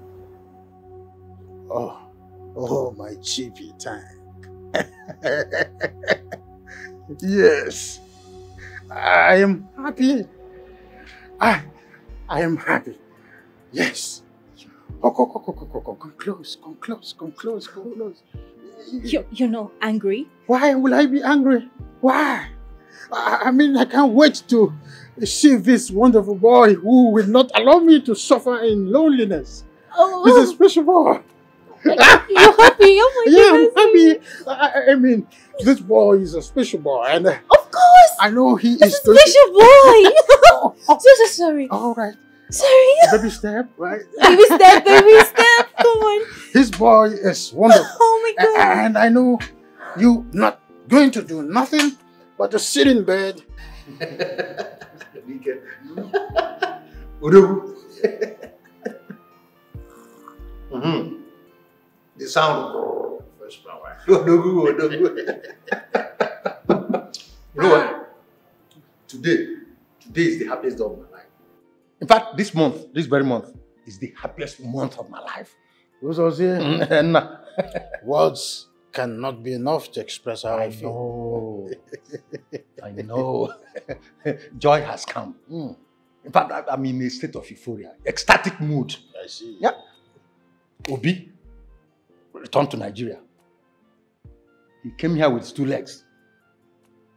[SPEAKER 8] Oh, my chippy tank. Yes, I am happy. I am happy. Yes. Come close.
[SPEAKER 2] You're not angry?
[SPEAKER 8] Why will I be angry? Why? I mean, I can't wait to see this wonderful boy who will not allow me to suffer in loneliness.
[SPEAKER 2] Oh.
[SPEAKER 8] He's a special boy.
[SPEAKER 2] You're happy? Oh my goodness.
[SPEAKER 8] I'm happy. I mean, this boy is a special boy. And
[SPEAKER 2] of course.
[SPEAKER 8] I know he
[SPEAKER 2] is
[SPEAKER 8] is
[SPEAKER 2] a special boy. So sorry.
[SPEAKER 8] All right.
[SPEAKER 2] Sorry.
[SPEAKER 8] Baby step, right?
[SPEAKER 2] Baby step. Come on.
[SPEAKER 8] His boy is wonderful.
[SPEAKER 2] Oh my God.
[SPEAKER 8] And I know you not going to do nothing but to sit in bed.
[SPEAKER 14] The sound of first power. You know what? Today is the happiest day of my life. In fact, this very month, is the happiest month of my life.
[SPEAKER 8] Words cannot be enough to express how I feel.
[SPEAKER 14] I know. Joy has come. In fact, I'm in a state of euphoria, ecstatic mood.
[SPEAKER 8] I see.
[SPEAKER 14] Yeah. Obi returned to Nigeria. He came here with his 2 legs.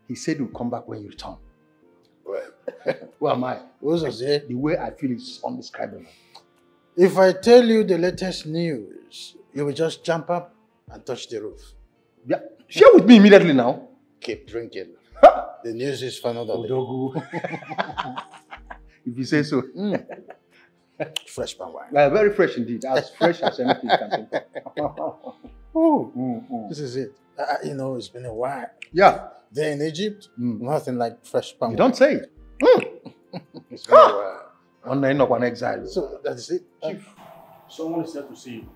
[SPEAKER 14] He said he'll come back when you return.
[SPEAKER 8] Well,
[SPEAKER 14] who am I?
[SPEAKER 8] The
[SPEAKER 14] way I feel is undescribable.
[SPEAKER 8] If I tell you the latest news, you will just jump up and touch the roof.
[SPEAKER 14] Yeah, share with me immediately now.
[SPEAKER 8] Keep drinking. The news is for another day.
[SPEAKER 14] If you say so.
[SPEAKER 8] Fresh palm wine.
[SPEAKER 14] Very fresh indeed. As fresh as anything you can think of.
[SPEAKER 8] This is it. You know, it's been a while.
[SPEAKER 14] Yeah.
[SPEAKER 8] There in Egypt, nothing like fresh palm wine.
[SPEAKER 14] You don't say it.
[SPEAKER 8] It's been a while.
[SPEAKER 14] On exile.
[SPEAKER 8] So that is it.
[SPEAKER 9] Chief, someone is here to see you.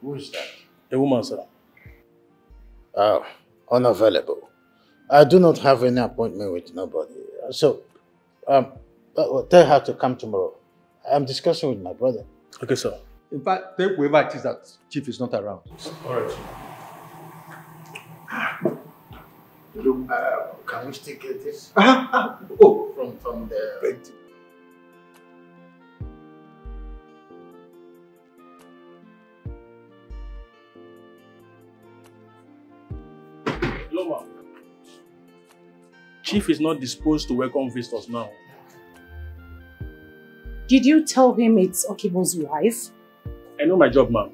[SPEAKER 8] Who is that?
[SPEAKER 9] A woman, sir.
[SPEAKER 8] Unavailable. I do not have any appointment with nobody. So, tell her to come tomorrow. I'm discussing with my brother.
[SPEAKER 9] Okay, sir.
[SPEAKER 14] In fact, tell whoever it is that Chief is not around.
[SPEAKER 9] All right.
[SPEAKER 8] Look, can we still get this? From the...
[SPEAKER 9] Hello, ma'am. Chief is not disposed to welcome visitors now.
[SPEAKER 4] Did you tell him it's Okibo's wife?
[SPEAKER 9] I know my job, ma'am.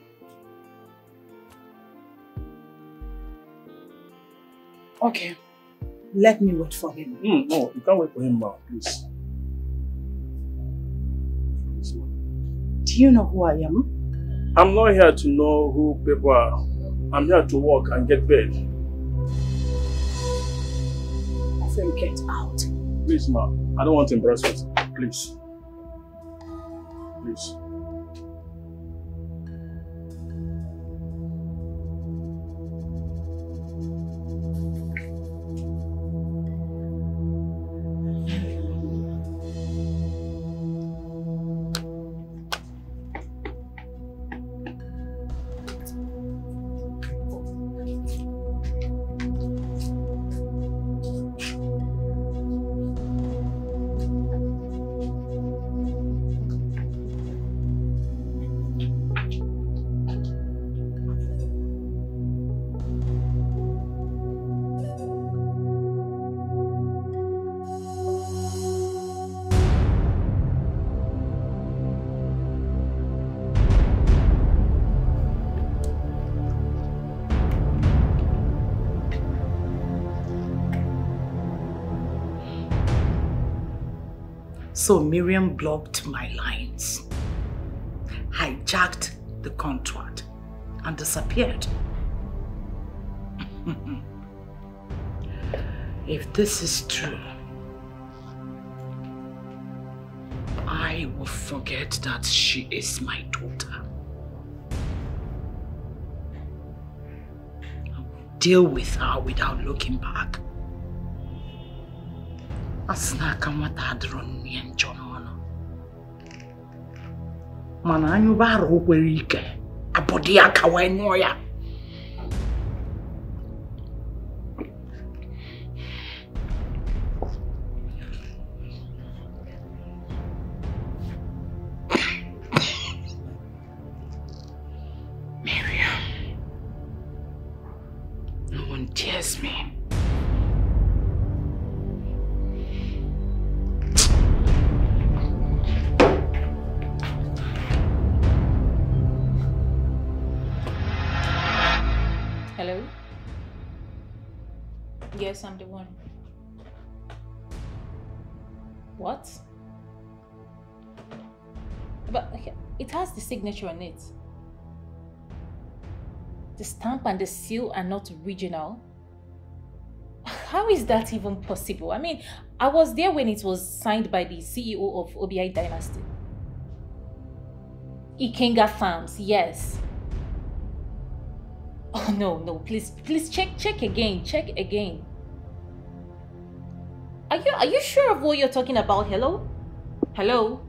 [SPEAKER 4] Okay. Let me wait for him.
[SPEAKER 9] No, you can't wait for him, ma'am, please.
[SPEAKER 4] Do you know who I am?
[SPEAKER 9] I'm not here to know who people are. I'm here to work and get paid.
[SPEAKER 4] Then get out.
[SPEAKER 9] Please, ma. I don't want embarrassment. Please. Please.
[SPEAKER 4] So Miriam blocked my lines, hijacked the contract, and disappeared. If this is true, I will forget that she is my daughter. I will deal with her without looking back. Asnaka matadron ni enjono. Mana anyubaro kwerike. Abodi akawa enoya. Miriam. No one dares me.
[SPEAKER 15] Hello? Yes, I'm the one. What? But it has the signature on it. The stamp and the seal are not original. How is that even possible? I mean, I was there when it was signed by the CEO of OBI Dynasty. Ikenga Farms, yes. Oh no, please check again. Are you sure of what you're talking about? Hello? Hello?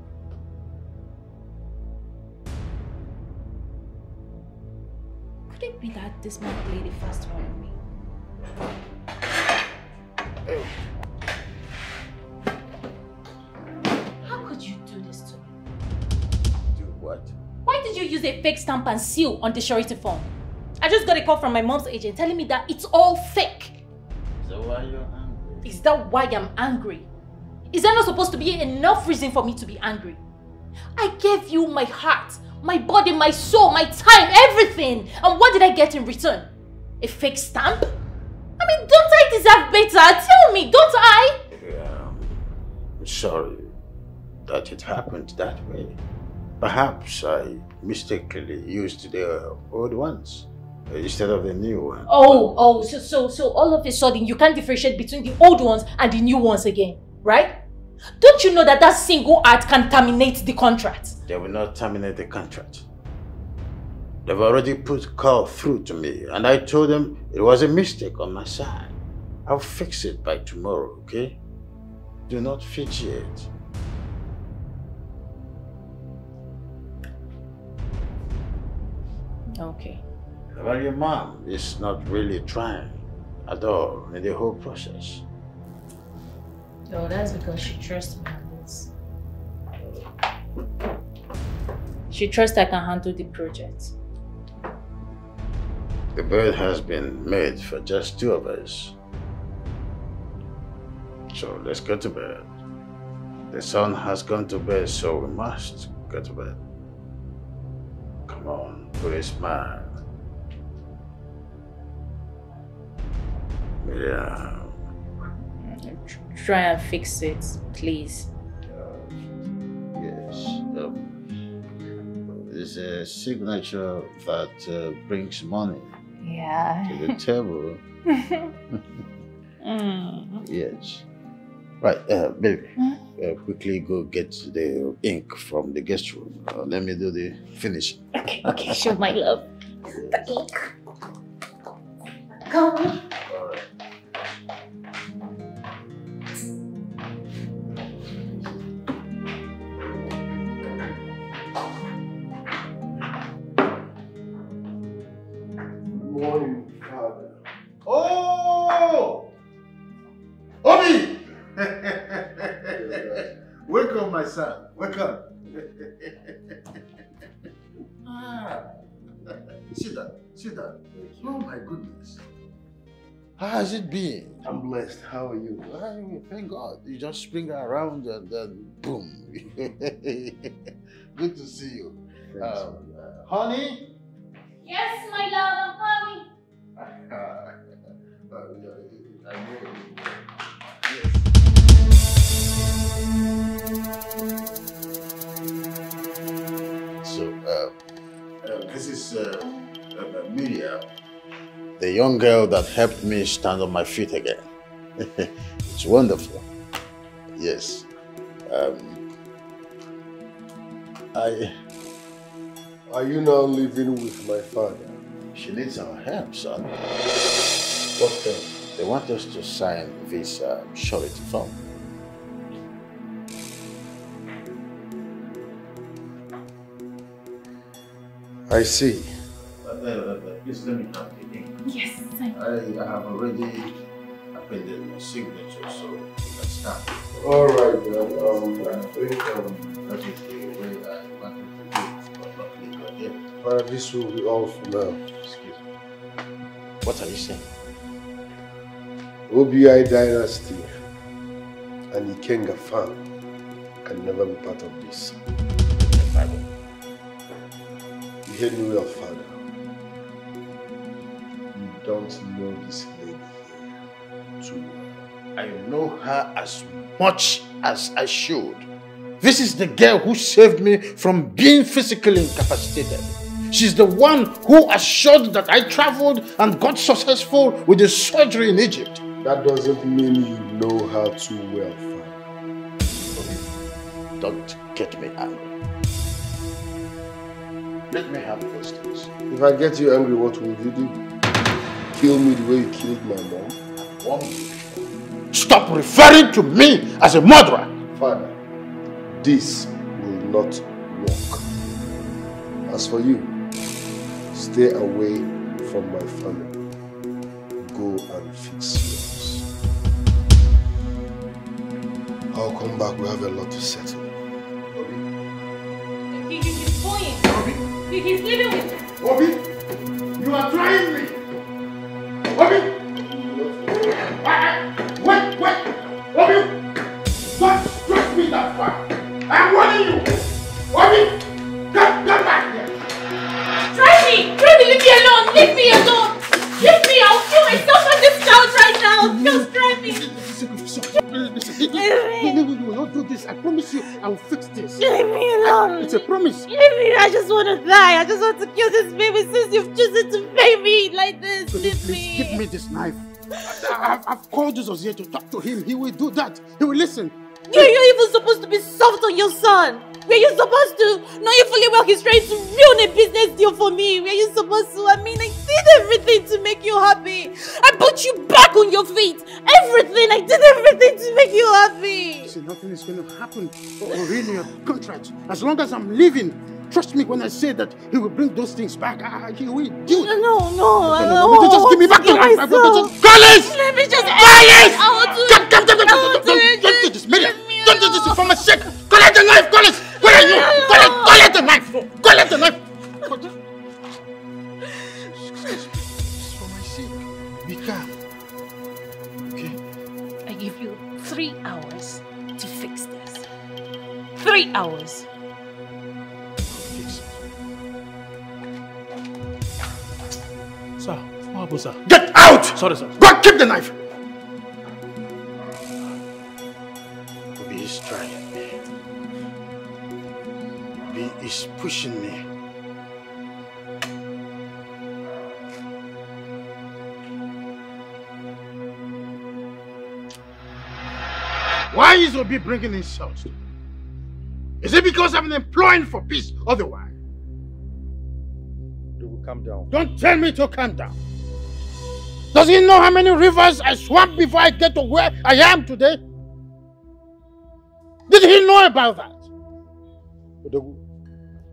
[SPEAKER 15] Could it be that this man played a fast one on me? How could you do this to me?
[SPEAKER 8] Do what?
[SPEAKER 15] Why did you use a fake stamp and seal on the surety form? I just got a call from my mom's agent telling me that it's all fake.
[SPEAKER 8] Is that why you're angry?
[SPEAKER 15] Is that why I'm angry? Is that not supposed to be enough reason for me to be angry? I gave you my heart, my body, my soul, my time, everything. And what did I get in return? A fake stamp? I mean, don't I deserve better? Tell me, don't I?
[SPEAKER 8] Yeah, I'm sorry that it happened that way. Perhaps I mistakenly used the old ones instead of the new one.
[SPEAKER 15] So all of a sudden you can't differentiate between the old ones and the new ones again, right? Don't you know that that single act can terminate the contract?
[SPEAKER 8] They will not terminate the contract. They've already put call through to me, and I told them it was a mistake on my side. I'll fix it by tomorrow, okay? Do not fidget.
[SPEAKER 15] Okay.
[SPEAKER 8] But your mom is not really trying at all in the whole process.
[SPEAKER 15] No, that's because she trusts me on this. She trusts I can handle the project.
[SPEAKER 8] The bed has been made for just two of us. So let's go to bed. The sun has gone to bed, so we must go to bed. Come on, put a smile. Yeah.
[SPEAKER 15] Try and fix it, please.
[SPEAKER 8] Yes. It's a signature that brings money
[SPEAKER 15] to
[SPEAKER 8] the table. Yes. Right, baby. Quickly go get the ink from the guest room. Let me do the finish.
[SPEAKER 15] Okay, sure, my love. The ink. Come on.
[SPEAKER 1] Morning, Father. Oh! Obi! Welcome, my son. Welcome. Sit down. Sit down. Oh, my goodness.
[SPEAKER 8] How has it been?
[SPEAKER 1] I'm blessed. How are you?
[SPEAKER 8] Thank God. You just spring around and then boom. Good to see you. Honey?
[SPEAKER 15] Yes, my love, I'm coming.
[SPEAKER 8] So, this is Miriam, the young girl that helped me stand on my feet again. It's wonderful. Yes.
[SPEAKER 1] Are you now living with my father?
[SPEAKER 8] She needs our help, son.
[SPEAKER 1] What help?
[SPEAKER 8] They want us to sign this surety form.
[SPEAKER 1] I see.
[SPEAKER 8] Please let me have the ink.
[SPEAKER 15] Yes,
[SPEAKER 8] I have already appended my signature, so you can start.
[SPEAKER 1] All right, then.
[SPEAKER 8] I think that is the way I wanted to do it, but luckily got here.
[SPEAKER 1] This will be all for now.
[SPEAKER 8] Excuse me. What are you saying?
[SPEAKER 1] OBI dynasty and Ikenga farm can never be part of this. You heard me well, Father. You don't know this lady here too well.
[SPEAKER 8] I know her as much as I should. This is the girl who saved me from being physically incapacitated. She's the one who assured that I traveled and got successful with the surgery in Egypt.
[SPEAKER 1] That doesn't mean you know her too well, Father.
[SPEAKER 8] Don't get me angry. Let me have those things.
[SPEAKER 1] If I get you angry, what will you do? Kill me the way you killed my mom?
[SPEAKER 8] Stop referring to me as a murderer!
[SPEAKER 1] Father, this will not work. As for you, stay away from my family. Go and fix yours. I'll come back. We have a lot to settle.
[SPEAKER 15] He's going. He's leaving with me.
[SPEAKER 8] Obi, you are trying me. Obi! Wait! Obi! Don't stress me that far. I'm warning you. Obi! Come back here.
[SPEAKER 15] Try me, leave me alone. Leave me alone. Leave me. I'll kill myself on this couch right now. Just try me.
[SPEAKER 8] No, don't do this. I promise you, I'll fix this.
[SPEAKER 15] Leave me alone.
[SPEAKER 8] It's a promise.
[SPEAKER 15] Leave me. I just want to die. I just want to kill this baby since you've chosen to pay me like this. Leave me.
[SPEAKER 8] Give me this knife. I've called Jesus here to talk to him. He will do that. He will listen.
[SPEAKER 15] You're even supposed to be soft on your son. Were you supposed to? Knowing fully well he's trying to ruin a business deal for me. Were you supposed to? I mean, I did everything to make you happy. I put you back on your feet. Everything. I did everything to make you happy.
[SPEAKER 8] See, nothing is going to happen or ruin your contract. As long as I'm living, trust me when I say that he will bring those things back. He will do it.
[SPEAKER 15] No.
[SPEAKER 8] Just give me back the knife. Collins!
[SPEAKER 15] Let me just...
[SPEAKER 8] Collins!
[SPEAKER 15] I will do it.
[SPEAKER 8] Don't do this, Miriam. Don't do this for my sake. Collect the knife, Collins! Where are you? Collect the knife! Collect the knife! It's for my sake. Be calm. Okay?
[SPEAKER 2] I give you 3 hours to fix this. 3 hours.
[SPEAKER 14] Sir, what happened, sir?
[SPEAKER 8] Get out!
[SPEAKER 14] Sorry, sir.
[SPEAKER 8] Go keep the knife! Obi is trying me. Obi is pushing me.
[SPEAKER 14] Why is Obi bringing insults? Is it because I'm employing for peace otherwise?
[SPEAKER 16] Calm down.
[SPEAKER 14] Don't tell me to calm down. Does he know how many rivers I swam before I get to where I am today? Did he know about that?
[SPEAKER 16] Odogu,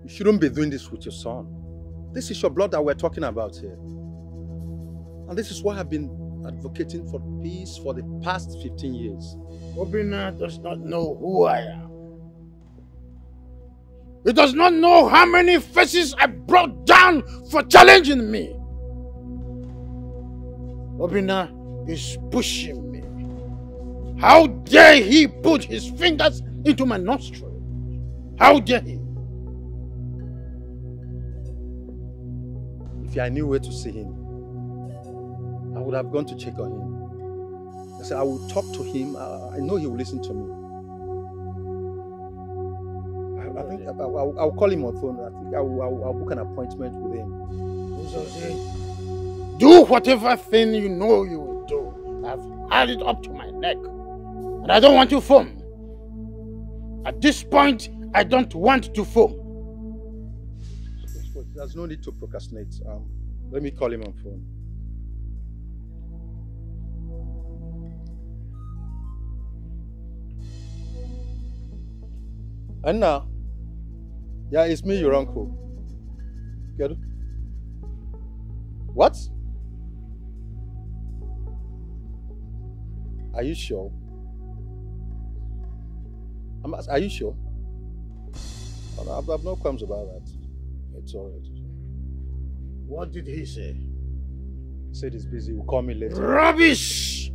[SPEAKER 16] you shouldn't be doing this with your son. This is your blood that we're talking about here. And this is why I've been advocating for peace for the past 15 years.
[SPEAKER 14] Obina does not know who I am. He does not know how many faces I brought down for challenging me. Obina is pushing me. How dare he put his fingers into my nostril? How dare he?
[SPEAKER 16] If I knew where to see him, I would have gone to check on him. I said, I will talk to him. I know he will listen to me. I think I'll call him on phone. I think I'll book an appointment with him.
[SPEAKER 14] Do whatever thing you know you will do. I've had it up to my neck. And I don't want to foam. At this point, I don't want to foam.
[SPEAKER 16] There's no need to procrastinate. Let me call him on phone. And now, yeah, it's me, your uncle. Get it? What? Are you sure? Are you sure? I have no qualms about that. It's alright.
[SPEAKER 14] What did he say?
[SPEAKER 16] He said he's busy. He'll call me later.
[SPEAKER 14] Rubbish!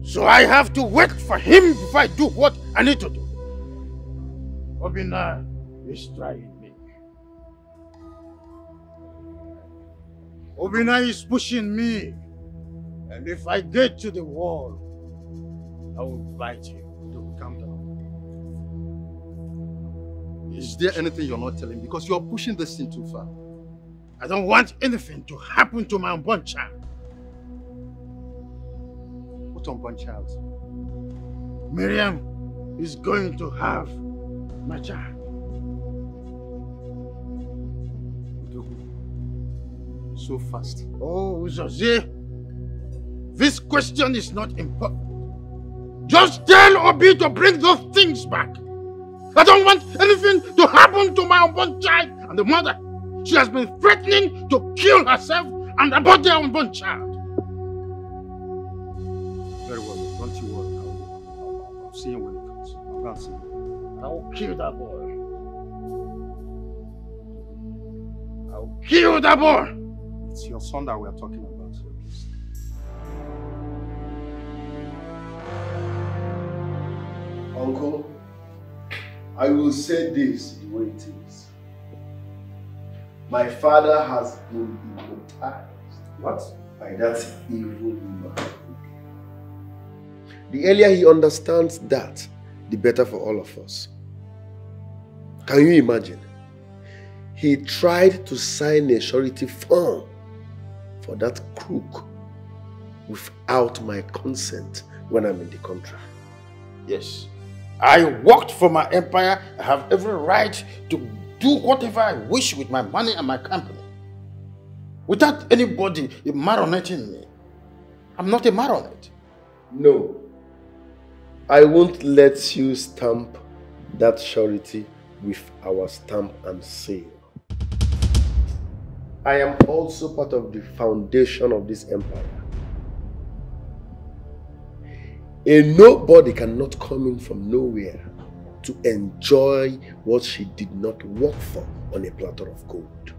[SPEAKER 14] So I have to wait for him before I do what I need to do. Obina is trying me. Obina is pushing me. And if I get to the wall, I will bite him.
[SPEAKER 16] Calm down. Is there anything you're not telling? Because you're pushing this thing too far.
[SPEAKER 14] I don't want anything to happen to my unborn child.
[SPEAKER 16] What unborn child?
[SPEAKER 14] Miriam is going to have my child.
[SPEAKER 16] So fast.
[SPEAKER 14] Oh, Uzozie, this question is not important. Just tell Obi to bring those things back. I don't want anything to happen to my unborn child and the mother. She has been threatening to kill herself and abort their unborn child.
[SPEAKER 16] Very well, don't you worry. I'll see him when he comes. I'll go and see him.
[SPEAKER 14] I will kill that boy. I will kill that boy.
[SPEAKER 16] It's your son that we are talking about here, please.
[SPEAKER 1] Uncle, I will say this the way it is. My father has been hypnotized.
[SPEAKER 16] What?
[SPEAKER 1] By that evil man. The earlier he understands that, the better for all of us. Can you imagine? He tried to sign a surety form for that crook without my consent when I'm in the country.
[SPEAKER 14] Yes. I worked for my empire. I have every right to do whatever I wish with my money and my company. Without anybody marioneting me. I'm not a marionette.
[SPEAKER 1] No. I won't let you stamp that surety with our stamp and seal. I am also part of the foundation of this empire. A nobody cannot come in from nowhere to enjoy what she did not work for on a platter of gold.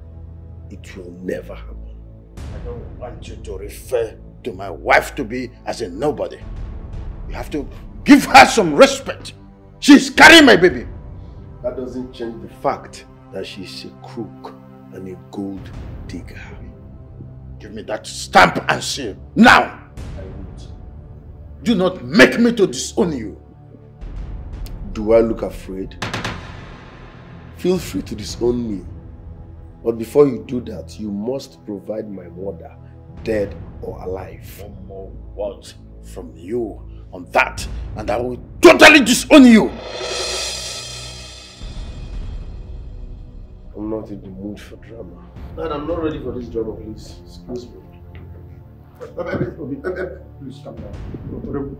[SPEAKER 1] It will never happen.
[SPEAKER 14] I don't want you to refer to my wife to be as a nobody. You have to give her some respect. She's carrying my baby.
[SPEAKER 1] That doesn't change the fact that she's a crook and a gold digger.
[SPEAKER 14] Give me that stamp and seal. Now!
[SPEAKER 1] I won't.
[SPEAKER 14] Do not make me to disown you.
[SPEAKER 1] Do I look afraid? Feel free to disown me. But before you do that, you must provide my mother, dead or alive.
[SPEAKER 14] One more word from you
[SPEAKER 8] on that, and I will totally disown you.
[SPEAKER 1] I'm not in the mood for drama. Dad, I'm not ready for this drama, please. Excuse me.
[SPEAKER 14] Please calm down.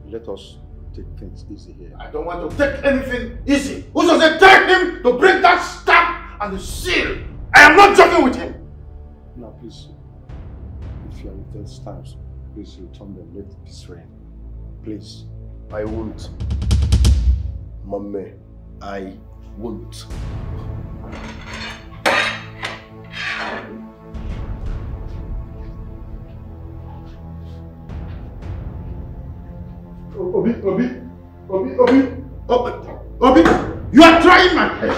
[SPEAKER 14] Let us take things easy here.
[SPEAKER 8] I don't want to take anything easy. Who does it take him to bring that stamp and the seal? I am not joking with him.
[SPEAKER 14] Now, please, if you are with those stamps, please return them. Let peace reign. Please.
[SPEAKER 1] I won't. Mama, I won't.
[SPEAKER 8] Obi, you are trying my head.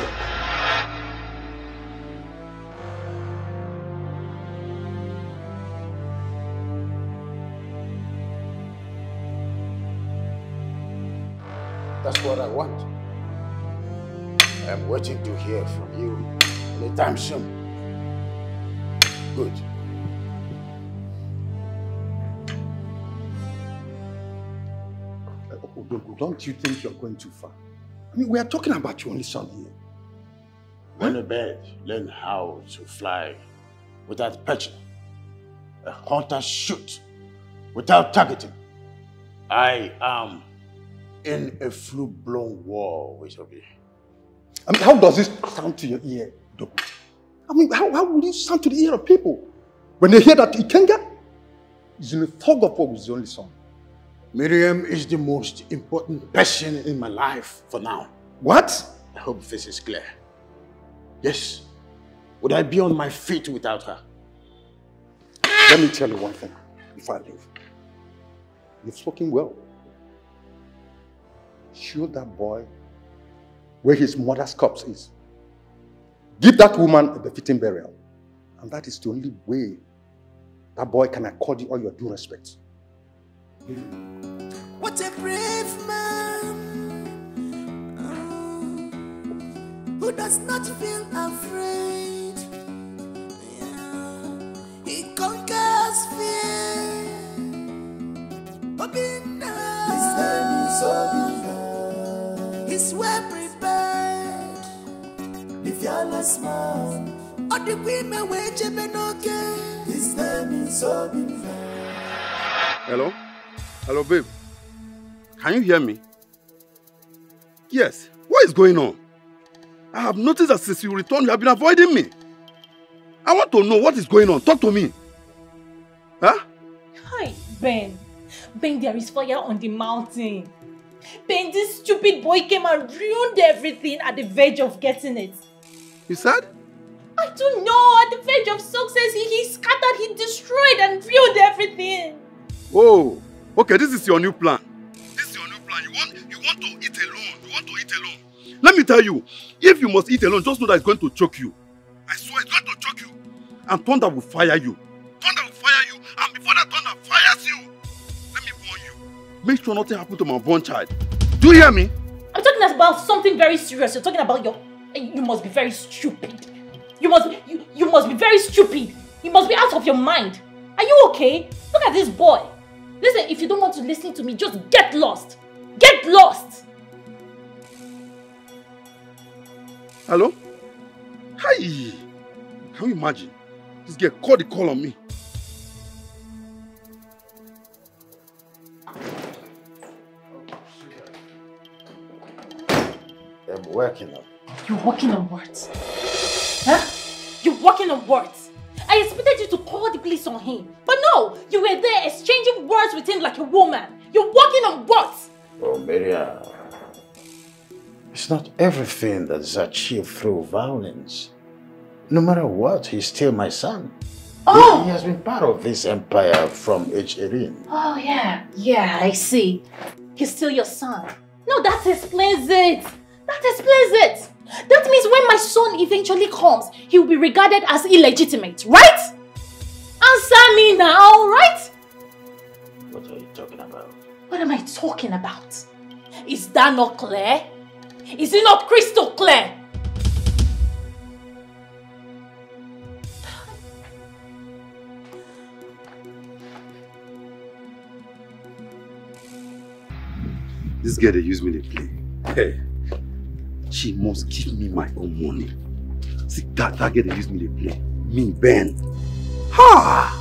[SPEAKER 8] That's what I want. I am waiting to hear from you anytime soon. Good.
[SPEAKER 14] Don't you think you're going too far? I mean, we are talking about your only son here.
[SPEAKER 8] When a bird learns how to fly without perching, a hunter shoots without targeting. I am in a full-blown war with Obi.
[SPEAKER 14] I mean, how does this sound to your ear, Doku? I mean, how would it sound to the ear of people when they hear that Ikenga is in a thug of war with his only son?
[SPEAKER 8] Miriam is the most important person in my life for now.
[SPEAKER 14] What?
[SPEAKER 8] I hope this is clear. Yes. Would I be on my feet without her?
[SPEAKER 14] Let me tell you one thing before I leave. You've spoken well. Show that boy where his mother's corpse is. Give that woman a befitting burial. And that is the only way that boy can accord you all your due respect.
[SPEAKER 10] What a brave man who does not feel afraid. Yeah. He conquers fear. His name is Obina. He's well prepared. The fearless man. All the women were Jebenoke. His name is Obina.
[SPEAKER 12] Hello? Hello, babe. Can you hear me? Yes. What is going on? I have noticed that since you returned, you have been avoiding me. I want to know what is going on. Talk to me. Huh?
[SPEAKER 2] Hi, Ben. Ben, there is fire on the mountain. Ben, this stupid boy came and ruined everything at the verge of getting it.
[SPEAKER 12] You said?
[SPEAKER 2] I don't know. At the verge of success, he scattered, he destroyed and ruined everything.
[SPEAKER 12] Oh, okay, this is your new plan. This is your new plan. You want to eat alone. You want to eat alone. Let me tell you, if you must eat alone, just know that it's going to choke you. I swear it's going to choke you. And thunder will fire you. Thunder will fire you. And before that thunder fires you, let me warn you. Make sure nothing happens to my born child. Do you hear me?
[SPEAKER 2] I'm talking about something very serious. You're talking about you must be very stupid. You must be very stupid. You must be out of your mind. Are you okay? Look at this boy. Listen, if you don't want to listen to me, just get lost. Get lost!
[SPEAKER 12] Hello? Hi! Can you imagine? This girl called the call on me.
[SPEAKER 8] I'm working on.
[SPEAKER 2] You're working on what? Huh? You're working on what? I expected you to call the police on him. But no, you were there exchanging words with him like a woman. You're working on what?
[SPEAKER 8] Oh, Miriam. It's not everything that is achieved through violence. No matter what, he's still my son.
[SPEAKER 2] Oh!
[SPEAKER 8] He has been part of this empire from age 18.
[SPEAKER 2] Oh, yeah. Yeah, I see. He's still your son. No, that explains it. That explains it. That means when my son eventually comes, he will be regarded as illegitimate, right? Answer me now, right?
[SPEAKER 8] What are you talking about?
[SPEAKER 2] What am I talking about? Is that not clear? Is it not crystal clear?
[SPEAKER 12] This girl, they use me to play. Hey, she must give me my own money. See, that girl, they use me to play. Me, Ben. Ha!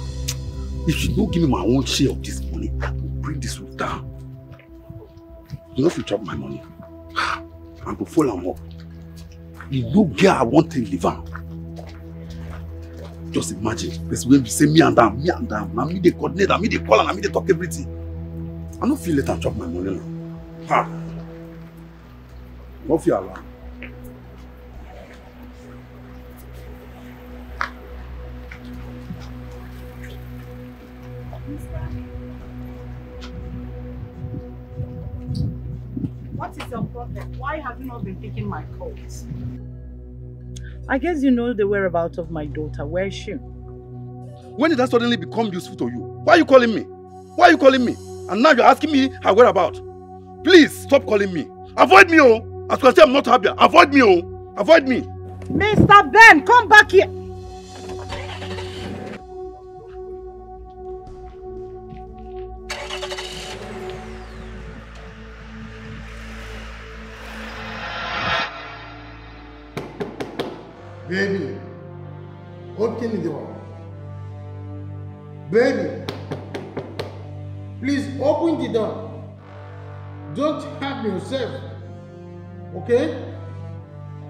[SPEAKER 12] If she don't give me my own share of this money, I will bring this roof down. You know if you chop my money, I'm going to follow them up. You no girl I want to live on. Just imagine, this way we say me and them. Now me they coordinate, now me they call, and now me they talk everything. I don't feel let them chop my money now. Ha! Don't feel alarmed.
[SPEAKER 4] What is your problem? Why have you not been picking my calls? I guess you know the whereabouts of my daughter. Where is she?
[SPEAKER 12] When did that suddenly become useful to you? Why are you calling me? Why are you calling me? And now you're asking me her whereabouts. Please stop calling me. Avoid me, oh. As you can see, I'm not happy. Avoid me, oh. Avoid me.
[SPEAKER 4] Mr. Ben, come back here.
[SPEAKER 3] Baby, open the door. Baby, please open the door. Don't harm yourself, okay?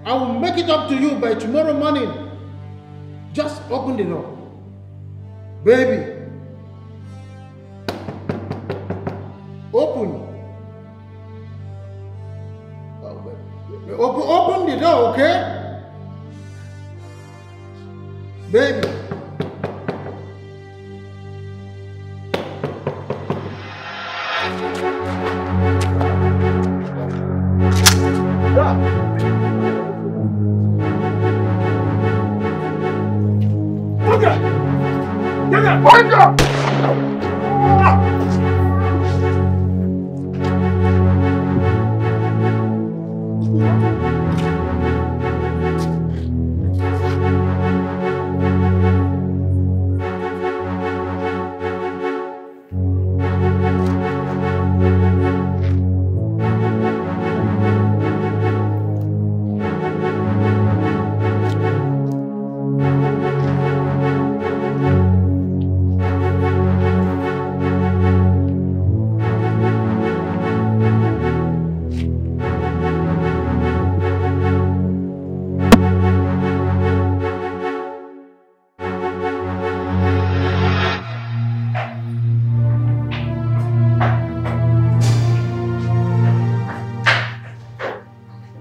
[SPEAKER 3] I will make it up to you by tomorrow morning. Just open the door. Baby, open. Open the door, okay? Baby.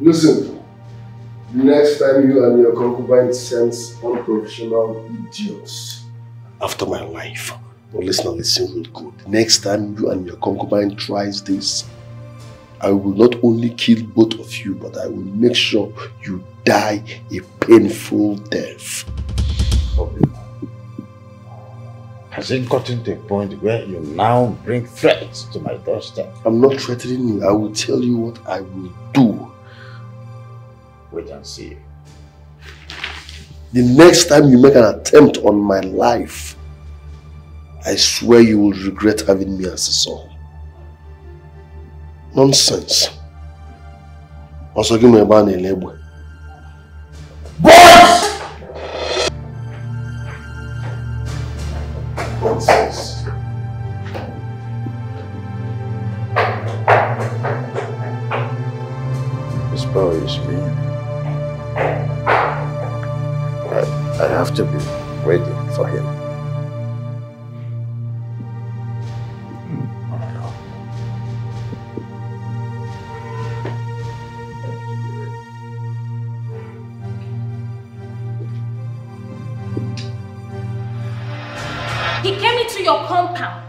[SPEAKER 1] Listen, next time you and your concubine sends unprofessional idiots after my life, but listen real good. Next time you and your concubine tries this, I will not only kill both of you, but I will make sure you die a painful death.
[SPEAKER 8] Okay. Has it gotten to a point where you now bring threats to my doorstep?
[SPEAKER 1] I'm not threatening you. I will tell you what I will do.
[SPEAKER 8] Wait and see.
[SPEAKER 1] The next time you make an attempt on my life, I swear you will regret having me as a son. Nonsense. Also give me a ban in labor. Boys! Nonsense.
[SPEAKER 8] This boy is me. I have to be waiting for him.
[SPEAKER 15] He came into your compound,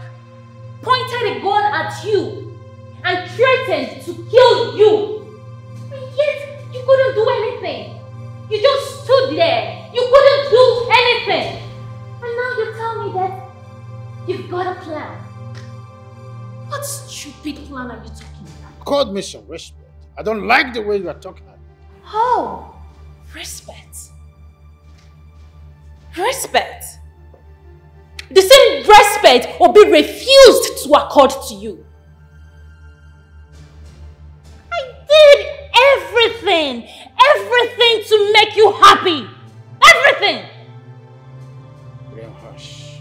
[SPEAKER 15] pointed a gun at you, and threatened to kill you. And yet, you couldn't do anything. You just stood there. You couldn't do anything. And now you tell me that you've got a plan. What stupid plan are you talking about?
[SPEAKER 8] Called me some respect. I don't like the way you are talking.
[SPEAKER 15] Oh, respect. Respect. The same respect will be refused to accord to you.
[SPEAKER 2] everything to make you happy. Everything.
[SPEAKER 8] Miriam, hush.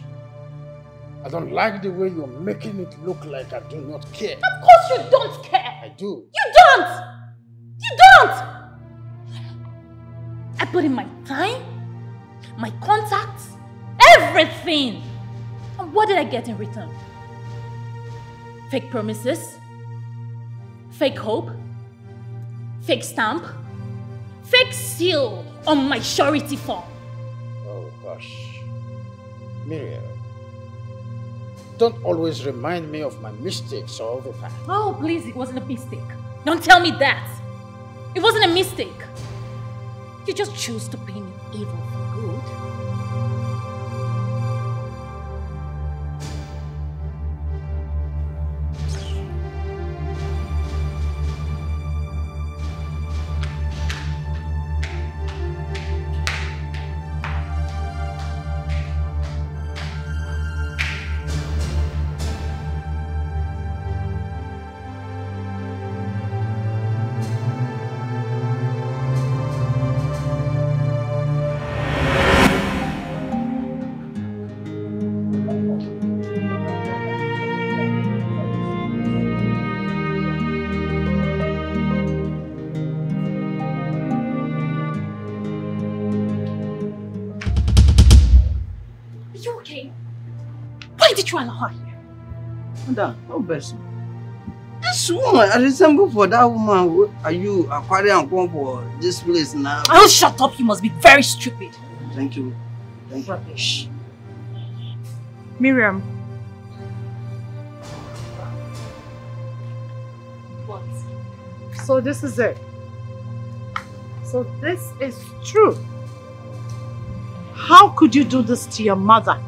[SPEAKER 8] I don't like the way you're making it look like I do not care.
[SPEAKER 2] Of course you don't care.
[SPEAKER 8] I do.
[SPEAKER 2] You don't. You don't. I put in my time, my contacts, everything. And what did I get in return? Fake promises, fake hope, fake stamp, fake seal on my surety form.
[SPEAKER 8] Oh, hush. Miriam, don't always remind me of my mistakes all the time.
[SPEAKER 2] Oh, please, it wasn't a mistake. Don't tell me that. It wasn't a mistake. You just choose to pay me evil for good.
[SPEAKER 13] This woman, I resemble for that woman. Are you acquiring for this place now?
[SPEAKER 2] Oh, shut up! You must be very stupid.
[SPEAKER 13] Thank you. Thank you.
[SPEAKER 2] Rubbish.
[SPEAKER 4] Miriam.
[SPEAKER 2] What?
[SPEAKER 4] So this is it. So this is true. How could you do this to your mother?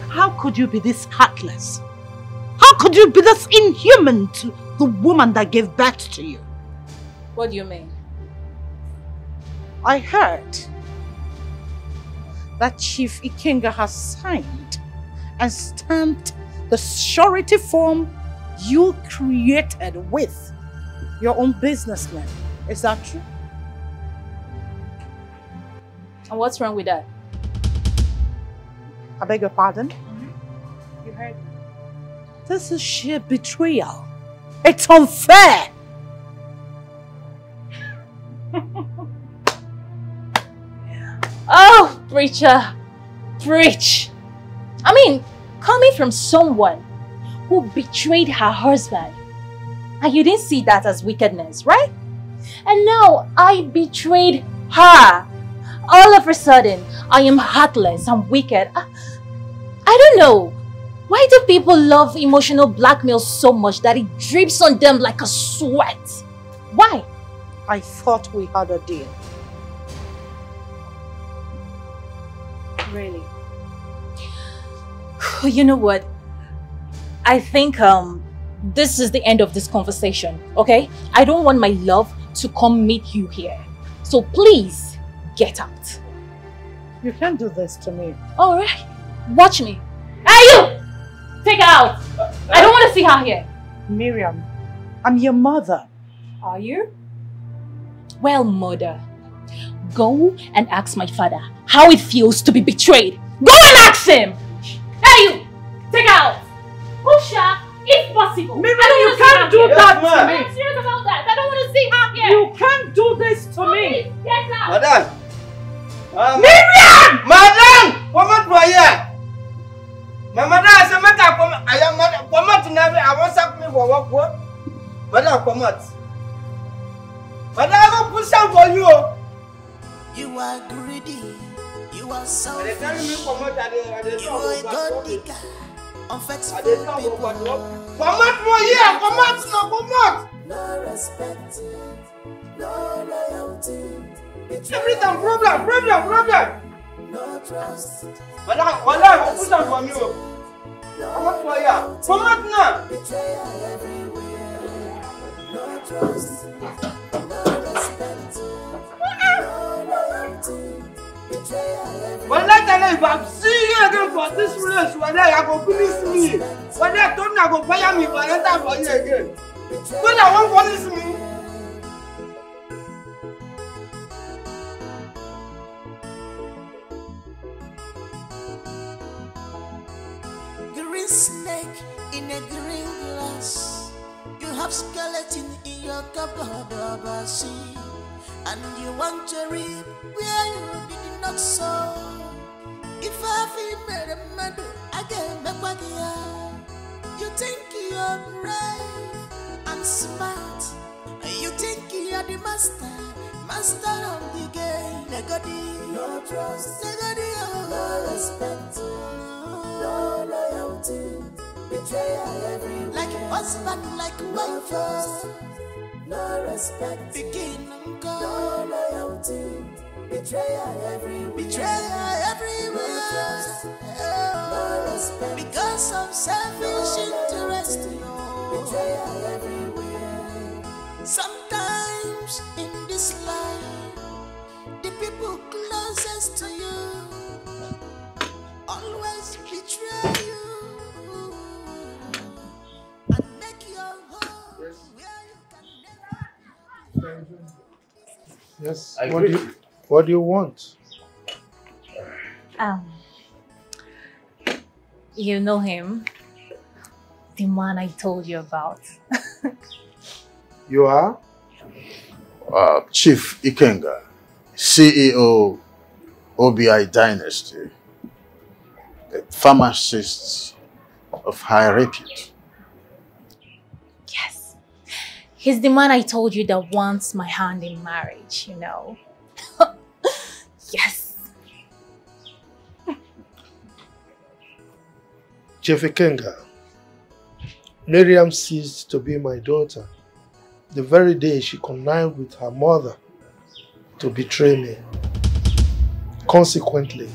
[SPEAKER 4] How could you be this heartless? How could you be this inhuman to the woman that gave birth to you?
[SPEAKER 2] What do you mean?
[SPEAKER 4] I heard that Chief Ikenga has signed and stamped the surety form you created with your own businessman. Is that true?
[SPEAKER 2] And what's wrong with that?
[SPEAKER 4] I beg your pardon?
[SPEAKER 2] You heard me.
[SPEAKER 4] This is sheer betrayal. It's unfair.
[SPEAKER 2] Oh, preacher, preach. I mean, coming from someone who betrayed her husband, and you didn't see that as wickedness, right? And now I betrayed her. All of a sudden, I am heartless and wicked. I don't know. Why do people love emotional blackmail so much that it drips on them like a sweat? Why?
[SPEAKER 4] I thought we had a deal.
[SPEAKER 2] Really? You know what? I think this is the end of this conversation, okay? I don't want my love to come meet you here. So please, get out.
[SPEAKER 4] You can't do this to me.
[SPEAKER 2] Alright, watch me. Hey you! Take her out! I don't want to see her here.
[SPEAKER 4] Miriam, I'm your mother.
[SPEAKER 2] Are you? Well, mother, go and ask my father how it feels to be betrayed. Go and ask him! Hey you! Take her out! Push her if possible.
[SPEAKER 4] Miriam, you can't do that to me.
[SPEAKER 2] I'm serious about that. I don't want to see her here.
[SPEAKER 4] You can't do this to me.
[SPEAKER 2] Get out!
[SPEAKER 13] Madam!
[SPEAKER 4] Miriam!
[SPEAKER 13] Madam! Come out here! My mother has a matter. I am mother. Come out now. I want something for work. Madam, come out. Madam, I will put some for you.
[SPEAKER 10] You are greedy. You are selfish. You are a god digger. Unfaithful people.
[SPEAKER 13] Come out for here. Come out now. Come out.
[SPEAKER 10] No respect. No loyalty.
[SPEAKER 13] Everything problem.
[SPEAKER 10] No trust.
[SPEAKER 13] Madam, I will put some for you. Come out for here. Come out now.
[SPEAKER 10] Betrayal everywhere. No trust. No respect. No loyalty. Betrayal everywhere.
[SPEAKER 13] When I tell you, if I see you again for this place, when I go police me. When I told me I go fire me, but I enter for you again. When I won't police me.
[SPEAKER 10] snake in a green glass. You have skeleton in your cupboard of a sea. And you want to reap where you did not sow. If I feel made a medal, I get back back here. You think you're brave and smart. You think you're the master of the game. Negodi, no trust, negodi, no respect, no loyalty, betrayal everywhere. Like husband, like wife, no respect, begin and go. No loyalty, betrayal everywhere. Betrayal everywhere. No trust, no respect, because of selfish interest. Betrayal everywhere. Sometimes in this life, the people closest to you always betray you and make your home where you can never.
[SPEAKER 3] Yes.
[SPEAKER 12] I
[SPEAKER 3] What
[SPEAKER 12] agree.
[SPEAKER 3] what do you want?
[SPEAKER 2] You know him, the man I told you about.
[SPEAKER 3] You are?
[SPEAKER 8] Chief Ikenga, CEO OBI Dynasty, a pharmacist of high repute.
[SPEAKER 2] Yes. He's the man I told you that wants my hand in marriage, you know. Yes.
[SPEAKER 3] Chief Ikenga, Miriam ceased to be my daughter the very day she connived with her mother to betray me. Consequently,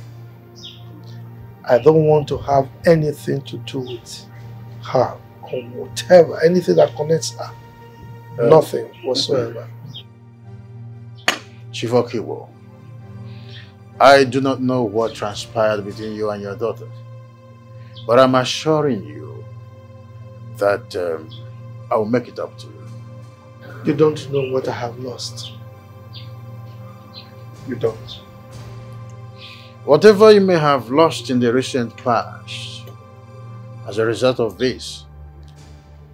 [SPEAKER 3] I don't want to have anything to do with her or whatever, anything that connects her. Nothing whatsoever.
[SPEAKER 8] Chief Okiwo, I do not know what transpired between you and your daughter, but I'm assuring you that I will make it up to you.
[SPEAKER 3] You don't know what I have lost. You don't.
[SPEAKER 8] Whatever you may have lost in the recent past, as a result of this,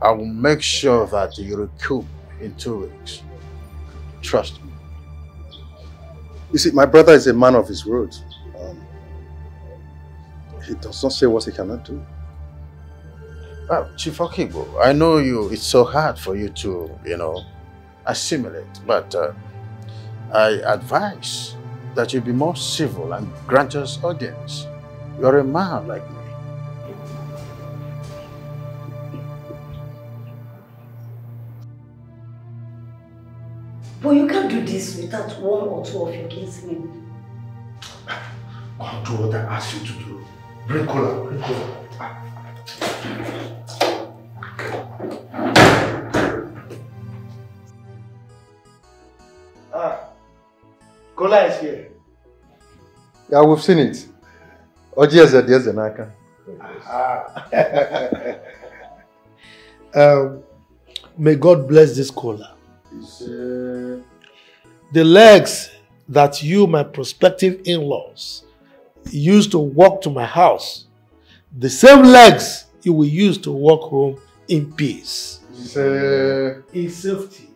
[SPEAKER 8] I will make sure that you recoup in 2 weeks. Trust me.
[SPEAKER 14] You see, my brother is a man of his word. He does not say what he cannot do.
[SPEAKER 8] Chief Okibo, I know it's so hard for you to, assimilate, but I advise that you be more civil and grant us audience. You're a man like me.
[SPEAKER 7] But you can't do this without one or two of your kinsmen.
[SPEAKER 3] I'll do what I ask you to do. Bring cola, bring cola. Cola is here.
[SPEAKER 14] Yeah, we've seen it.
[SPEAKER 3] May God bless this cola. The legs that you, my prospective in-laws, used to walk to my house, the same legs you will use to walk home in peace, in safety,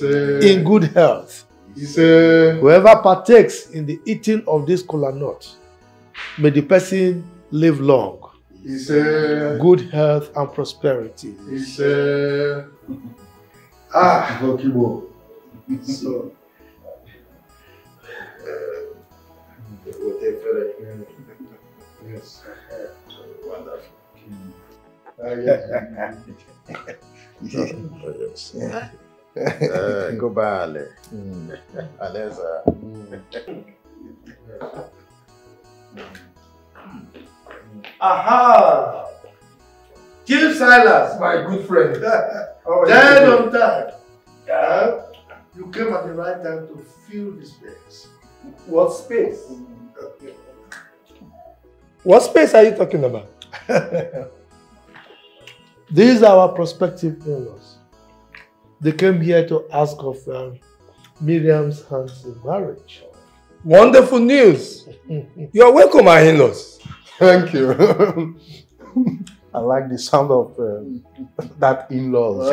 [SPEAKER 3] in good health. Whoever partakes in the eating of this kola nut, may the person live long, good health and prosperity. So, yes, wonderful.
[SPEAKER 8] Go bale. Aleza.
[SPEAKER 3] Aha! Chief Silas, my good friend. Dead on time. You came at the right time to fill the space.
[SPEAKER 16] What space? What space are you talking about?
[SPEAKER 3] These are our prospective in-laws. They came here to ask of Miriam's hand in marriage.
[SPEAKER 16] Wonderful news. You are welcome, my in-laws.
[SPEAKER 14] Thank you. I like the sound of that in-laws.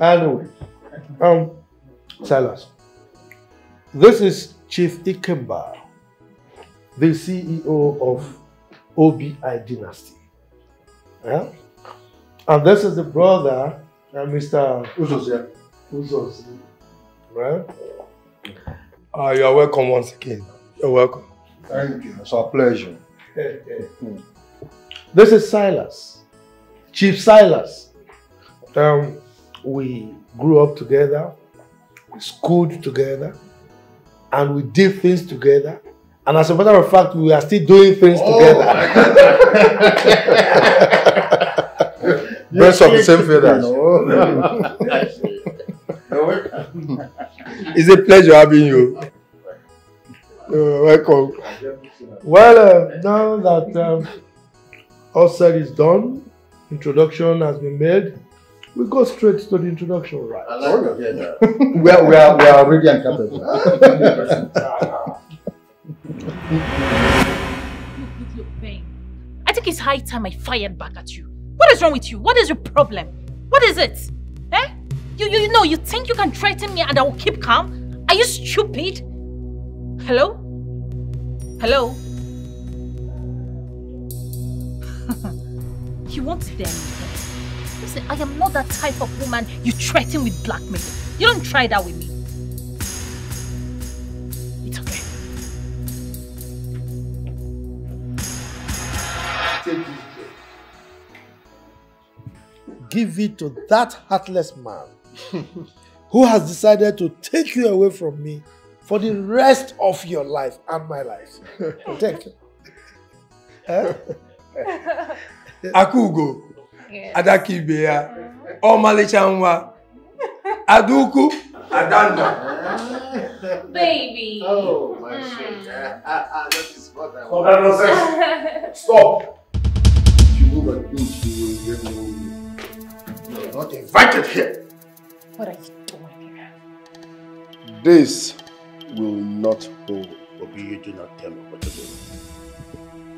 [SPEAKER 3] Anyway, Silas, this is Chief Ikemba, the CEO of OBI Dynasty. Yeah? And this is the brother, Mr.
[SPEAKER 14] Uzos.
[SPEAKER 3] Uzos. Right?
[SPEAKER 16] You are welcome once again. You're welcome.
[SPEAKER 14] Thank you. It's our pleasure.
[SPEAKER 3] This is Silas, Chief Silas. We grew up together, we schooled together, and we did things together. And as a matter of fact, we are still doing things together.
[SPEAKER 14] Birds of the same feathers.
[SPEAKER 16] It's a pleasure having you. Welcome.
[SPEAKER 3] Well, now that all said is done, introduction has been made, we go straight to the introduction, right?
[SPEAKER 14] I like that. we are ready and capable.
[SPEAKER 2] Look, babe. I think it's high time I fired back at you. What is wrong with you? What is your problem? What is it? Eh? You know, you think you can threaten me and I will keep calm? Are you stupid? Hello? Hello? You want them? Listen, I am not that type of woman you threaten with blackmail. You don't try that with me. It's okay.
[SPEAKER 3] Give it to that heartless man who has decided to take you away from me for the rest of your life and my life. Take it.
[SPEAKER 16] Akugo, Adakibea, Omalichanwa, Aduku, Adanda.
[SPEAKER 15] Baby.
[SPEAKER 8] Oh, my shit. That is what I
[SPEAKER 14] want. Nonsense. Stop. If you move an inch, you will get no. You are not invited here.
[SPEAKER 2] What are you doing here?
[SPEAKER 1] This will not hold.
[SPEAKER 8] Obi, you do not tell me what to do.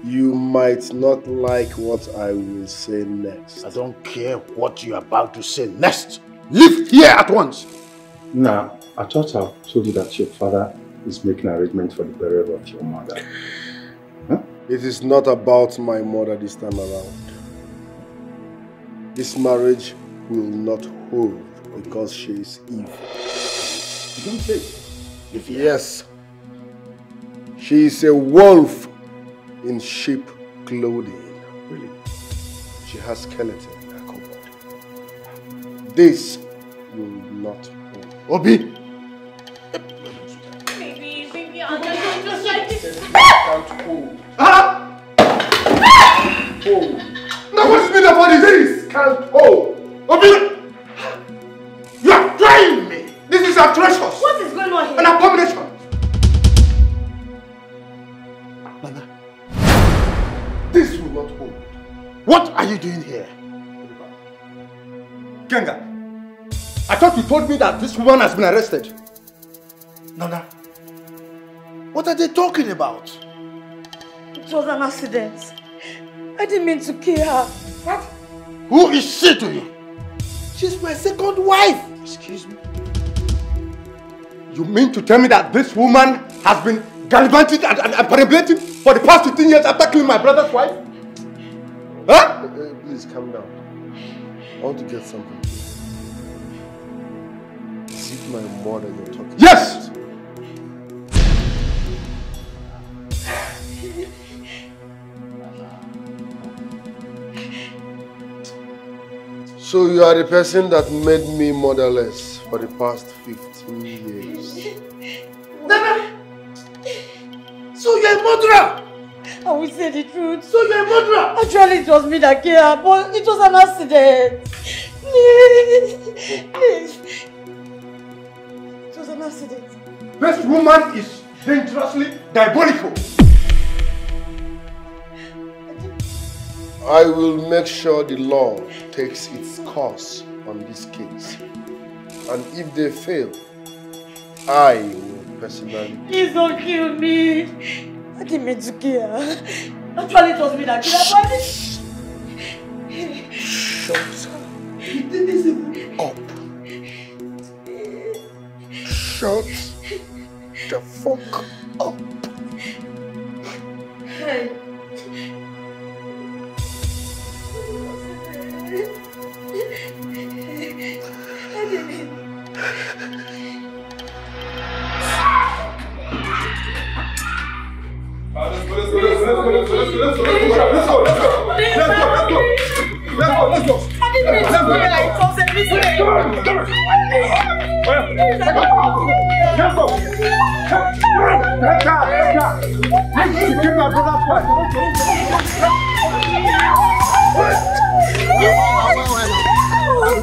[SPEAKER 1] You might not like what I will say next.
[SPEAKER 8] I don't care what you're about to say next. Leave here at once.
[SPEAKER 14] Now, I thought I told you that your father is making arrangements for the burial of your mother. Huh?
[SPEAKER 1] It is not about my mother this time around. This marriage will not hold because she is evil.
[SPEAKER 8] You don't say.
[SPEAKER 1] Yes. She is a wolf in sheep clothing.
[SPEAKER 8] Really?
[SPEAKER 1] She has skeleton in her cupboard. This will not hold.
[SPEAKER 8] Obi!
[SPEAKER 15] Baby, I'm just like this.
[SPEAKER 8] Ah! Oh! Now what's been about this? Can't hold. Obi! You are trying me! This is atrocious!
[SPEAKER 7] What is going on here?
[SPEAKER 8] An abomination! This will not hold. What are you doing here? Genga, I thought you told me that this woman has been arrested.
[SPEAKER 3] Nana, what are they talking about?
[SPEAKER 7] It was an accident. I didn't mean to kill her.
[SPEAKER 8] What? Who is she to you?
[SPEAKER 3] She's my second wife.
[SPEAKER 8] Excuse me? You mean to tell me that this woman has been gallivanting and perambulating for the past 15 years after killing my brother's wife? Huh?
[SPEAKER 1] Please calm down. I want to get something. Is it my mother you're talking about?
[SPEAKER 8] Yes!
[SPEAKER 1] So you are the person that made me motherless for the past 15 years.
[SPEAKER 3] Nana! So you're a murderer!
[SPEAKER 7] I will say the truth.
[SPEAKER 3] So you're a murderer!
[SPEAKER 7] Actually, it was me that killed her, but it was an accident. Please. It was an accident.
[SPEAKER 8] This woman is dangerously diabolical.
[SPEAKER 1] I will make sure the law takes its course on this case. And if they fail, I will personally...
[SPEAKER 7] Please don't kill me. I didn't mean to kill her.
[SPEAKER 6] Actually, it was me that killed her.
[SPEAKER 14] Shut up. Shut the fuck up.
[SPEAKER 6] Hey.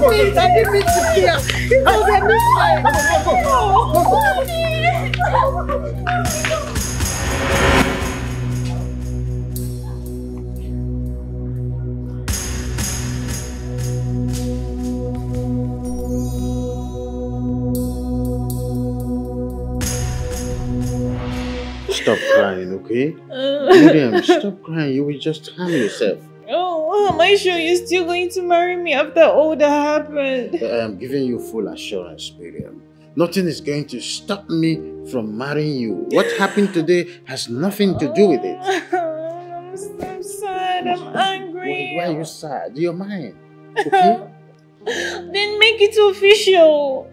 [SPEAKER 6] Please, I didn't mean to kill. It was a mistake.
[SPEAKER 8] Stop crying, okay? Miriam, stop crying. You will just harm yourself.
[SPEAKER 15] Oh, am I sure you're still going to marry me after all that happened?
[SPEAKER 8] I am giving you full assurance, Miriam. Nothing is going to stop me from marrying you. What happened today has nothing to do with it.
[SPEAKER 15] I'm sad. I'm angry.
[SPEAKER 8] Why are you sad? You're mine. Okay?
[SPEAKER 15] Then make it official.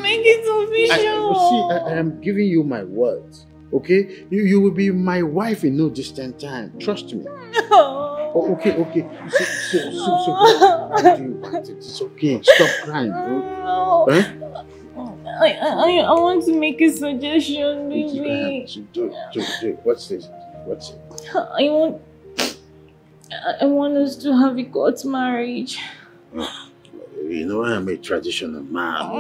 [SPEAKER 15] Make it official.
[SPEAKER 8] I am giving you my words. Okay? You will be my wife in no distant time. Trust me. Oh, okay. So how do you want it? It's okay. Stop crying, bro.
[SPEAKER 15] No.
[SPEAKER 8] Huh?
[SPEAKER 15] I want to make a suggestion, baby.
[SPEAKER 8] Do it. What's this? What's it?
[SPEAKER 15] I want us to have a court marriage.
[SPEAKER 8] You know, I am a traditional man.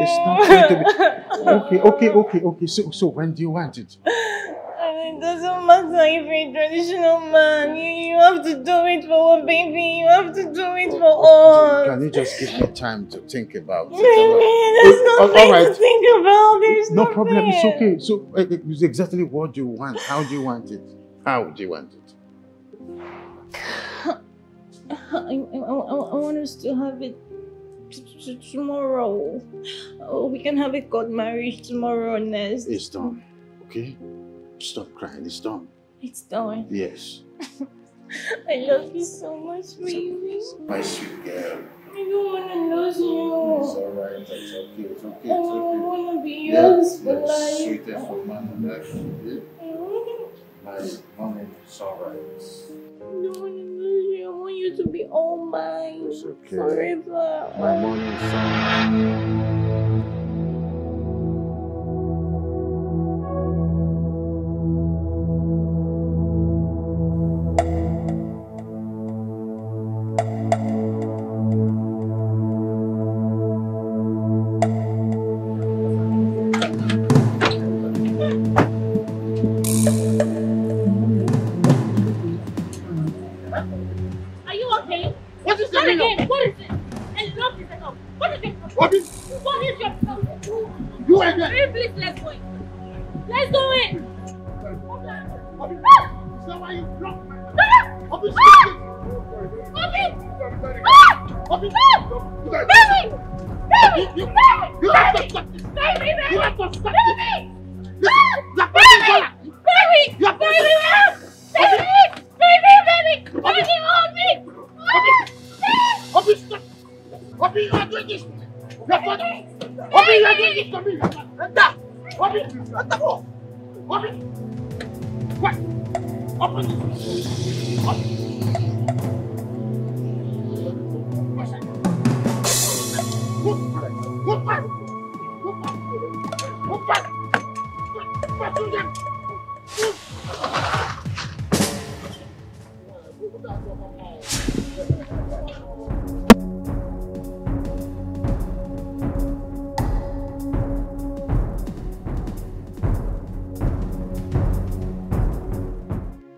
[SPEAKER 8] It's not going to be... Okay. So when do you want it?
[SPEAKER 15] It doesn't matter if you're a traditional man. You have to do it for a baby. You have to do it for us.
[SPEAKER 8] Can you just give me time to think about it?
[SPEAKER 15] There's nothing to think about. There's
[SPEAKER 8] no problem. It's okay. So it's exactly what you want. How do you want it? How do you want it?
[SPEAKER 15] I want us to have it tomorrow. We can have a court marriage tomorrow, Nest.
[SPEAKER 8] It's done. Okay? Stop crying. It's done.
[SPEAKER 15] It's done.
[SPEAKER 8] Yes.
[SPEAKER 15] I love you so much, baby.
[SPEAKER 8] My sweet girl.
[SPEAKER 15] I don't want to lose you.
[SPEAKER 8] It's alright. It's okay. It's okay.
[SPEAKER 15] I want to be yours for life.
[SPEAKER 8] Sweetest for man on earth. My honey, it's alright.
[SPEAKER 15] I don't want to lose you. I want you to be all mine.
[SPEAKER 8] It's okay.
[SPEAKER 15] Forever.
[SPEAKER 8] My morning sun.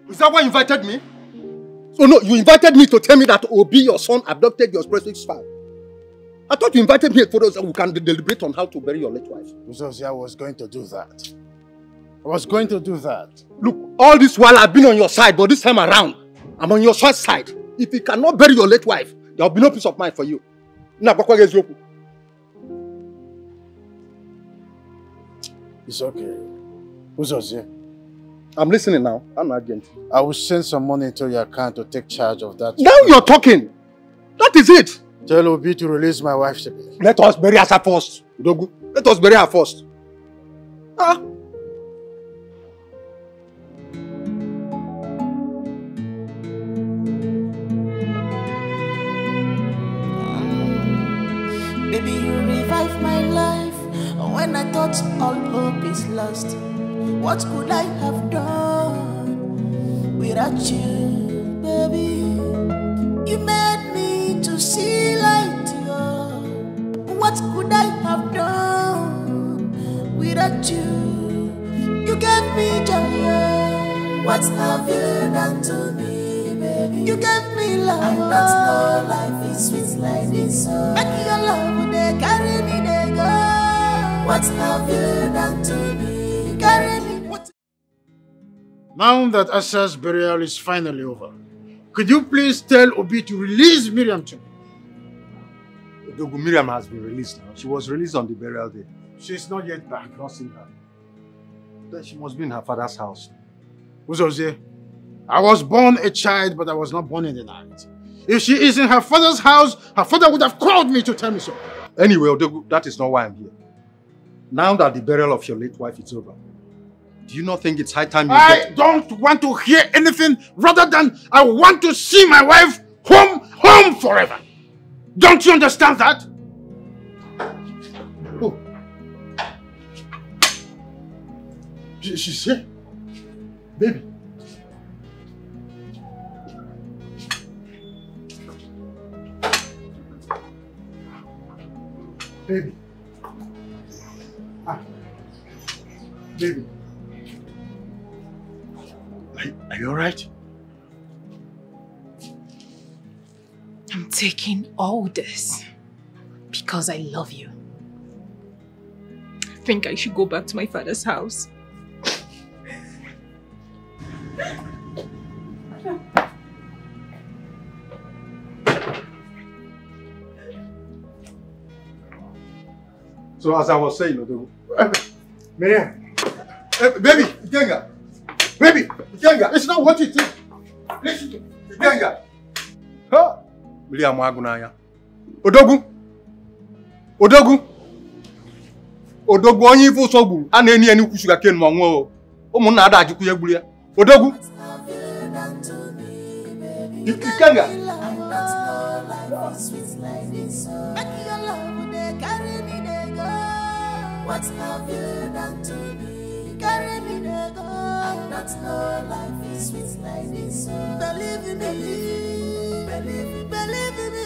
[SPEAKER 14] Is that why you invited me? So no, you invited me to tell me that Obi, your son, abducted your precious child. I thought you invited me for us so we can deliberate on how to bury your late wife.
[SPEAKER 8] Because I was going to do that. I was going to do that.
[SPEAKER 14] Look, all this while I've been on your side, but this time around, I'm on your son's side. If you cannot bury your late wife, there will be no peace of mind for you.
[SPEAKER 8] It's okay. Who's here?
[SPEAKER 14] I'm listening now. I'm an agent.
[SPEAKER 8] I will send some money into your account to take charge of that.
[SPEAKER 14] Now you're talking. That is it.
[SPEAKER 8] Tell Obi to release my wife to me.
[SPEAKER 14] Let us bury her first. Let us bury her first. Ah.
[SPEAKER 10] Baby, you revive my life when I thought all hope is lost. What could I have done without you, baby? You made me to see light, yeah. What could I have done without you? You gave me joy, yeah. What have you done to me, baby? You gave me love. I don't know life is sweet like this. Make your love, they carry me, they go. What have you done to me? Carry me.
[SPEAKER 8] Now that Asa's burial is finally over, could you please tell Obi to release Miriam to me?
[SPEAKER 14] Miriam has been released now. She was released on the burial day.
[SPEAKER 8] She's not yet back.
[SPEAKER 14] I've not seen her. Then she must be in her father's house.
[SPEAKER 8] Uzozie, I was born a child, but I was not born in the night. If she is in her father's house, her father would have called me to tell me so.
[SPEAKER 14] Anyway, Odegu, that is not why I'm here. Now that the burial of your late wife is over, do you not think it's high time you
[SPEAKER 8] I don't want to hear anything rather than I want to see my wife home forever. Don't you understand that? Oh. She's here. Baby. Baby. Ah. Baby. Are you alright?
[SPEAKER 2] I'm taking all this because I love you. I think I should go back to my father's house.
[SPEAKER 14] So as I was saying,
[SPEAKER 8] Miriam. Baby, Ikenga. Baby, Ikenga, it's not what you think. Listen to me. Ikenga.
[SPEAKER 14] Huh? Miriam Wagunaya. Odogu. Odogu. Odogu onye ifu sogbu. A na-eni eni ku sugar cane mo nwo. Umunna ada ajiku ye gburu ya. Odogu. Ikenga.
[SPEAKER 10] What have you done to me? Carry me there, go. I not know life is sweet like this. Believe in me, believe in me.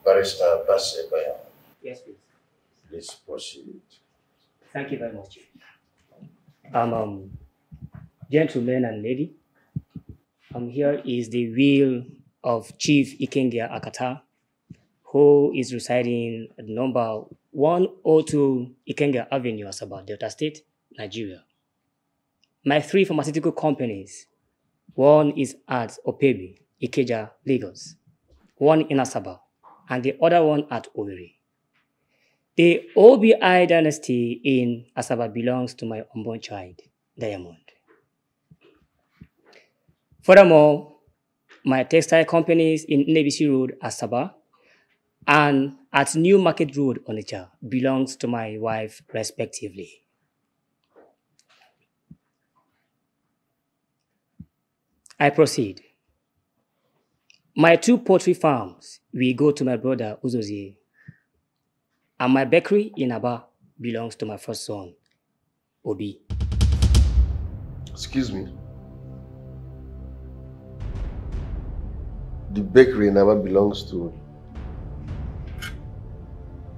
[SPEAKER 8] Barrister Basebaya.
[SPEAKER 18] Yes, please.
[SPEAKER 8] Please proceed.
[SPEAKER 18] Thank you very much. Gentlemen and lady, here is the will of Chief Ikenga Akata, who is residing at number 102 Ikenga Avenue, Asaba, Delta State, Nigeria. My 3 pharmaceutical companies, one is at Opebi, Ikeja, Lagos, one in Asaba, and the other one at Owerri. The OBI dynasty in Asaba belongs to my unborn child, Diamond. Furthermore, my textile companies in Nebisi Road, Asaba, and at New Market Road, Onitsha, belongs to my wife, respectively. I proceed. My 2 poultry farms will go to my brother, Uzozie, and my bakery in Aba belongs to my first son, Obi.
[SPEAKER 1] Excuse me. The bakery in Aba belongs to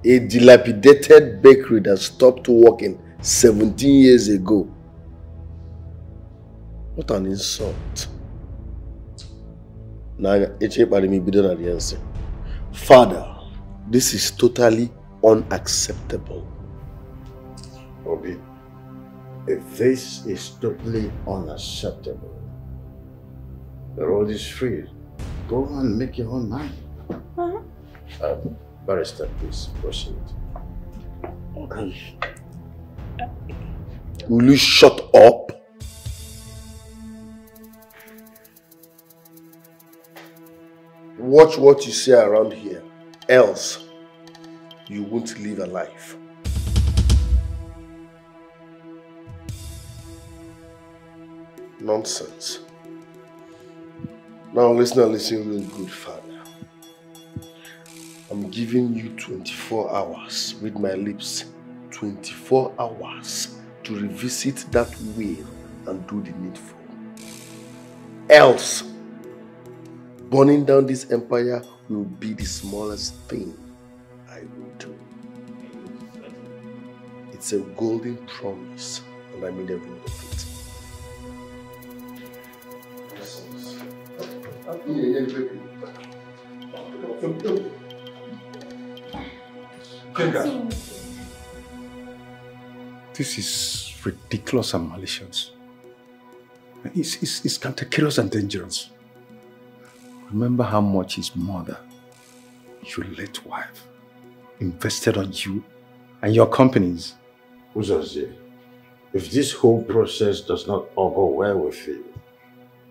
[SPEAKER 1] a dilapidated bakery that stopped working 17 years ago. What an insult. Father, this is totally unacceptable.
[SPEAKER 8] Obi, if this is totally unacceptable, the road is free. Go and make your own mind. Barrister, please proceed.
[SPEAKER 1] Okay. Will you shut up? Watch what you say around here, else you won't live a life. Nonsense. Now listen real good, Father. I'm giving you 24 hours with my lips. 24 hours to revisit that will and do the needful. Else, burning down this empire will be the smallest thing I will do. It's a golden promise, and I made a vow of it.
[SPEAKER 14] This is ridiculous and malicious. It's cantankerous and dangerous. Remember how much his mother, your late wife, invested on you and your companies.
[SPEAKER 8] Uzozie, if this whole process does not augur well with you,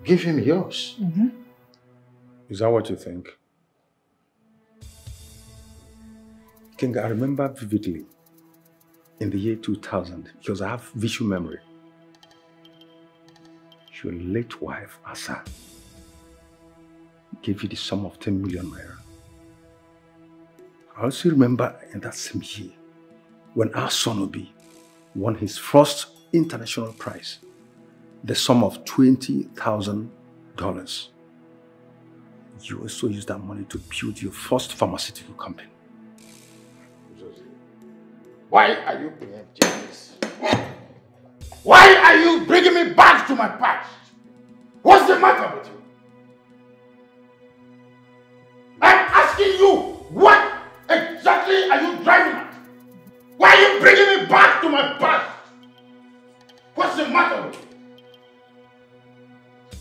[SPEAKER 8] give him yours.
[SPEAKER 14] Is that what you think? King, I remember vividly in the year 2000, because I have visual memory. Your late wife, Asa, gave you the sum of 10 million naira. I also remember in that same year when our son Obi won his first international prize, the sum of $20,000. You also used that money to build your first pharmaceutical company.
[SPEAKER 8] Why are you being jealous? Why are you bringing me back to my past? What's the matter with you? I'm asking you, what exactly are you driving at? Why are you bringing me back to my past? What's the matter with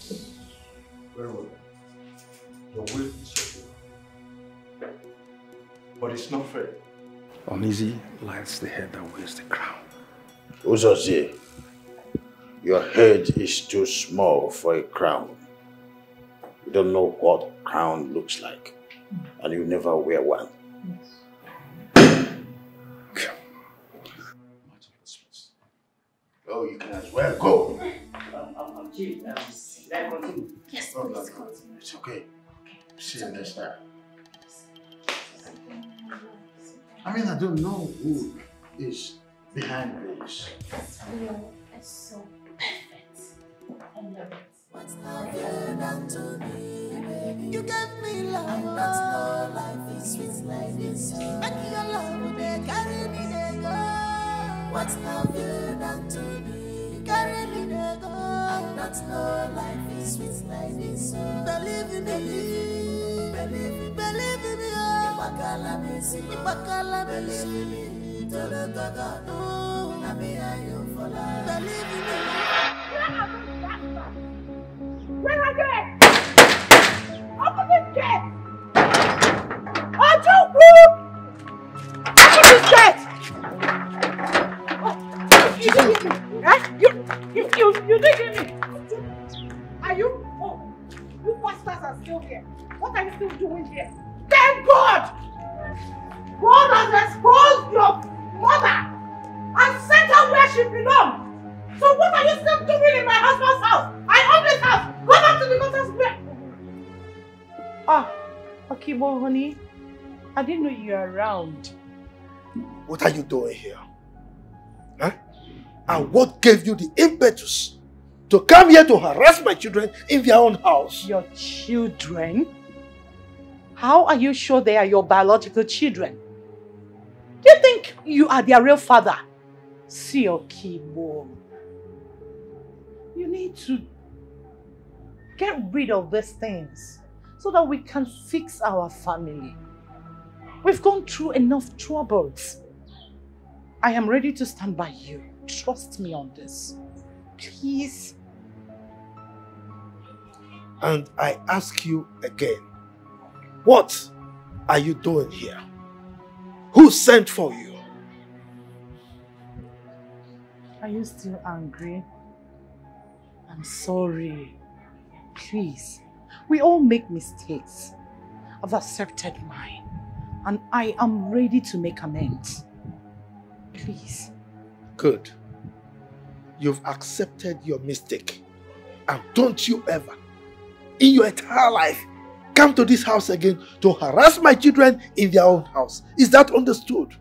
[SPEAKER 8] you?
[SPEAKER 14] Very well. Your will is your will. But it's not fair. Uneasy lies the head that wears the crown.
[SPEAKER 8] Uzozie, your head is too small for a crown. You don't know what crown looks like, and you never wear one. Oh, you can as well go.
[SPEAKER 18] Chief, can I continue?
[SPEAKER 15] Yes,
[SPEAKER 8] No,
[SPEAKER 15] please
[SPEAKER 8] no,
[SPEAKER 15] continue.
[SPEAKER 8] it's okay. See you next time. I mean, I don't know who is behind this.
[SPEAKER 15] It's so perfect. I love it.
[SPEAKER 10] What's love you done to me, baby? You gave me love, and that's no life is sweet like this. And your love, they carry me, they go. What's love you done to me? You carry me, they go. And that's no life is sweet like this. Believe in me, believe in me, oh. Ibakala believe in me. Tolo gaga, no. Nami ayo for life. Believe in me.
[SPEAKER 4] Where are they? Open this gate! Open this gate! You didn't hit me. Eh? You didn't hit me. Are you? Oh, you bastards are still here. What are you still doing here? Thank God! God has exposed your mother and sent her where she belongs. So what are you still doing in my husband's house? I own this house. Go back to the daughter's bed. Ah, Akibo, honey. I didn't know you were around.
[SPEAKER 3] What are you doing here? Huh? And what gave you the impetus to come here to harass my children in their own house?
[SPEAKER 4] Your children? How are you sure they are your biological children? Do you think you are their real father? See, Akibo. You need to get rid of these things so that we can fix our family. We've gone through enough troubles. I am ready to stand by you. Trust me on this. Please.
[SPEAKER 3] And I ask you again, what are you doing here? Who sent for you?
[SPEAKER 4] Are you still angry? I'm sorry. Please. We all make mistakes. I've accepted mine. And I am ready to make amends. Please.
[SPEAKER 3] Good. You've accepted your mistake. And don't you ever, in your entire life, come to this house again to harass my children in their own house. Is that understood?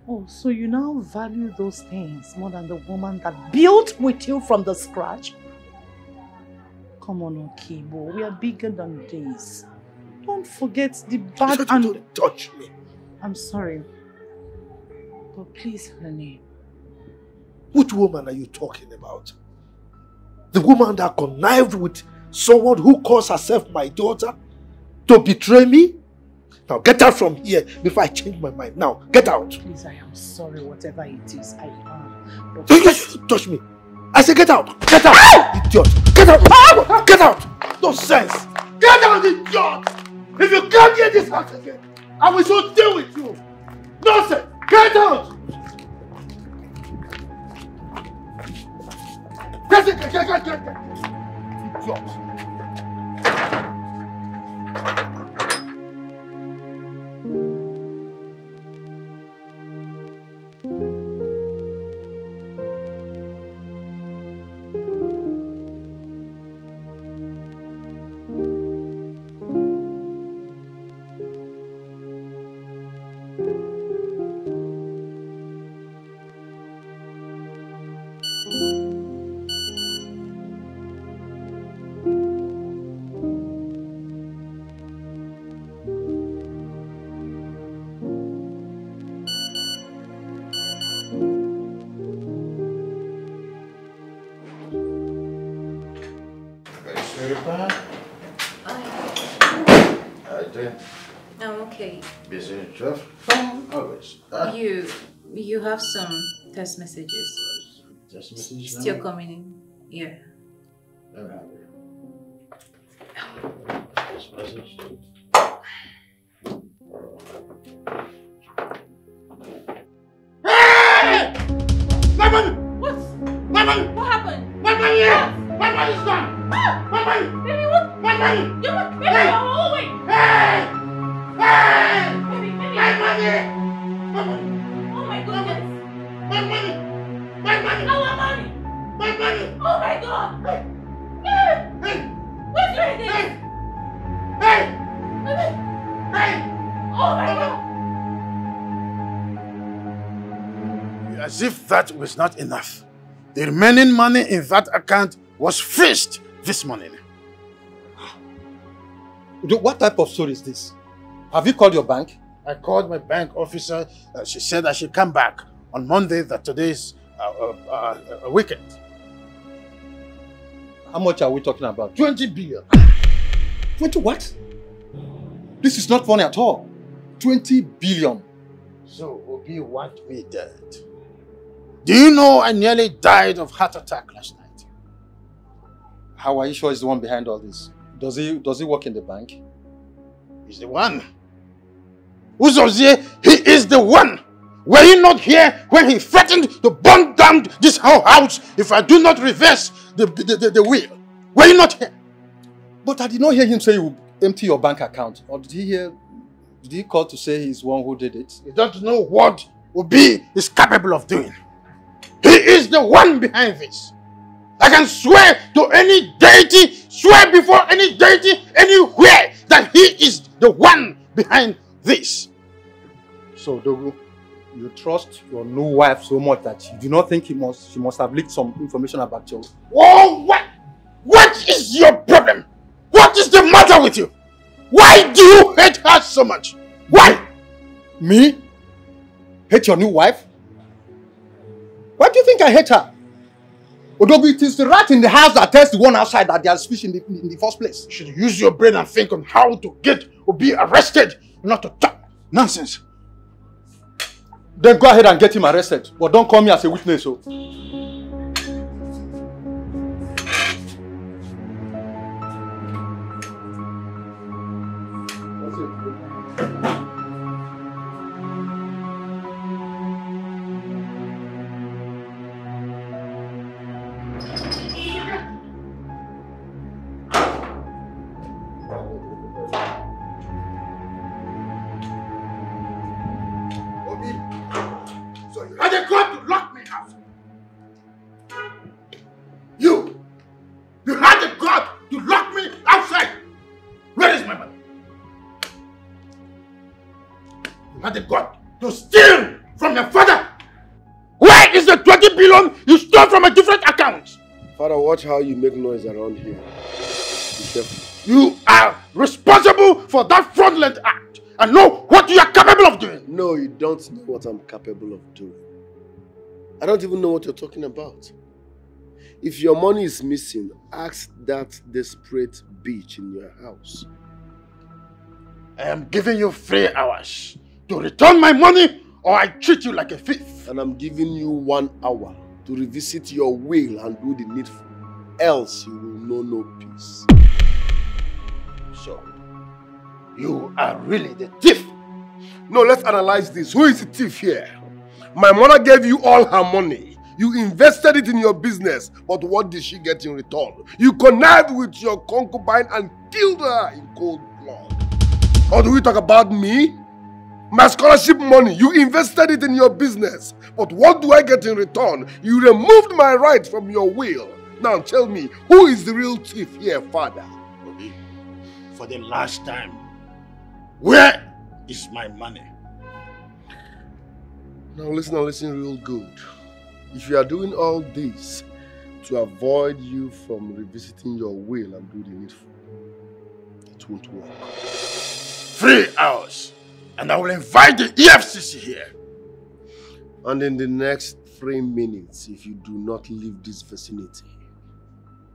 [SPEAKER 4] Oh, so you now value those things more than the woman that built with you from the scratch? Come on, Okibo. We are bigger than this. Don't forget the bad and...
[SPEAKER 3] Don't touch me.
[SPEAKER 4] I'm sorry. But please, honey.
[SPEAKER 3] Which woman are you talking about? The woman that connived with someone who calls herself my daughter to betray me? Now get out from here before I change my mind. Now, get out.
[SPEAKER 4] Please, I am sorry, whatever it is, I am. But
[SPEAKER 3] don't touch me. I say get out. Get out, idiot. Get out. Get out. No sense. Get out, idiot. If you can't get this house again, I will so deal with you. Nonsense. Get out. Get. Idiot.
[SPEAKER 19] You have some text messages.
[SPEAKER 8] Text messages?
[SPEAKER 19] Still coming in. Yeah.
[SPEAKER 8] Let me have it. Text message.
[SPEAKER 3] Hey! My money!
[SPEAKER 19] What?
[SPEAKER 3] My money!
[SPEAKER 19] What happened?
[SPEAKER 3] My money! My money is gone! My money!
[SPEAKER 19] Baby, what?
[SPEAKER 3] My money!
[SPEAKER 19] You what? Baby,
[SPEAKER 3] Hey!
[SPEAKER 19] oh, wait!
[SPEAKER 3] Hey! Hey!
[SPEAKER 19] Baby!
[SPEAKER 3] My money! My money!
[SPEAKER 19] Oh my goodness!
[SPEAKER 3] My money! My money!
[SPEAKER 19] Our money!
[SPEAKER 3] My money!
[SPEAKER 19] Oh my God!
[SPEAKER 3] Hey! Hey!
[SPEAKER 19] Where's your this?
[SPEAKER 3] Hey! Hey! Hey!
[SPEAKER 19] Oh my God!
[SPEAKER 12] As if that was not enough, the remaining money in that account was fixed this morning.
[SPEAKER 14] What type of story is this? Have you called your bank?
[SPEAKER 12] I called my bank officer. She said I should come back on Monday, that today's a weekend.
[SPEAKER 14] How much are we talking about?
[SPEAKER 12] 20 billion.
[SPEAKER 14] 20 what? This is not funny at all. 20 billion.
[SPEAKER 12] So Obi want me dead. Do you know I nearly died of heart attack last night?
[SPEAKER 14] How are you sure he's the one behind all this? Does he work in the bank?
[SPEAKER 12] He's the one. Uzozie, he is the one. Were you not here when he threatened to burn down this whole house if I do not reverse the will? Were you not here?
[SPEAKER 14] But I did not hear him say you empty your bank account. Or did he call to say he's the one who did it?
[SPEAKER 12] You don't know what Obi is capable of doing. He is the one behind this. I can swear to any deity, swear before any deity, anywhere, that he is the one behind this.
[SPEAKER 14] So, Dogo, you trust your new wife so much that you do not think she must have leaked some information about you?
[SPEAKER 12] Oh, what is your problem? What is the matter with you? Why do you hate her so much? Why?
[SPEAKER 14] Me? Hate your new wife? Why do you think I hate her? Odogu, it is the rat in the house that tells the one outside that there's fish in the first place.
[SPEAKER 12] You should use your brain and think on how to get Obi arrested
[SPEAKER 14] not to talk. Nonsense. Then go ahead and get him arrested. But don't call me as a witness. So.
[SPEAKER 1] Watch how you make noise around here. Be careful.
[SPEAKER 14] You are responsible for that fraudulent act and know what you are capable of doing.
[SPEAKER 1] No, you don't know what I'm capable of doing. I don't even know what you're talking about. If your money is missing, ask that desperate bitch in your house.
[SPEAKER 14] I am giving you 3 hours to return my money or I treat you like a thief.
[SPEAKER 1] And I'm giving you 1 hour to revisit your will and do the needful. Else you will know no peace.
[SPEAKER 14] So, you are really the thief?
[SPEAKER 1] No, let's analyze this. Who is the thief here? My mother gave you all her money. You invested it in your business. But what did she get in return? You connived with your concubine and killed her in cold blood. Or do we talk about me? My scholarship money, you invested it in your business. But what do I get in return? You removed my rights from your will. Now tell me, who is the real thief here, father?
[SPEAKER 14] Obi, for the last time, where is my money?
[SPEAKER 1] Now listen real good. If you are doing all this to avoid you from revisiting your will and do the needful, it won't work.
[SPEAKER 14] 3 hours, and I will invite the EFCC here.
[SPEAKER 1] And in the next 3 minutes, if you do not leave this vicinity,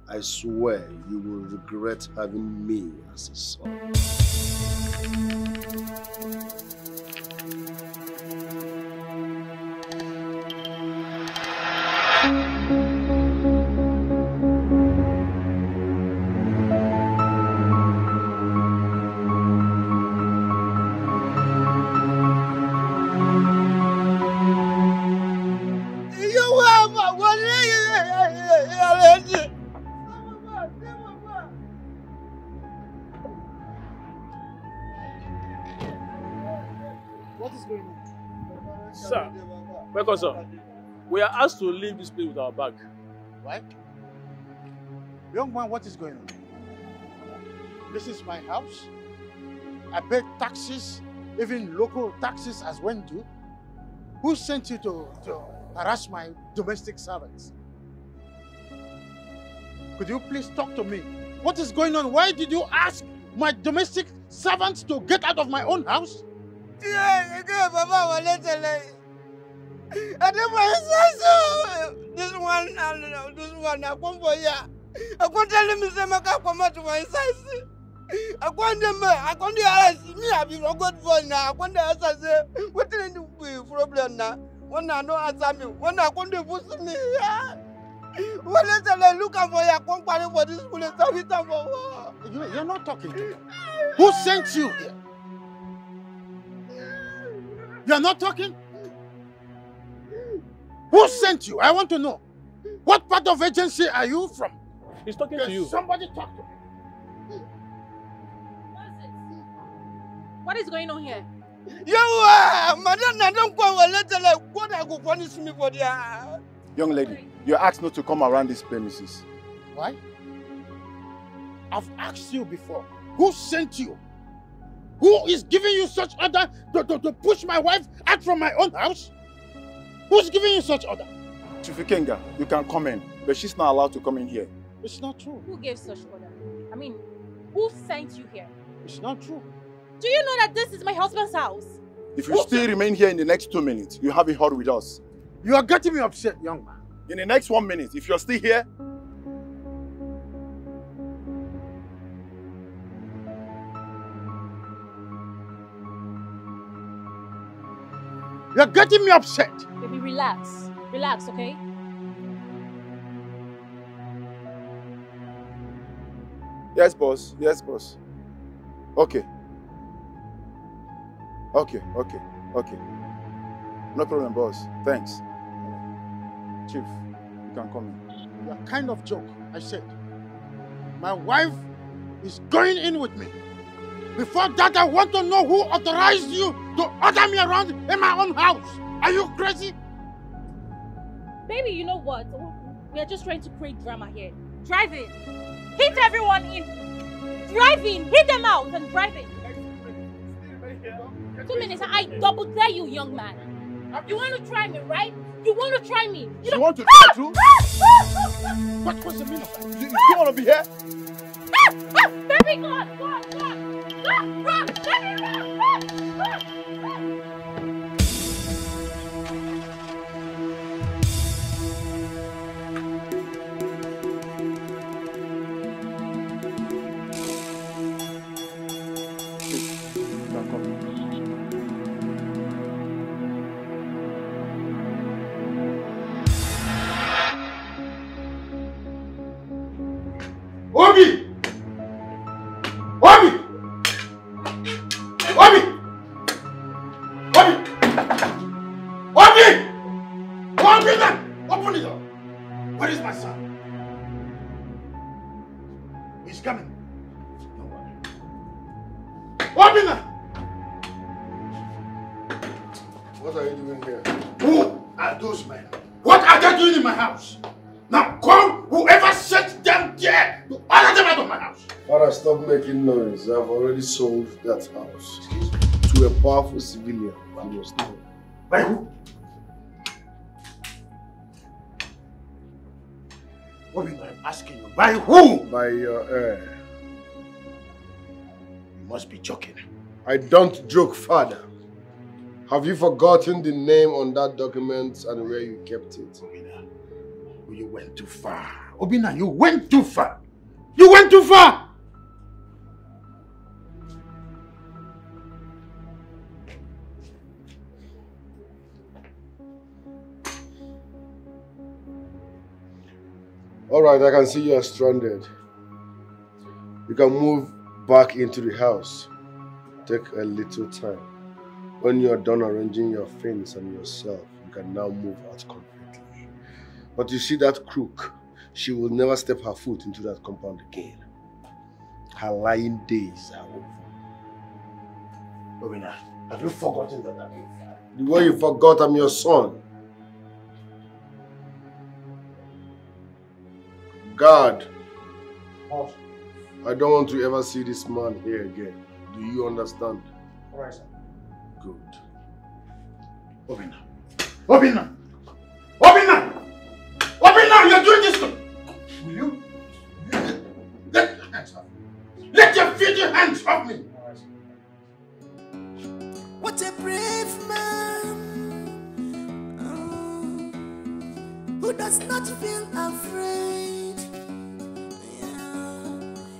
[SPEAKER 1] I swear you will regret having me as a son.
[SPEAKER 9] Sir, we are asked to leave this place with our bag.
[SPEAKER 8] What? Young man, what is going on? This is my house. I pay taxes, even local taxes as when due. Who sent you to harass my domestic servants? Could you please talk to me? What is going on? Why did you ask my domestic servants to get out of my own house?
[SPEAKER 13] I don't want this one, I come for ya. I can't tell him to come out to my size. I can't me, I've been a good boy now. I can't say, what is the problem now? When I know I me, when I can't push me. What is the look for your company for this police?
[SPEAKER 8] You're not talking to me. Who sent you here? You're not talking? Who sent you? I want to know. What part of agency are you from?
[SPEAKER 9] He's talking to you.
[SPEAKER 8] Somebody talk to me.
[SPEAKER 2] What is going on here?
[SPEAKER 13] Madam, I don't go a letter like what I go punish me for the.
[SPEAKER 14] Young lady, you're asked not to come around these premises.
[SPEAKER 8] Why? I've asked you before. Who sent you? Who is giving you such order to push my wife out from my own house? Who's giving you such order?
[SPEAKER 14] Chief Ikenga, you can come in, but she's not allowed to come in here.
[SPEAKER 8] It's not true.
[SPEAKER 2] Who gave such order? I mean, who sent you here?
[SPEAKER 8] It's not true.
[SPEAKER 2] Do you know that this is my husband's house?
[SPEAKER 14] If you still remain here in the next 2 minutes, you have a hurry with us.
[SPEAKER 8] You are getting me upset, young man.
[SPEAKER 14] In the next 1 minute, if you're still here,
[SPEAKER 8] You're getting me upset.
[SPEAKER 2] Baby, relax. Relax, okay?
[SPEAKER 14] Yes, boss. Yes, boss. Okay. Okay. No problem, boss. Thanks. Chief, you can come in.
[SPEAKER 8] You're kind of joke, I said. My wife is going in with me. Before that, I want to know who authorized you to order me around in my own house. Are you crazy?
[SPEAKER 2] Baby, you know what? We are just trying to create drama here. Drive in. Hit everyone in. Drive in. Hit them out and drive in. 2 minutes. I double dare you, young man. You want to try me, right? You want to try me.
[SPEAKER 8] You want to try too? What's the meaning of that? You want to be here?
[SPEAKER 2] Baby, go on. Run! Baby, run!
[SPEAKER 8] Obi! Open the door! Where is my son? He's coming. Open it!
[SPEAKER 1] What are you doing here?
[SPEAKER 8] Who are those men? What are they doing in my house? Now call whoever sent them there to order them out of my house.
[SPEAKER 1] Father, stop making noise. I've already sold that house to a powerful civilian. You must know.
[SPEAKER 8] By who? What am I asking you? By who?
[SPEAKER 1] By your heir.
[SPEAKER 8] You must be joking.
[SPEAKER 1] I don't joke, Father. Have you forgotten the name on that document and where you kept it?
[SPEAKER 8] You went too far. Obina, you went too far. You went too far!
[SPEAKER 1] Alright, I can see you are stranded. You can move back into the house. Take a little time. When you are done arranging your things and yourself, you can now move out completely. But you see that crook, she will never step her foot into that compound again. Her lying days are over.
[SPEAKER 8] Obina, have you forgotten that I'm your father?
[SPEAKER 1] The way you forgot I'm your son. God, I don't want to ever see this man here again. Do you understand?
[SPEAKER 8] Alright, sir.
[SPEAKER 1] Good.
[SPEAKER 8] Obina! Obina! Obina! Obina! You're doing this to... Will you? Let your hands off me. Let your filthy hands off me!
[SPEAKER 10] What a brave man who does not feel afraid.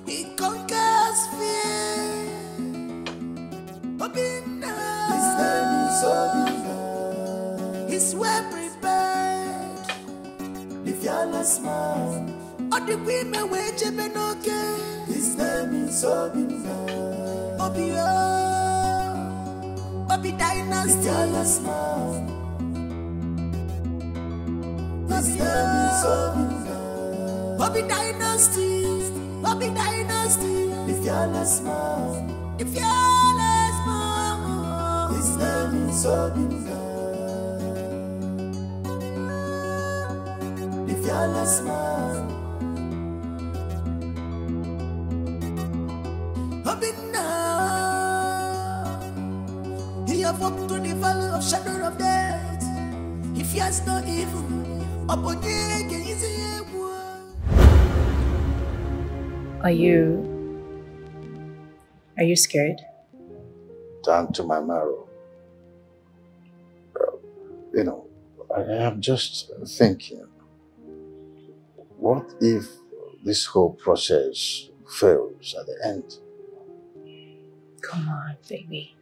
[SPEAKER 10] He conquers fear. Obina. His name is Obina. He's well prepared. The fearless man. All the women were Jebenoke. His name is Obina. Obio. Obi Dynasty. The fearless man. His name is Obina. Obi Dynasty. Obi Dynasty, the fearless man, the fearless man. His name is Obina, the fearless man. Obina, he have walked through the valley of shadow of death. He fears no evil. Upon you, easy.
[SPEAKER 20] Are you scared?
[SPEAKER 8] Down to my marrow. I am just thinking, what if this whole process fails at the end?
[SPEAKER 20] Come on, baby.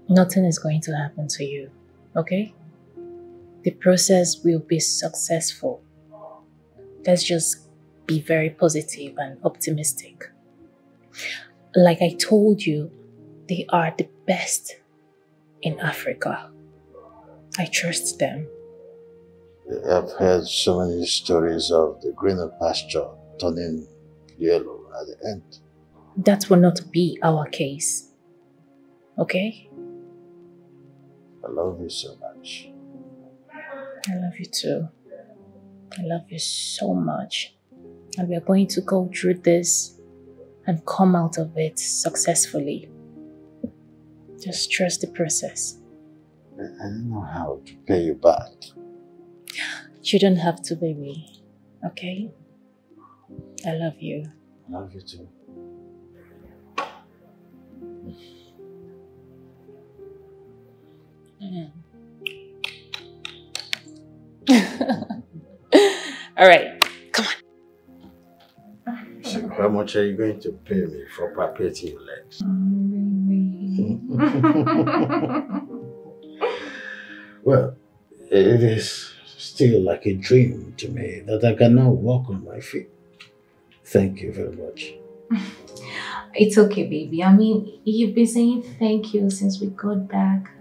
[SPEAKER 2] Nothing is going to happen to you, okay? The process will be successful. Let's just be very positive and optimistic. Like I told you, they are the best in Africa. I trust them.
[SPEAKER 8] I've heard so many stories of the greener pasture turning yellow at the end.
[SPEAKER 2] That will not be our case. Okay?
[SPEAKER 8] I love you so much.
[SPEAKER 2] I love you too. I love you so much. And we are going to go through this and come out of it successfully. Just trust the process.
[SPEAKER 8] I don't know how to pay you back.
[SPEAKER 2] You don't have to, baby. Okay? I love you.
[SPEAKER 8] I love you too.
[SPEAKER 2] All right, come on.
[SPEAKER 8] So how much are you going to pay me for palpating your legs? Well, it is still like a dream to me that I can now walk on my feet. Thank you very much.
[SPEAKER 2] It's okay, baby. I mean, you've been saying thank you since we got back.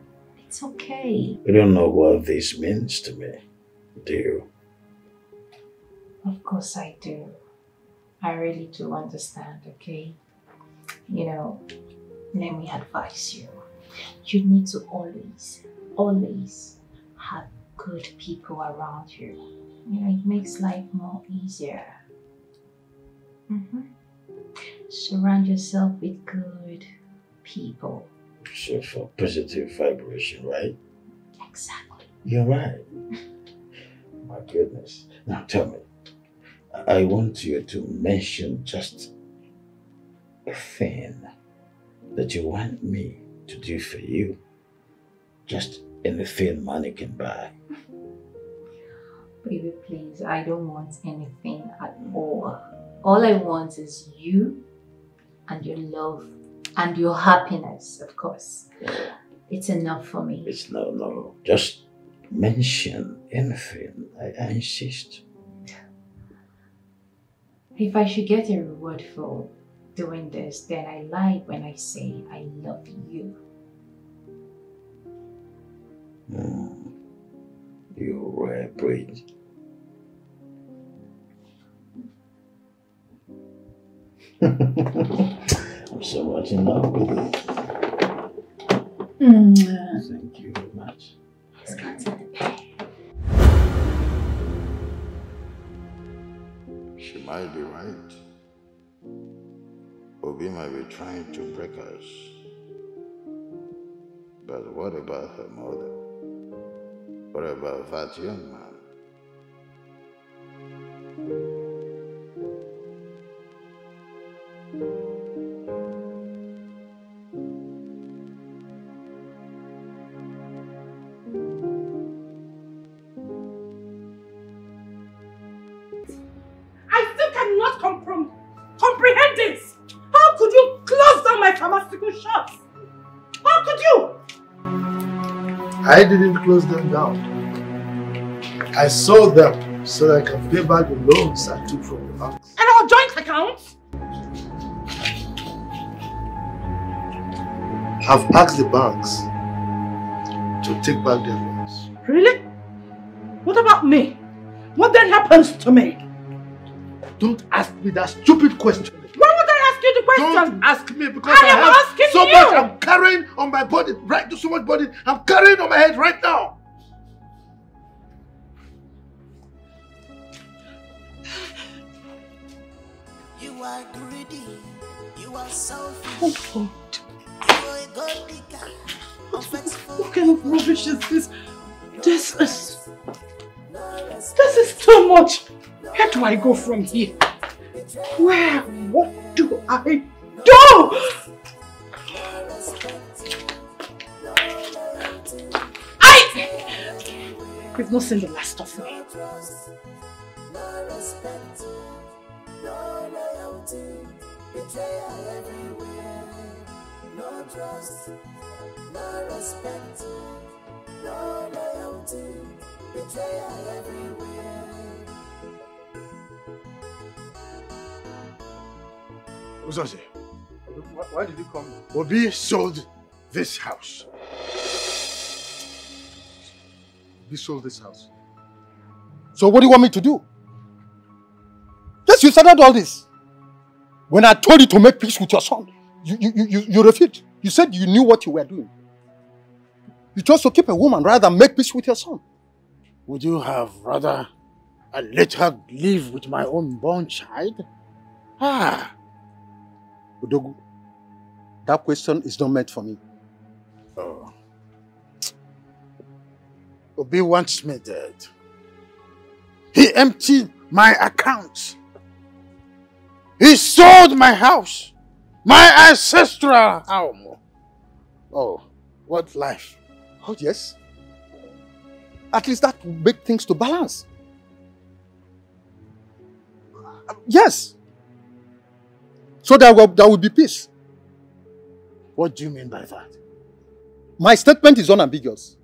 [SPEAKER 2] It's okay.
[SPEAKER 8] You don't know what this means to me, do you?
[SPEAKER 2] Of course I do. I really do understand, okay? You know, let me advise you. You need to always have good people around you. You know, it makes life more easier. Surround yourself with good people.
[SPEAKER 8] So for positive vibration, right?
[SPEAKER 2] Exactly.
[SPEAKER 8] You're right. My goodness. Now tell me, I want you to mention just a thing that you want me to do for you. Just anything money can buy.
[SPEAKER 2] Baby, please, I don't want anything at all. All I want is you and your love and your happiness, of course. It's enough for me.
[SPEAKER 8] It's no. Just mention anything. I insist.
[SPEAKER 2] If I should get a reward for doing this, then I lie when I say I love you.
[SPEAKER 8] You rare breed. I'm so much in love with you. Thank you very much.
[SPEAKER 2] Let's go to the bed.
[SPEAKER 8] She might be right. Obi might be trying to break us. But what about her mother? What about that young man?
[SPEAKER 4] I still cannot comprehend this. How could you close down my pharmaceutical shops? How could you?
[SPEAKER 3] I didn't close them down. I sold them so that I can pay back the loans I took from the banks.
[SPEAKER 4] And our joint accounts?
[SPEAKER 3] I've asked the banks to take back their loans.
[SPEAKER 4] Really? What about me? What then happens to me?
[SPEAKER 3] Don't ask me that stupid question.
[SPEAKER 4] Why would I ask you the question?
[SPEAKER 3] Don't ask me because
[SPEAKER 4] I am
[SPEAKER 3] have
[SPEAKER 4] asking
[SPEAKER 3] so
[SPEAKER 4] you.
[SPEAKER 3] much I'm carrying on my body. Right, so much body I'm carrying on my head right now.
[SPEAKER 10] You are greedy. You are selfish.
[SPEAKER 4] Oh God.
[SPEAKER 10] You are a gold digger.
[SPEAKER 4] What kind of rubbish is this? This is too much. Where do I go from here? Where? What do I do? You've not seen the last of me.
[SPEAKER 10] No respect, no loyalty, betrayal everywhere. No trust, no respect, no loyalty, betrayal everywhere.
[SPEAKER 14] Uzazi,
[SPEAKER 3] Why did you come?
[SPEAKER 14] Obi sold this house. Obi sold this house. So what do you want me to do? Yes, you started all this. When I told you to make peace with your son, you refused. You said you knew what you were doing. You chose to keep a woman rather than make peace with your son.
[SPEAKER 8] Would you have rather I let her live with my unborn child?
[SPEAKER 14] Ah. Udogu, that question is not meant for me.
[SPEAKER 8] Oh. Obi wants me dead. He emptied my accounts. He sold my house. My ancestral home. Oh, what life.
[SPEAKER 14] Oh, yes. At least that will make things to balance. Yes. So there will be peace.
[SPEAKER 8] What do you mean by that?
[SPEAKER 14] My statement is unambiguous.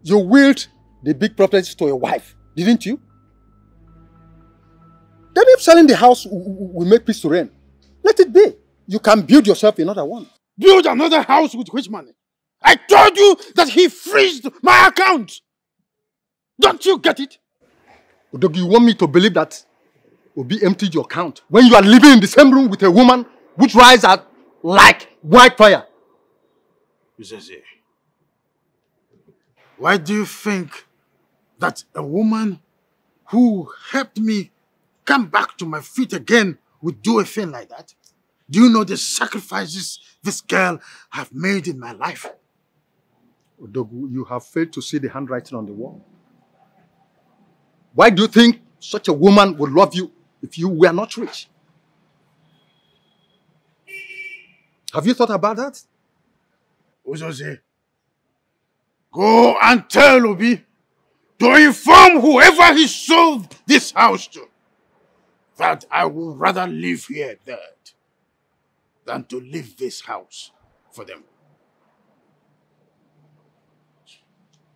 [SPEAKER 14] You willed the big properties to your wife, didn't you? Then if selling the house will make peace to reign, let it be. You can build yourself another one.
[SPEAKER 8] Build another house with which money? I told you that he freezed my account. Don't you get it?
[SPEAKER 14] Odogi, you want me to believe that Obi emptied your account when you are living in the same room with a woman which rises out like wildfire?
[SPEAKER 8] Uzeze, why do you think that a woman who helped me come back to my feet again would do a thing like that? Do you know the sacrifices this girl have made in my life?
[SPEAKER 14] Odogu, you have failed to see the handwriting on the wall. Why do you think such a woman would love you if you were not rich? Have you thought about that?
[SPEAKER 8] Uzeze, go and tell Obi to inform whoever he sold this house to that I would rather live here dead than to leave this house for them.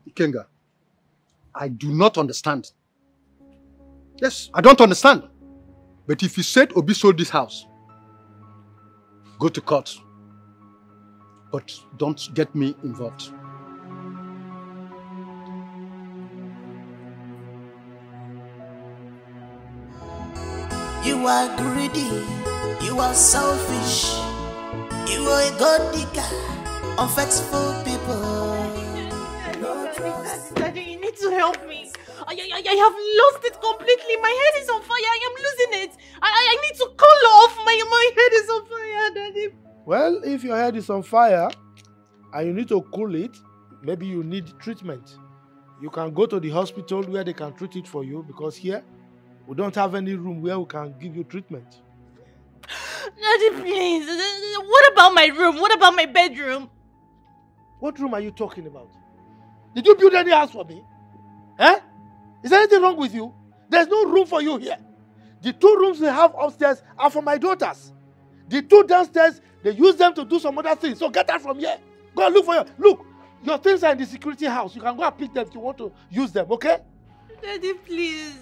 [SPEAKER 14] Ikenga, I do not understand. Yes, I don't understand. But if you said Obi sold this house, go to court. But don't get me involved.
[SPEAKER 10] You are greedy, you are selfish, you are a god digger, unfaithful people.
[SPEAKER 2] Daddy, you need to help me. I have lost it completely. My head is on fire. I am losing it. I need to cool off. My head is on fire, Daddy.
[SPEAKER 3] Well, if your head is on fire and you need to cool it, maybe you need treatment. You can go to the hospital where they can treat it for you, because here we don't have any room where we can give you treatment.
[SPEAKER 2] Daddy, please. What about my room? What about my bedroom?
[SPEAKER 3] What room are you talking about? Did you build any house for me? Eh? Is there anything wrong with you? There's no room for you here. The 2 rooms we have upstairs are for my daughters. The 2 downstairs, they use them to do some other things. So get out from here. Go and look for your... Look, your things are in the security house. You can go and pick them if you want to use them, okay?
[SPEAKER 2] Daddy, please.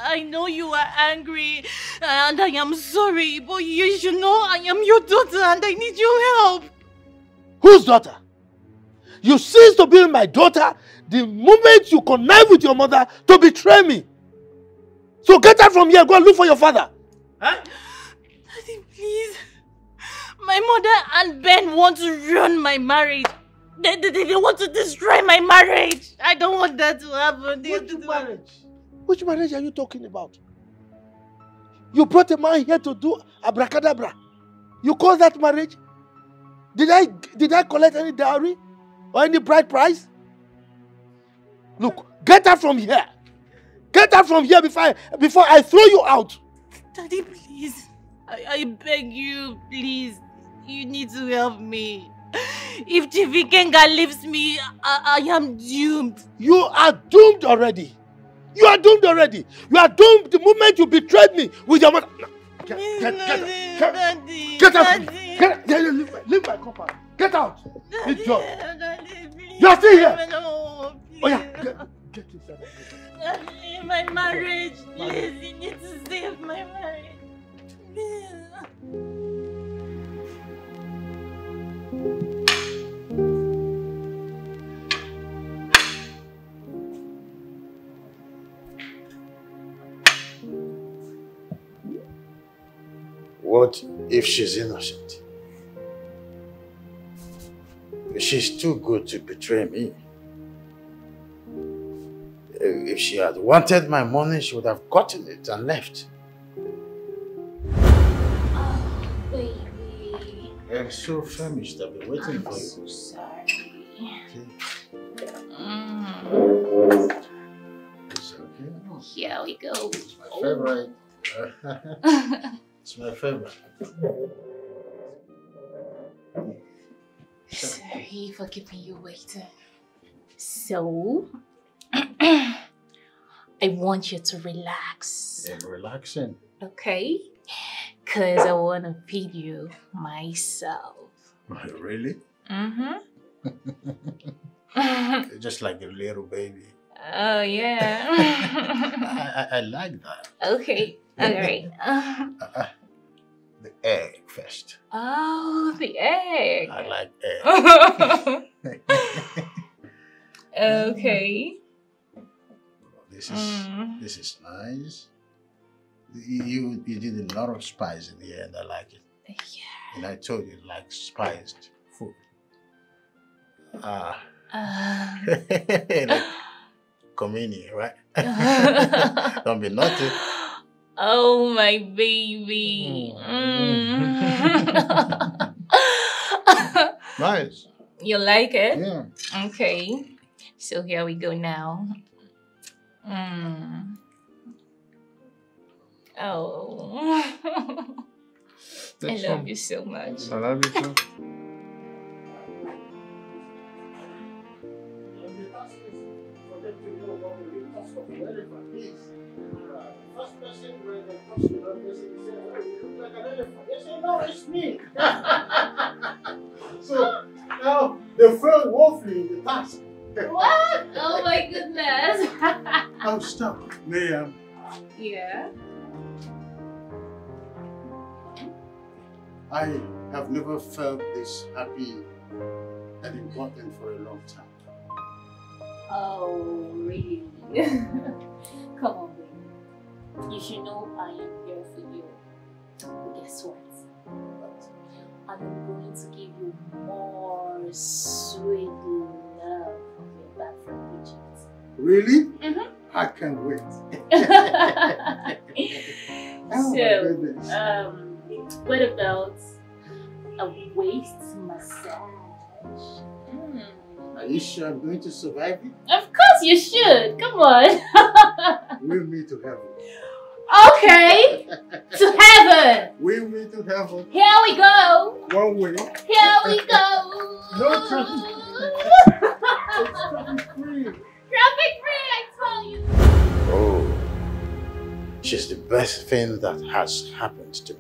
[SPEAKER 2] I know you are angry and I am sorry, but you should know I am your daughter and I need your help.
[SPEAKER 3] Whose daughter? You cease to be my daughter the moment you connive with your mother to betray me. So get out from here. Go and look for your father. Huh?
[SPEAKER 2] Daddy, please. My mother and Ben want to ruin my marriage. They want to destroy my marriage. I don't want that to happen.
[SPEAKER 3] Which marriage? Which marriage are you talking about? You brought a man here to do abracadabra. You call that marriage? Did I collect any dowry or any bride price? Look, get out from here. Get out from here before I throw you out.
[SPEAKER 2] Daddy, please. I beg you, please. You need to help me. If Chief Ikenga leaves me, I am doomed.
[SPEAKER 3] You are doomed already. You are doomed already. You are doomed the moment you betrayed me with your mother. Get out. Leave my compound.
[SPEAKER 8] Get out! Good job. You're still here! Oh yeah, get inside.
[SPEAKER 19] My marriage, please, you need to save my marriage. Please.
[SPEAKER 8] What if she's innocent? She's too good to betray me. If she had wanted my money, she would have gotten it and left.
[SPEAKER 15] Oh, baby.
[SPEAKER 8] I'm so famished. I've been waiting for you.
[SPEAKER 15] I'm so sorry.
[SPEAKER 8] It's okay.
[SPEAKER 15] Here we go.
[SPEAKER 8] It's my favorite. It's my favorite.
[SPEAKER 15] Sorry for keeping you waiting. So, I want you to relax.
[SPEAKER 8] I'm relaxing.
[SPEAKER 15] Okay? Because I want to feed you myself.
[SPEAKER 8] Really?
[SPEAKER 15] Mm-hmm.
[SPEAKER 8] Just like a little baby.
[SPEAKER 15] Oh, yeah.
[SPEAKER 8] I like that.
[SPEAKER 15] Okay. All right.
[SPEAKER 8] The egg first.
[SPEAKER 15] Oh, the egg.
[SPEAKER 8] I like egg.
[SPEAKER 15] Okay.
[SPEAKER 8] This is nice. You did a lot of spice in here and I like it.
[SPEAKER 15] Yeah.
[SPEAKER 8] And I told you like spiced food. Like communion, right? Don't be naughty.
[SPEAKER 15] Oh, my baby.
[SPEAKER 8] Nice.
[SPEAKER 15] You like it?
[SPEAKER 8] Yeah.
[SPEAKER 15] Okay. So here we go now. Oh. I love you so much.
[SPEAKER 14] I love you too.
[SPEAKER 8] No, it's me. So now they failed woefully in the task.
[SPEAKER 15] What? Oh my goodness.
[SPEAKER 8] Oh, stop. Miriam.
[SPEAKER 15] Yeah.
[SPEAKER 8] I have never felt this happy and important for a long time.
[SPEAKER 15] Oh, really? Come on, baby. You should know I am here for you. But guess what? I'm going to give you more sweet love from your back from Egypt.
[SPEAKER 8] Really?
[SPEAKER 15] Mm-hmm.
[SPEAKER 8] I can't wait.
[SPEAKER 15] What about a waist massage?
[SPEAKER 8] Are you sure I'm going to survive it?
[SPEAKER 15] Of course you should. Come on.
[SPEAKER 8] Wheel me to heaven.
[SPEAKER 15] Okay. To heaven.
[SPEAKER 8] Wheel me to heaven.
[SPEAKER 15] Here we go.
[SPEAKER 8] One way.
[SPEAKER 15] Here we go.
[SPEAKER 8] No traffic. It's traffic free.
[SPEAKER 15] Traffic free, I tell you.
[SPEAKER 8] Oh, she's the best thing that has happened to me.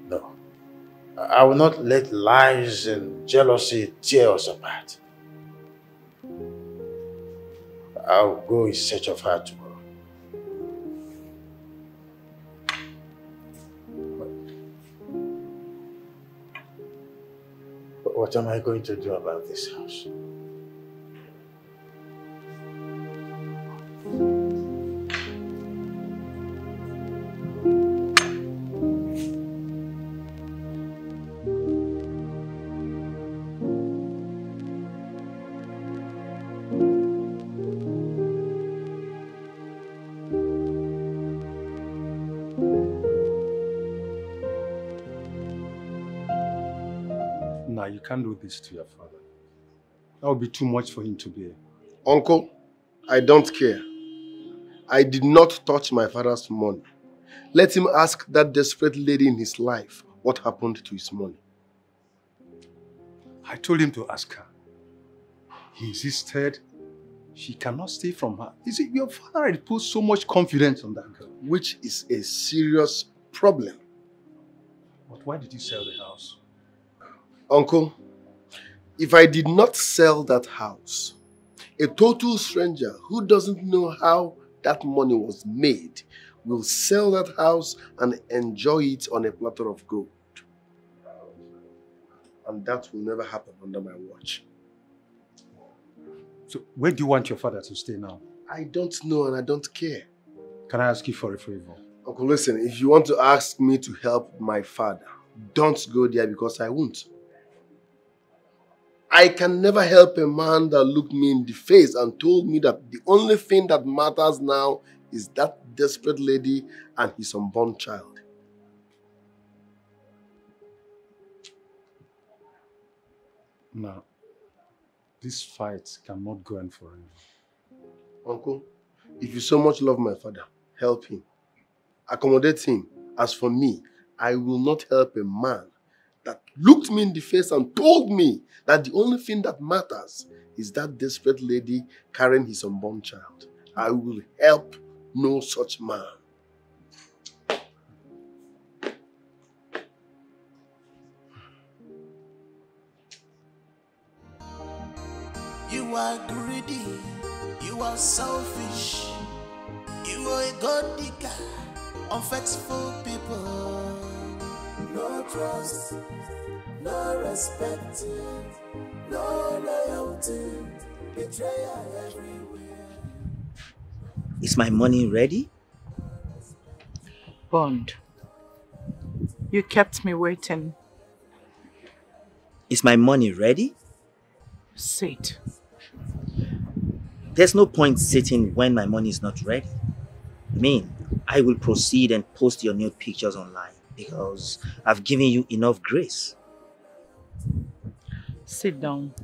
[SPEAKER 8] No, I will not let lies and jealousy tear us apart. I'll go in search of her tomorrow. But what am I going to do about this house?
[SPEAKER 14] Nah, you can't do this to your father. That would be too much for him to bear.
[SPEAKER 1] Uncle, I don't care. I did not touch my father's money. Let him ask that desperate lady in his life what happened to his money.
[SPEAKER 14] I told him to ask her. He insisted she cannot stay from her. You see, your father had put so much confidence on that girl.
[SPEAKER 1] Which is a serious problem.
[SPEAKER 14] But why did you sell the house?
[SPEAKER 1] Uncle, if I did not sell that house, a total stranger who doesn't know how that money was made will sell that house and enjoy it on a platter of gold. And that will never happen under my watch.
[SPEAKER 14] So where do you want your father to stay now?
[SPEAKER 1] I don't know and I don't care.
[SPEAKER 14] Can I ask you for a favor?
[SPEAKER 1] Uncle, listen, if you want to ask me to help my father, don't go there because I won't. I can never help a man that looked me in the face and told me that the only thing that matters now is that desperate lady and his unborn child.
[SPEAKER 14] No. This fight cannot go on forever.
[SPEAKER 1] Uncle, if you so much love my father, help him. Accommodate him. As for me, I will not help a man that looked me in the face and told me that the only thing that matters is that desperate lady carrying his unborn child. I will help no such man.
[SPEAKER 10] You are greedy, you are selfish, you are a god digger, unfaithful people. No trust, no respect, no loyalty, betrayal everywhere.
[SPEAKER 5] Is my money ready?
[SPEAKER 4] Bond, you kept me waiting.
[SPEAKER 5] Is my money ready?
[SPEAKER 4] Sit.
[SPEAKER 5] There's no point sitting when my money is not ready. I mean, I will proceed and post your nude pictures online because I've given you enough grace.
[SPEAKER 4] Sit down.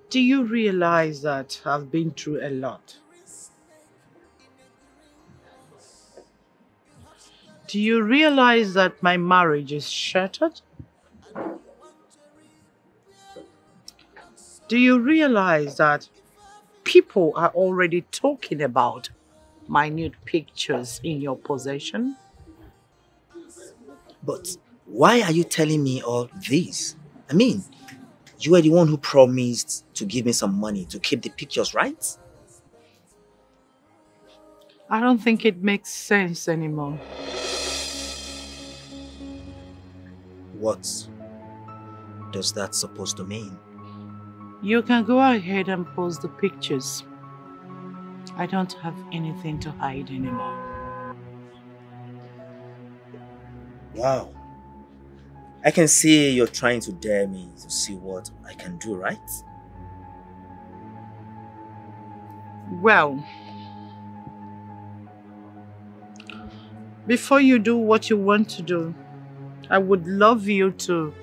[SPEAKER 4] Do you realize that I've been through a lot? Do you realize that my marriage is shattered? Do you realize that people are already talking about my nude pictures in your possession?
[SPEAKER 5] But why are you telling me all this? I mean, you were the one who promised to give me some money to keep the pictures, right?
[SPEAKER 4] I don't think it makes sense anymore.
[SPEAKER 5] What does that supposed to mean?
[SPEAKER 4] You can go ahead and post the pictures. I don't have anything to hide anymore.
[SPEAKER 5] Wow. I can see you're trying to dare me to see what I can do, right?
[SPEAKER 4] Well, before you do what you want to do, I would love you to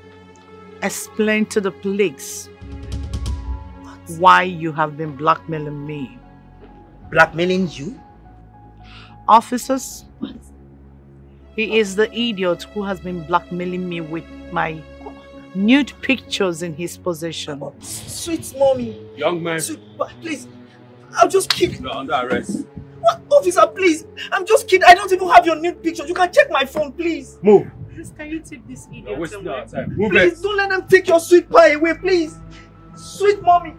[SPEAKER 4] explain to the police why you have been blackmailing me.
[SPEAKER 5] Blackmailing you?
[SPEAKER 4] Officers, he is the idiot who has been blackmailing me with my nude pictures in his possession.
[SPEAKER 17] Sweet mommy.
[SPEAKER 9] Young man.
[SPEAKER 17] Sweet, please, I'll just kill.
[SPEAKER 9] You're under arrest.
[SPEAKER 17] What? Officer, please. I'm just kidding. I don't even have your nude pictures. You can check my phone, please.
[SPEAKER 9] Move.
[SPEAKER 4] Please, can you take this idiot
[SPEAKER 9] You're wasting
[SPEAKER 4] away?
[SPEAKER 9] our time. Move
[SPEAKER 17] Please,
[SPEAKER 9] it.
[SPEAKER 17] don't let them take your sweet pie away, please. Sweet mommy.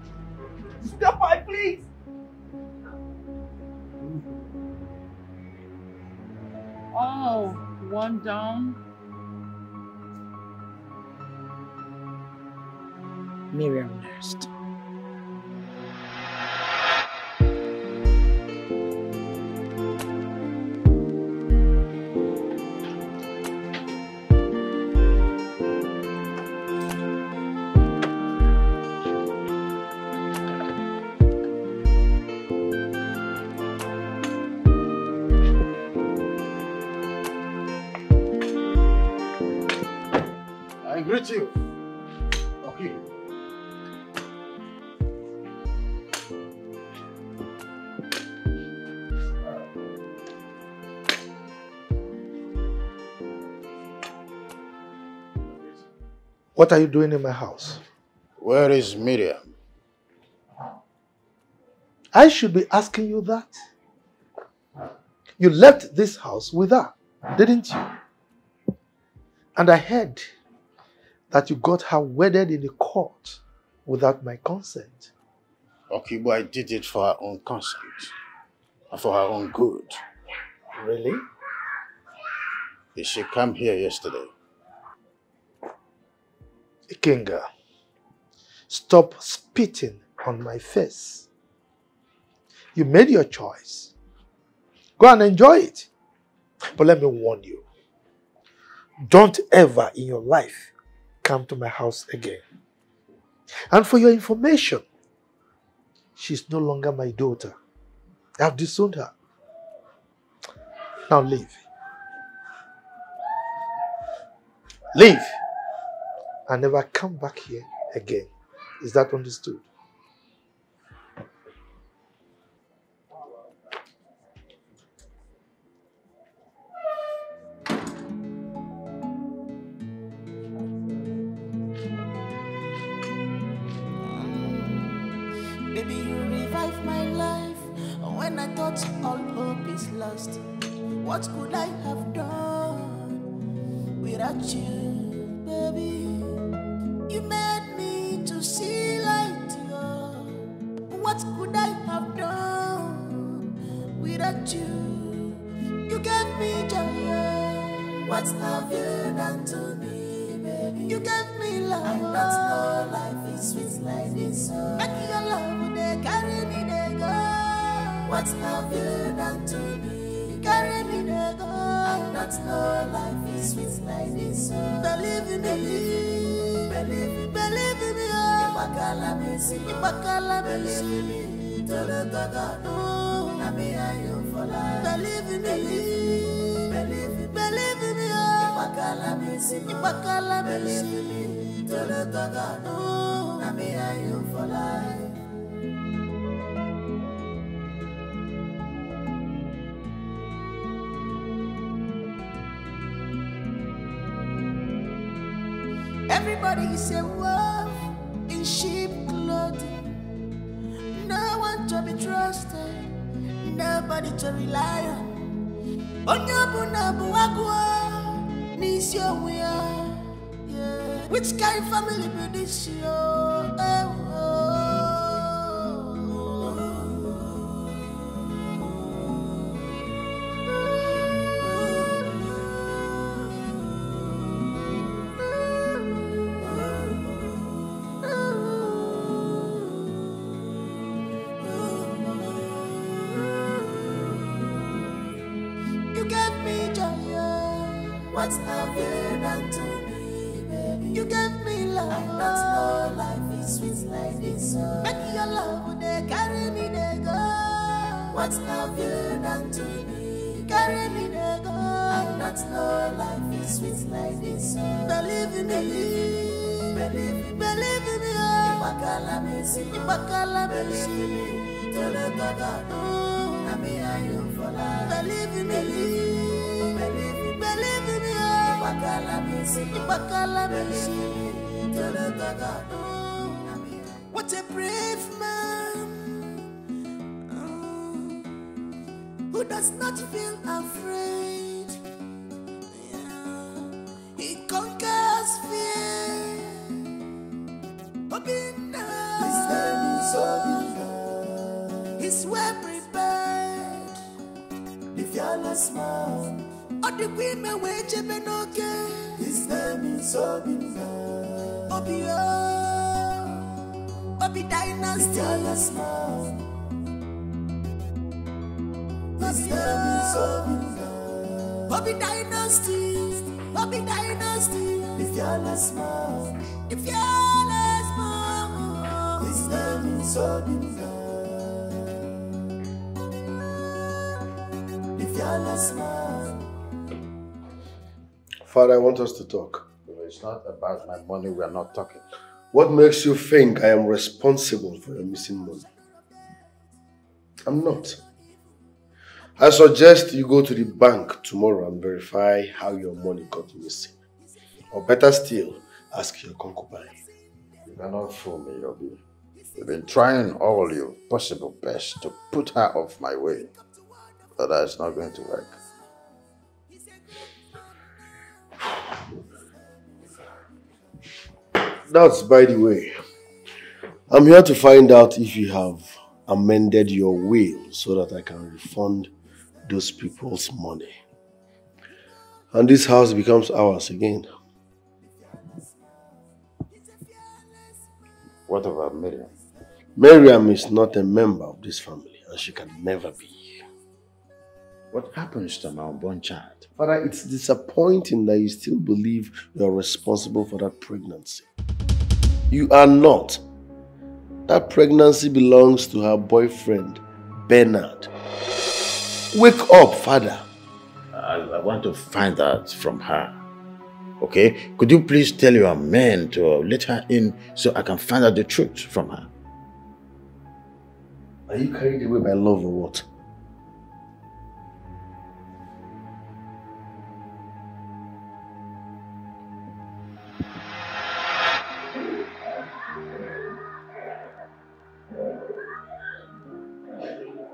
[SPEAKER 17] Sweet pie, please.
[SPEAKER 4] Oh, one down. Miriam next.
[SPEAKER 8] I greet you. Okay.
[SPEAKER 3] What are you doing in my house?
[SPEAKER 8] Where is Miriam?
[SPEAKER 3] I should be asking you that. You left this house with her, didn't you? And I heard that you got her wedded in the court without my consent.
[SPEAKER 8] Okay, but I did it for her own consent. And for her own good.
[SPEAKER 3] Really?
[SPEAKER 8] Did she come here yesterday?
[SPEAKER 3] Ikenga, stop spitting on my face. You made your choice. Go and enjoy it. But let me warn you. Don't ever in your life come to my house again. And for your information, she's no longer my daughter. I've disowned her. Now leave. Leave. And never come back here again. Is that understood?
[SPEAKER 10] Baby, you revive my life when I thought all hope is lost. What could I have done without you, baby? You made me to see light, yeah. What could I have done without you? You gave me joy, yeah. What have you done to me, baby? You gave me love. I don't know life is sweet like this. Make your love, they carry me, they go. What have you done to me? Carry me, they go. I don't know life is sweet like this. Believe in me, believe in me, oh. Ibakala me, Tolo Toga, no. Nami ayo for life. Believe in me, believe in me, oh. Ibakala me, Tolo Toga, no. Nami ayo for life. Everybody is a wolf in sheep clothing. No one to be trusted, nobody to rely on. Onyobunabu wagwa, nisyo wea. Which kind of family be this yo? You gave me joy, what have you done to me, baby? You gave me love. I don't know life is sweet like this. Make your love, they carry me, they go. What have you done to me? Carry me, they go. I don't know life is sweet like this. Believe in me, believe in me, oh. Ibakala me, Tolo Toga, no. Nami ayo for life. Believe in me, believe in me, oh. Ibakala me, Tolo Toga, no. What a brave man, who does not feel afraid. He conquers fear. His name is Obina. He's well prepared. The fearless man. All the women wait to be okay. His name is Obina. Obio. Obi Dynasty. The fearless man. His name is Obina. Obi Dynasty. Obi Dynasty. The fearless man. The fearless man. His name is Obina. The fearless man.
[SPEAKER 1] Father, I want us to talk.
[SPEAKER 8] It's not about my money, we are not talking.
[SPEAKER 1] What makes you think I am responsible for your missing money? I'm not. I suggest you go to the bank tomorrow and verify how your money got missing. Or better still, ask your concubine.
[SPEAKER 8] You cannot fool me, Obi. You've been trying all your possible best to put her off my way, but that's not going to work.
[SPEAKER 1] That's by the way. I'm here to find out if you have amended your will so that I can refund those people's money. And this house becomes ours again.
[SPEAKER 8] What about Miriam?
[SPEAKER 1] Miriam is not a member of this family and she can never be.
[SPEAKER 8] What happens to my unborn child?
[SPEAKER 1] Father, it's disappointing that you still believe you are responsible for that pregnancy. You are not. That pregnancy belongs to her boyfriend, Bernard. Wake up, Father.
[SPEAKER 8] I want to find out from her. Okay? Could you please tell your men to let her in so I can find out the truth from her?
[SPEAKER 1] Are you carried away by love or what?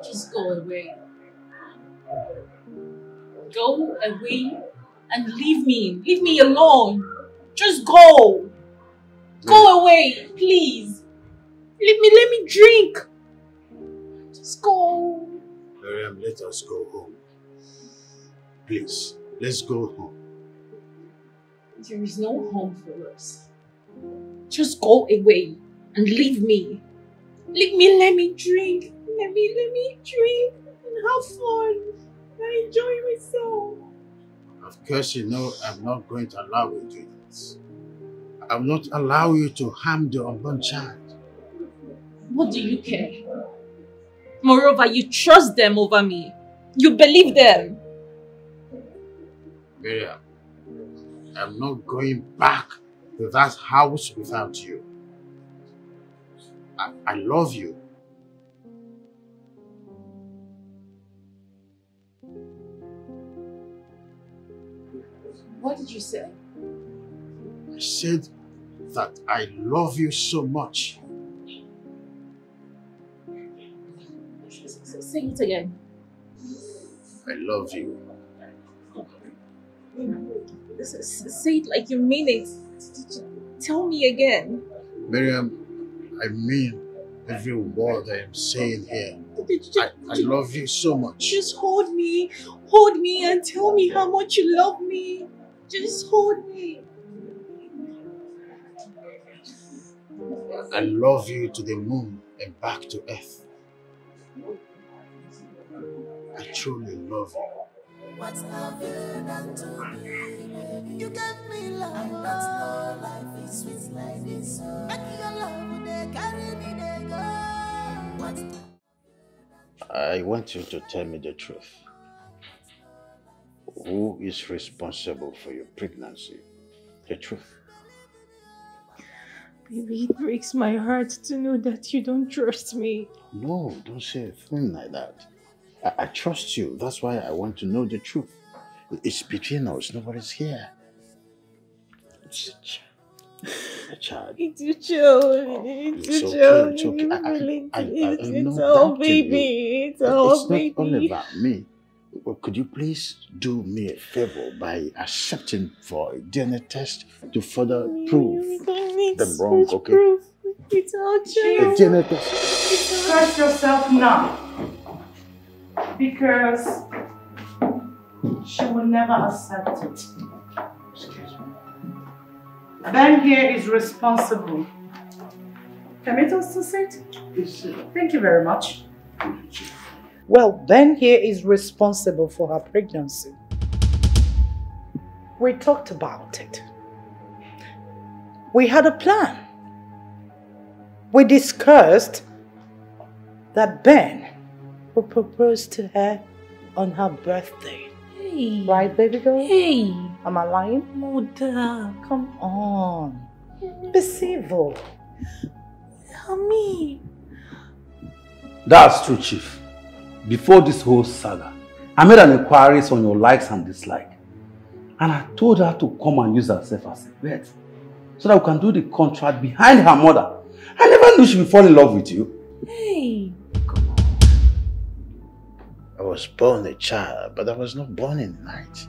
[SPEAKER 2] Just go away. Go away and leave me. Leave me alone. Just go. Go away, please. Let me drink. Just go.
[SPEAKER 8] Miriam, let us go home. Please, let's go home.
[SPEAKER 2] There is no home for us. Just go away and leave me. Let me drink. Let me drink and have fun. I enjoy myself.
[SPEAKER 8] Of course, you know I'm not going to allow you to do this. I will not allow you to harm the unborn child.
[SPEAKER 2] What do you care? Moreover, you trust them over me. You believe them.
[SPEAKER 8] Miriam, I'm not going back to that house without you. I love you.
[SPEAKER 2] What did you say?
[SPEAKER 8] I said that I love you so much.
[SPEAKER 2] Say it again.
[SPEAKER 8] I love you.
[SPEAKER 2] Say it like you mean it. Tell me again.
[SPEAKER 8] Miriam, I mean every word I am saying here. I love you so much.
[SPEAKER 2] Just hold me and tell me how much you love me. Just hold me.
[SPEAKER 8] I love you to the moon and back to earth. I truly love you.
[SPEAKER 10] What's love done to me? You gave me love, and that's no life is sweet like this. Make your love, they carry me, they go. What's
[SPEAKER 8] I want you to tell me the truth. Who is responsible for your pregnancy? The truth.
[SPEAKER 2] Baby, it breaks my heart to know that you don't trust me.
[SPEAKER 8] No, don't say a thing like that. I trust you. That's why I want to know the truth. It's between us. Nobody's here. It's a child.
[SPEAKER 2] It's a child. It's a child.
[SPEAKER 8] It's okay.
[SPEAKER 2] It's all baby. It's all baby.
[SPEAKER 8] It's not all about me. Well, could you please do me a favor by accepting for a DNA test to further prove them wrong, okay?
[SPEAKER 2] Proof. It's all true.
[SPEAKER 8] A DNA test.
[SPEAKER 4] Trust yourself now. Because she will never accept it.
[SPEAKER 8] Excuse me.
[SPEAKER 4] Ben here is responsible. Permit us to sit? Thank you very much. Well, Ben here is responsible for her pregnancy. We talked about it. We had a plan. We discussed that Ben will propose to her on her birthday.
[SPEAKER 2] Hey.
[SPEAKER 4] Right, baby girl?
[SPEAKER 2] Hey.
[SPEAKER 4] Am I lying?
[SPEAKER 2] Mother.
[SPEAKER 4] Come on. Be civil.
[SPEAKER 2] Mommy.
[SPEAKER 12] That's true, Chief. Before this whole saga, I made an inquiry on your likes and dislikes. And I told her to come and use herself as a vet so that we can do the contract behind her mother I never knew she would fall in love with you.
[SPEAKER 2] Hey.
[SPEAKER 8] I was born a child, but I was not born in the night.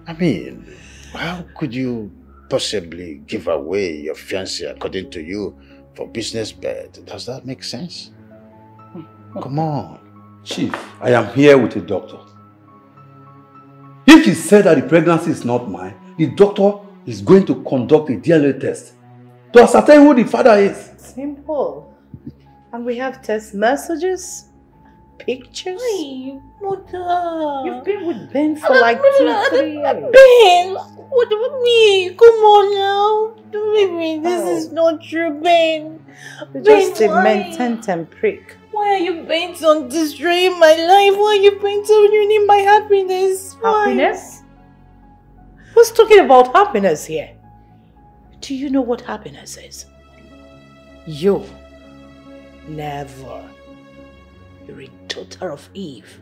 [SPEAKER 8] I mean, how could you possibly give away your fiancé according to you for business bed? Does that make sense? Come on.
[SPEAKER 12] Chief, I am here with a doctor. If he said that the pregnancy is not mine, the doctor is going to conduct a DNA test to ascertain who the father is.
[SPEAKER 4] Simple. And we have test messages, pictures.
[SPEAKER 19] Hey, mother.
[SPEAKER 4] You've been with Ben for like 2-3 years.
[SPEAKER 19] Ben, what about me? Come on now. Baby, this is not true, Ben.
[SPEAKER 4] You're just a mententem prick.
[SPEAKER 19] Why are you bent on destroying my life? Why are you bent on ruining my happiness? Why?
[SPEAKER 4] Happiness? Who's talking about happiness here? Do you know what happiness is? You. Never. You're a daughter of Eve.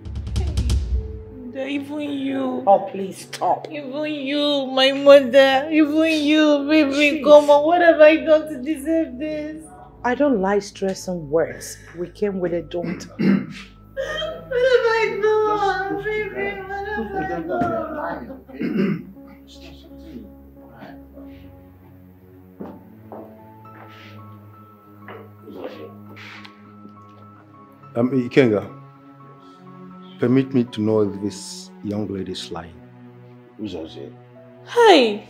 [SPEAKER 19] Even you.
[SPEAKER 4] Oh, please stop.
[SPEAKER 19] Even you, my mother. Even you, baby. Come on, what have I done to deserve this?
[SPEAKER 4] I don't like stressing words. We came with a daughter.
[SPEAKER 19] What have I done? Baby, what have I done?
[SPEAKER 14] Ikenga, permit me to know if this young lady is lying.
[SPEAKER 8] Who's that?
[SPEAKER 19] Hey!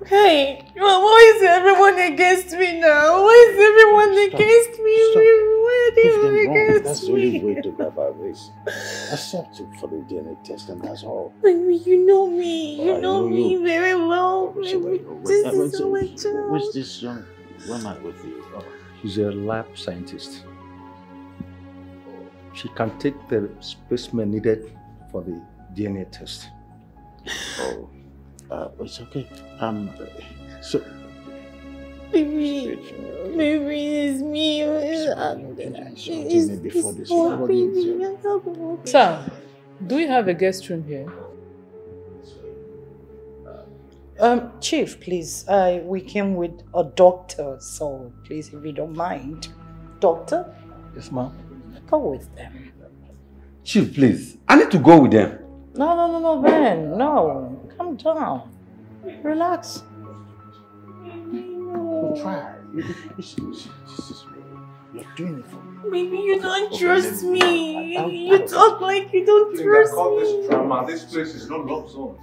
[SPEAKER 19] Hey! Why is everyone against me now? Why is everyone against me? Why are they against
[SPEAKER 8] That's the only way to grab our race. Accept it for the DNA test and that's all.
[SPEAKER 19] Baby, you know me. You know me very well.
[SPEAKER 8] What's this young woman with you? Oh.
[SPEAKER 14] She's a lab scientist. She can take the specimen needed for the DNA test.
[SPEAKER 8] Oh, it's okay. So.
[SPEAKER 19] Baby, it's me.
[SPEAKER 21] Sir, do you have a guest room here?
[SPEAKER 4] Chief, please. We came with a doctor, so please, if you don't mind. Doctor?
[SPEAKER 14] Yes, ma'am.
[SPEAKER 4] Go with them.
[SPEAKER 12] Chief, please. I need to go with them.
[SPEAKER 4] No, Ben. No. Calm down. Relax.
[SPEAKER 8] Try. You're doing it for me.
[SPEAKER 19] Baby, you don't trust me. You talk like you don't trust me.
[SPEAKER 14] This drama. This place is not love zone.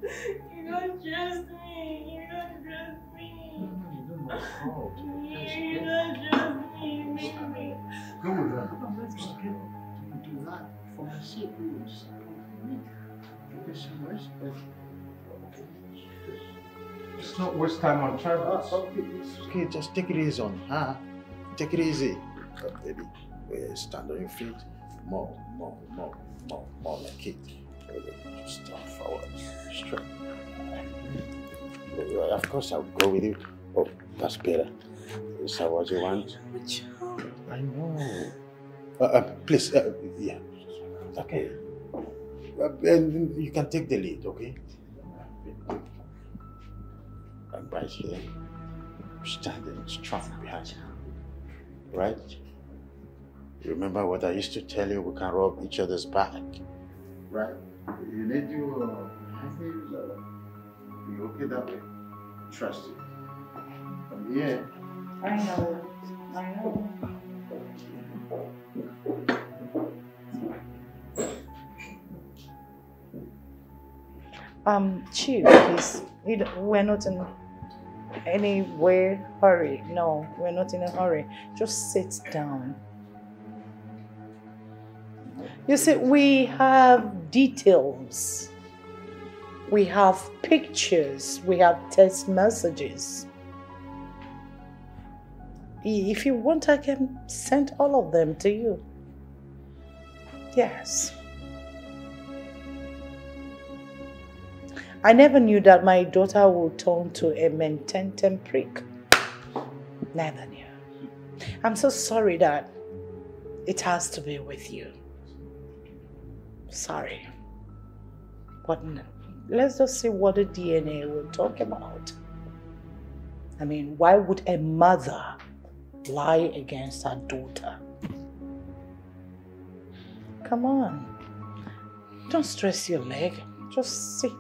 [SPEAKER 19] You don't trust me. You don't trust me. You don't trust me, baby.
[SPEAKER 8] Go with them. Let's do that for my sake.
[SPEAKER 14] Let's not waste time on travel.
[SPEAKER 8] Okay, just take it easy on her. Take it easy. Baby, stand on your feet. More like it. Just forward. Straight. Of course, I'll go with you. Oh, that's better. Is that what you want? I know. Please, yeah. Okay. And you can take the lead, okay? I'm right here, standing strong behind you. Right? Remember what I used to tell you? We can rub each other's back. Right? You need you you okay that way? Trust you. From here.
[SPEAKER 4] I know. Chief, please. We're not in any hurry. No, we're not in a hurry. Just sit down. You see, we have details. We have pictures. We have text messages. If you want, I can send all of them to you. Yes. I never knew that my daughter would turn to a mententem prick. Never knew. I'm so sorry that it has to be with you. Sorry. But let's just see what the DNA will talk about. I mean, why would a mother lie against her daughter. Come on. Don't stress your leg. Just sit.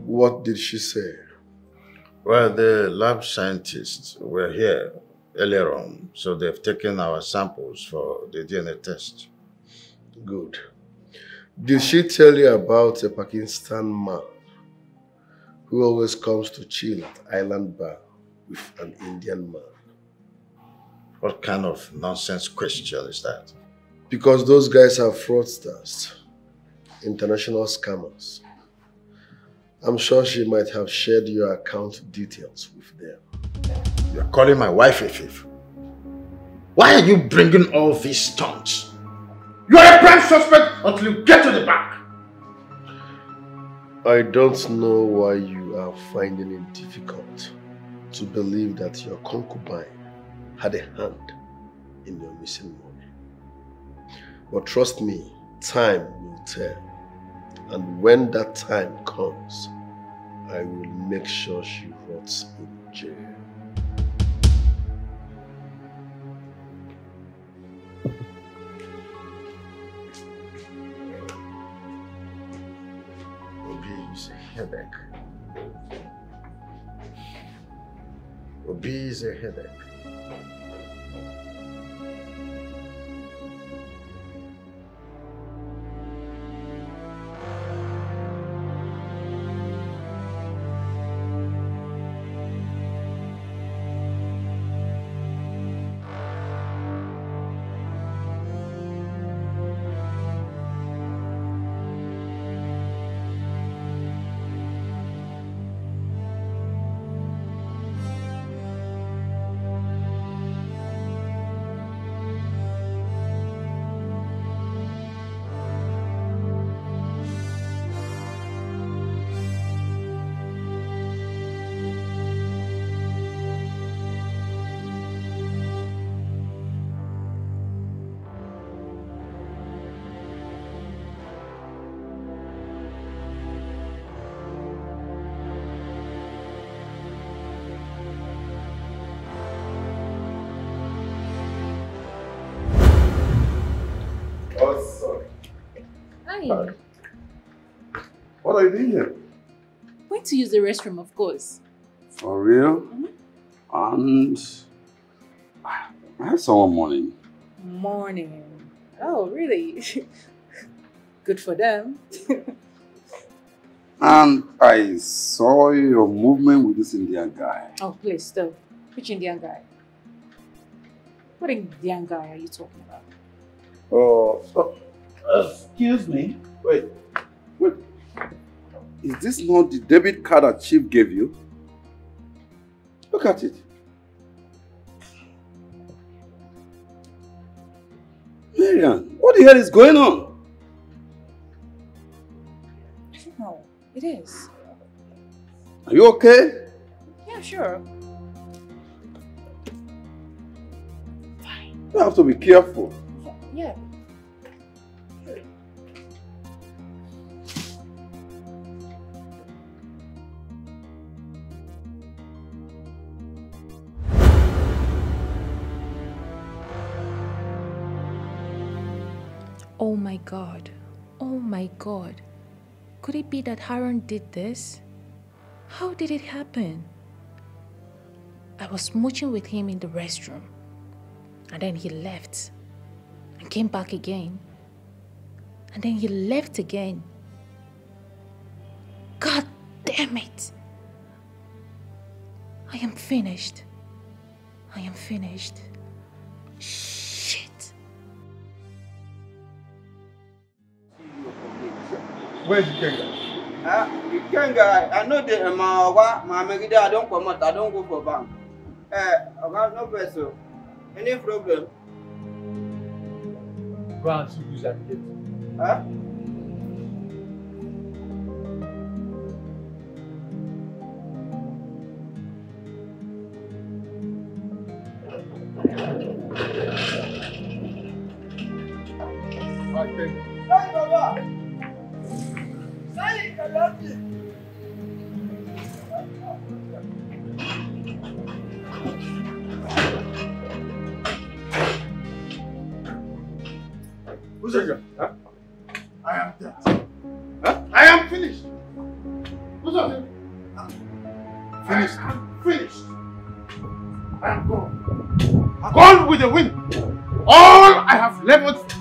[SPEAKER 1] What did she say?
[SPEAKER 8] Well, the lab scientists were here earlier on, so they've taken our samples for the DNA test.
[SPEAKER 1] Good. Did she tell you about a Pakistan man who always comes to chill at Island Bar with an Indian man?
[SPEAKER 8] What kind of nonsense question is that?
[SPEAKER 1] Because those guys are fraudsters, international scammers. I'm sure she might have shared your account details with them.
[SPEAKER 8] You're calling my wife a thief? Why are you bringing all these stunts? You're a prime suspect until you get to the back.
[SPEAKER 1] I don't know why you are finding it difficult to believe that your concubine had a hand in your missing money. But trust me, time will tell. And when that time comes, I will make sure she rots in jail.
[SPEAKER 8] Obi is a headache. Obi is a headache.
[SPEAKER 2] Hi.
[SPEAKER 12] What are you doing here?
[SPEAKER 2] Went to use the restroom, of course.
[SPEAKER 12] For real? And I had someone morning.
[SPEAKER 2] Morning. Oh, really? Good for them.
[SPEAKER 12] And I saw your movement with this Indian guy.
[SPEAKER 2] Oh, please stop. Which Indian guy? What Indian guy are you talking about?
[SPEAKER 12] Excuse me. Wait. Is this not the debit card that Chief gave you? Look at it. Marian, what the hell is going on?
[SPEAKER 2] I don't know. It is.
[SPEAKER 12] Are you okay?
[SPEAKER 2] Yeah, sure.
[SPEAKER 12] You have to be careful.
[SPEAKER 2] Yeah.
[SPEAKER 11] Oh my God. Oh my God. Could it be that Haran did this? How did it happen? I was smooching with him in the restroom. And then he left. And came back again. And then he left again. God damn it. I am finished. I am finished. Shit.
[SPEAKER 13] Where's Ikenga? Ikenga, I know the Mamma, I don't come out, I don't go for bank. About no vessel. Any problem?
[SPEAKER 9] Go and see who's at the gate.
[SPEAKER 13] Huh?
[SPEAKER 14] Right, thank you.
[SPEAKER 3] Say, Baba. Say, Kalandi.
[SPEAKER 14] Who's that? Huh? I am dead. Huh? I am finished. Who's that? Finished. I'm finished. I am gone. Gone with the wind. All I have left,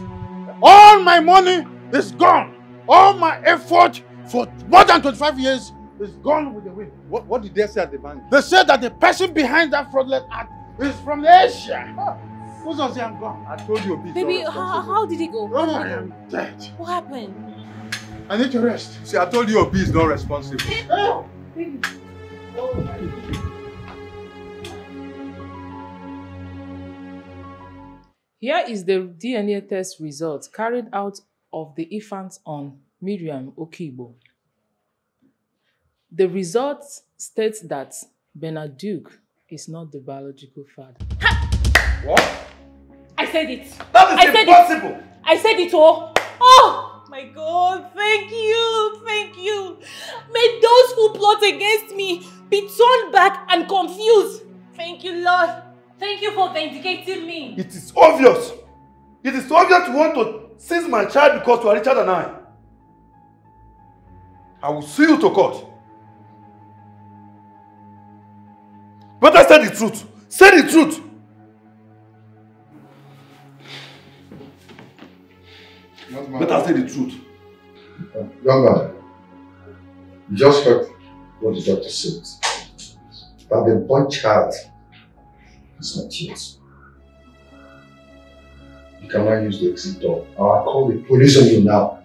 [SPEAKER 14] all my money is gone. All my effort for more than 25 years is gone with the wind.
[SPEAKER 12] What did they say at the bank?
[SPEAKER 14] They said that the person behind that fraudulent act is from Asia. Who's that say I'm gone?
[SPEAKER 12] I told you,
[SPEAKER 11] Baby, how did it go?
[SPEAKER 14] Oh, I am dead.
[SPEAKER 11] What happened?
[SPEAKER 14] I need to rest.
[SPEAKER 12] See, I told you Obi is not responsible.
[SPEAKER 14] Oh.
[SPEAKER 11] Baby.
[SPEAKER 21] Here is the DNA test result carried out of the infant on Miriam Okibo. The results states that Bernard Duke is not the biological father.
[SPEAKER 14] What?
[SPEAKER 2] I said it.
[SPEAKER 14] That is impossible.
[SPEAKER 2] I said it all. Oh my God, thank you, thank you. May those who plot against me be turned back and confused. Thank you, Lord. Thank you for vindicating me.
[SPEAKER 12] It is obvious. It is obvious you want to seize my child because you are richer than I. I will sue you to court. Better say the truth. Say the truth. Better say the truth.
[SPEAKER 1] Young man, you just heard what the doctor said. That the boy child is not yet. You cannot use the exit door. I'll call the police on you now.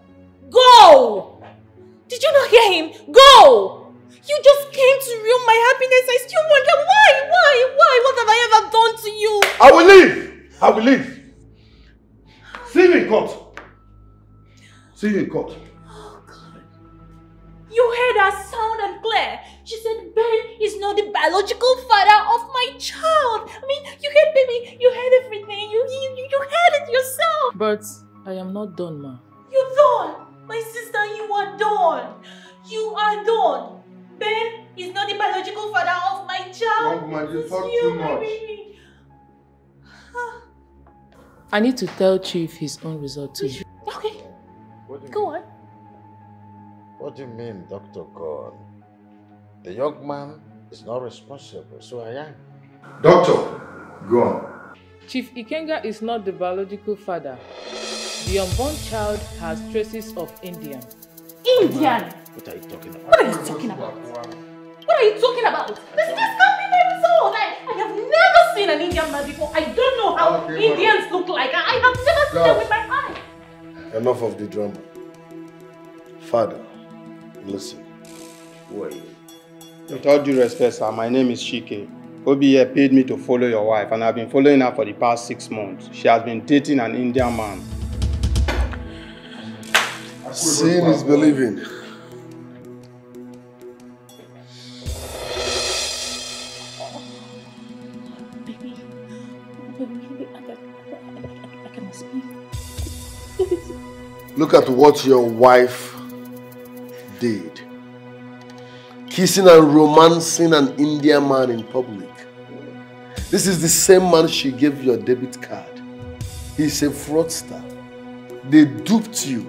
[SPEAKER 2] Go! Did you not hear him? Go! You just came to ruin my happiness. I still wonder why? What have I ever done to you?
[SPEAKER 12] I will leave. I will leave. See you in court. See you in court.
[SPEAKER 2] Oh God. You heard her sound and clear. She said Ben is not the biological father of my child. I mean, you heard, baby. You heard everything. You heard it yourself.
[SPEAKER 21] But I am not done, ma.
[SPEAKER 2] You're done. My sister, you are done. You are done. Ben is not the biological father of my child.
[SPEAKER 14] Young man, you talk too much.
[SPEAKER 2] Baby.
[SPEAKER 21] I need to tell Chief his own result too.
[SPEAKER 2] Okay. Go on.
[SPEAKER 8] What do you mean, Dr. God? The young man is not responsible, so I am.
[SPEAKER 14] Doctor, go on.
[SPEAKER 21] Chief Ikenga is not the biological father. The unborn child has traces of Indian.
[SPEAKER 2] Indian?
[SPEAKER 8] What are you talking about?
[SPEAKER 2] What are you talking about? What are you talking about? This can't be my result. I have never seen an Indian man before. I don't know how Indians look like. I have never seen them with my eyes.
[SPEAKER 1] Enough of the drama. Father, listen. Who are you?
[SPEAKER 16] With all due respect, sir, my name is Shike. Obi here paid me to follow your wife, and I've been following her for the past 6 months. She has been dating an Indian man.
[SPEAKER 1] Seeing is believing.
[SPEAKER 2] I cannot speak.
[SPEAKER 1] Look at what your wife did. Kissing and romancing an Indian man in public. This is the same man she gave your debit card. He's a fraudster. They duped you.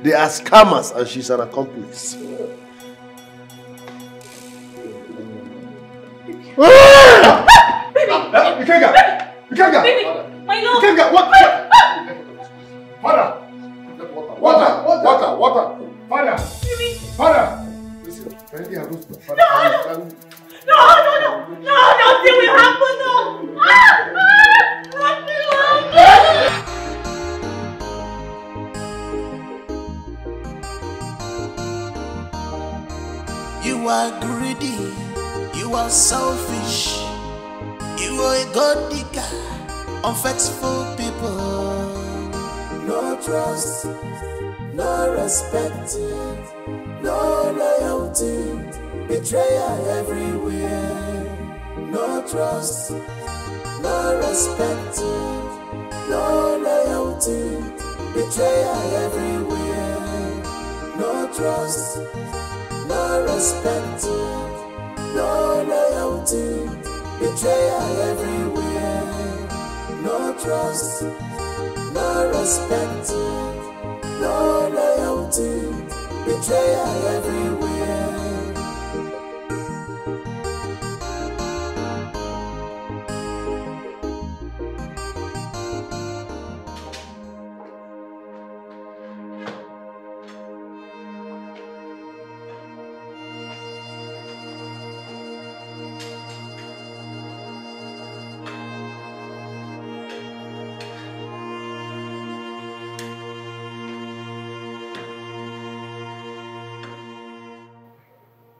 [SPEAKER 1] They are scammers and she's an accomplice.
[SPEAKER 2] Baby, my love.
[SPEAKER 14] Water. Father.
[SPEAKER 2] Baby.
[SPEAKER 14] Father.
[SPEAKER 1] Listen,
[SPEAKER 2] No, nothing will happen. No.
[SPEAKER 10] You are greedy, you are selfish, you are a god digger, unfaithful people. No trust, no respect, no loyalty, betrayal everywhere. No trust, no respect, no loyalty, betrayal everywhere. No trust, no respect, no loyalty. Betrayal everywhere. No trust, no respect, no loyalty. Betrayal everywhere.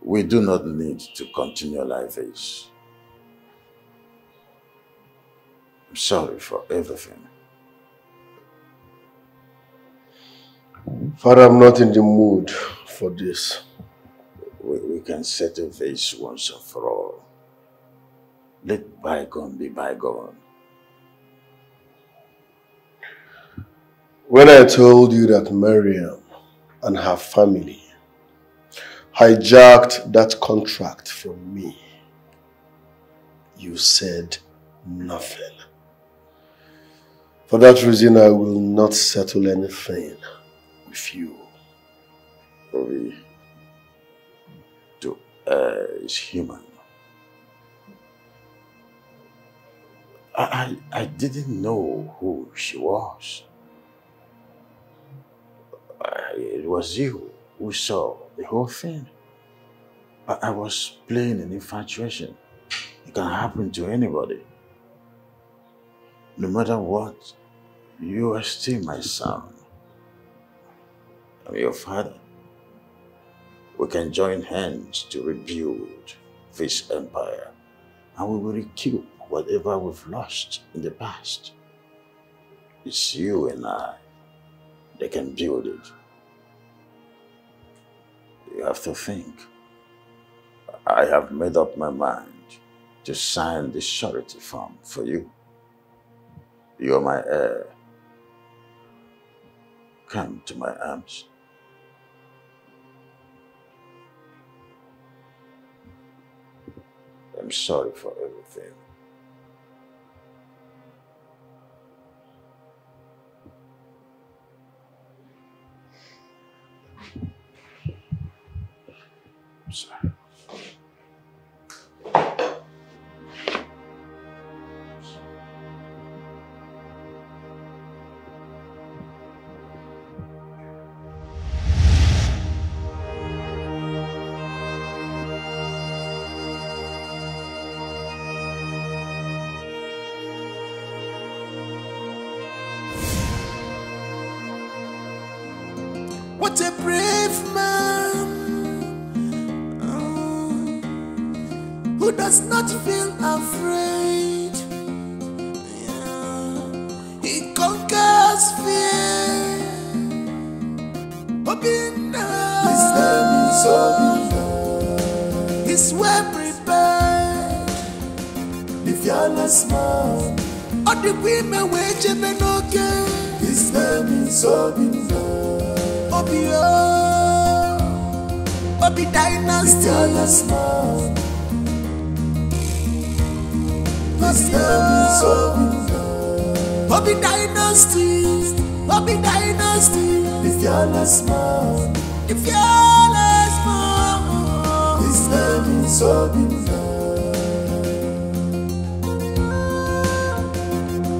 [SPEAKER 8] We do not need to continue like this. I'm sorry for everything.
[SPEAKER 1] Father, I'm not in the mood for this.
[SPEAKER 8] We can settle this once and for all. Let bygone be bygone.
[SPEAKER 1] When I told you that Miriam and her family hijacked that contract from me, you said nothing. For that reason, I will not settle anything with you.
[SPEAKER 8] To err is human. I didn't know who she was. It was you who saw the whole thing. I was playing an infatuation. It can happen to anybody. No matter what, you are still my son. I'm your father. We can join hands to rebuild this empire, and we will recoup whatever we've lost in the past. It's you and I that can build it. You have to think. I have made up my mind to sign the surety form for you. You are my heir. Come to my arms. I'm sorry for everything. I'm sorry.
[SPEAKER 10] What a brave man who does not feel afraid. Yeah. He conquers fear. Obina. His name is Obina. He's well prepared. The fearless man. All the women wage men okay. His name is Obina. Obi Dynasty. Obi Dynasty. Obi Dynasty. The fearless man. The fearless man. His name is Obina.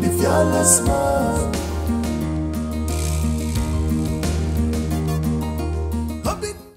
[SPEAKER 10] The fearless man.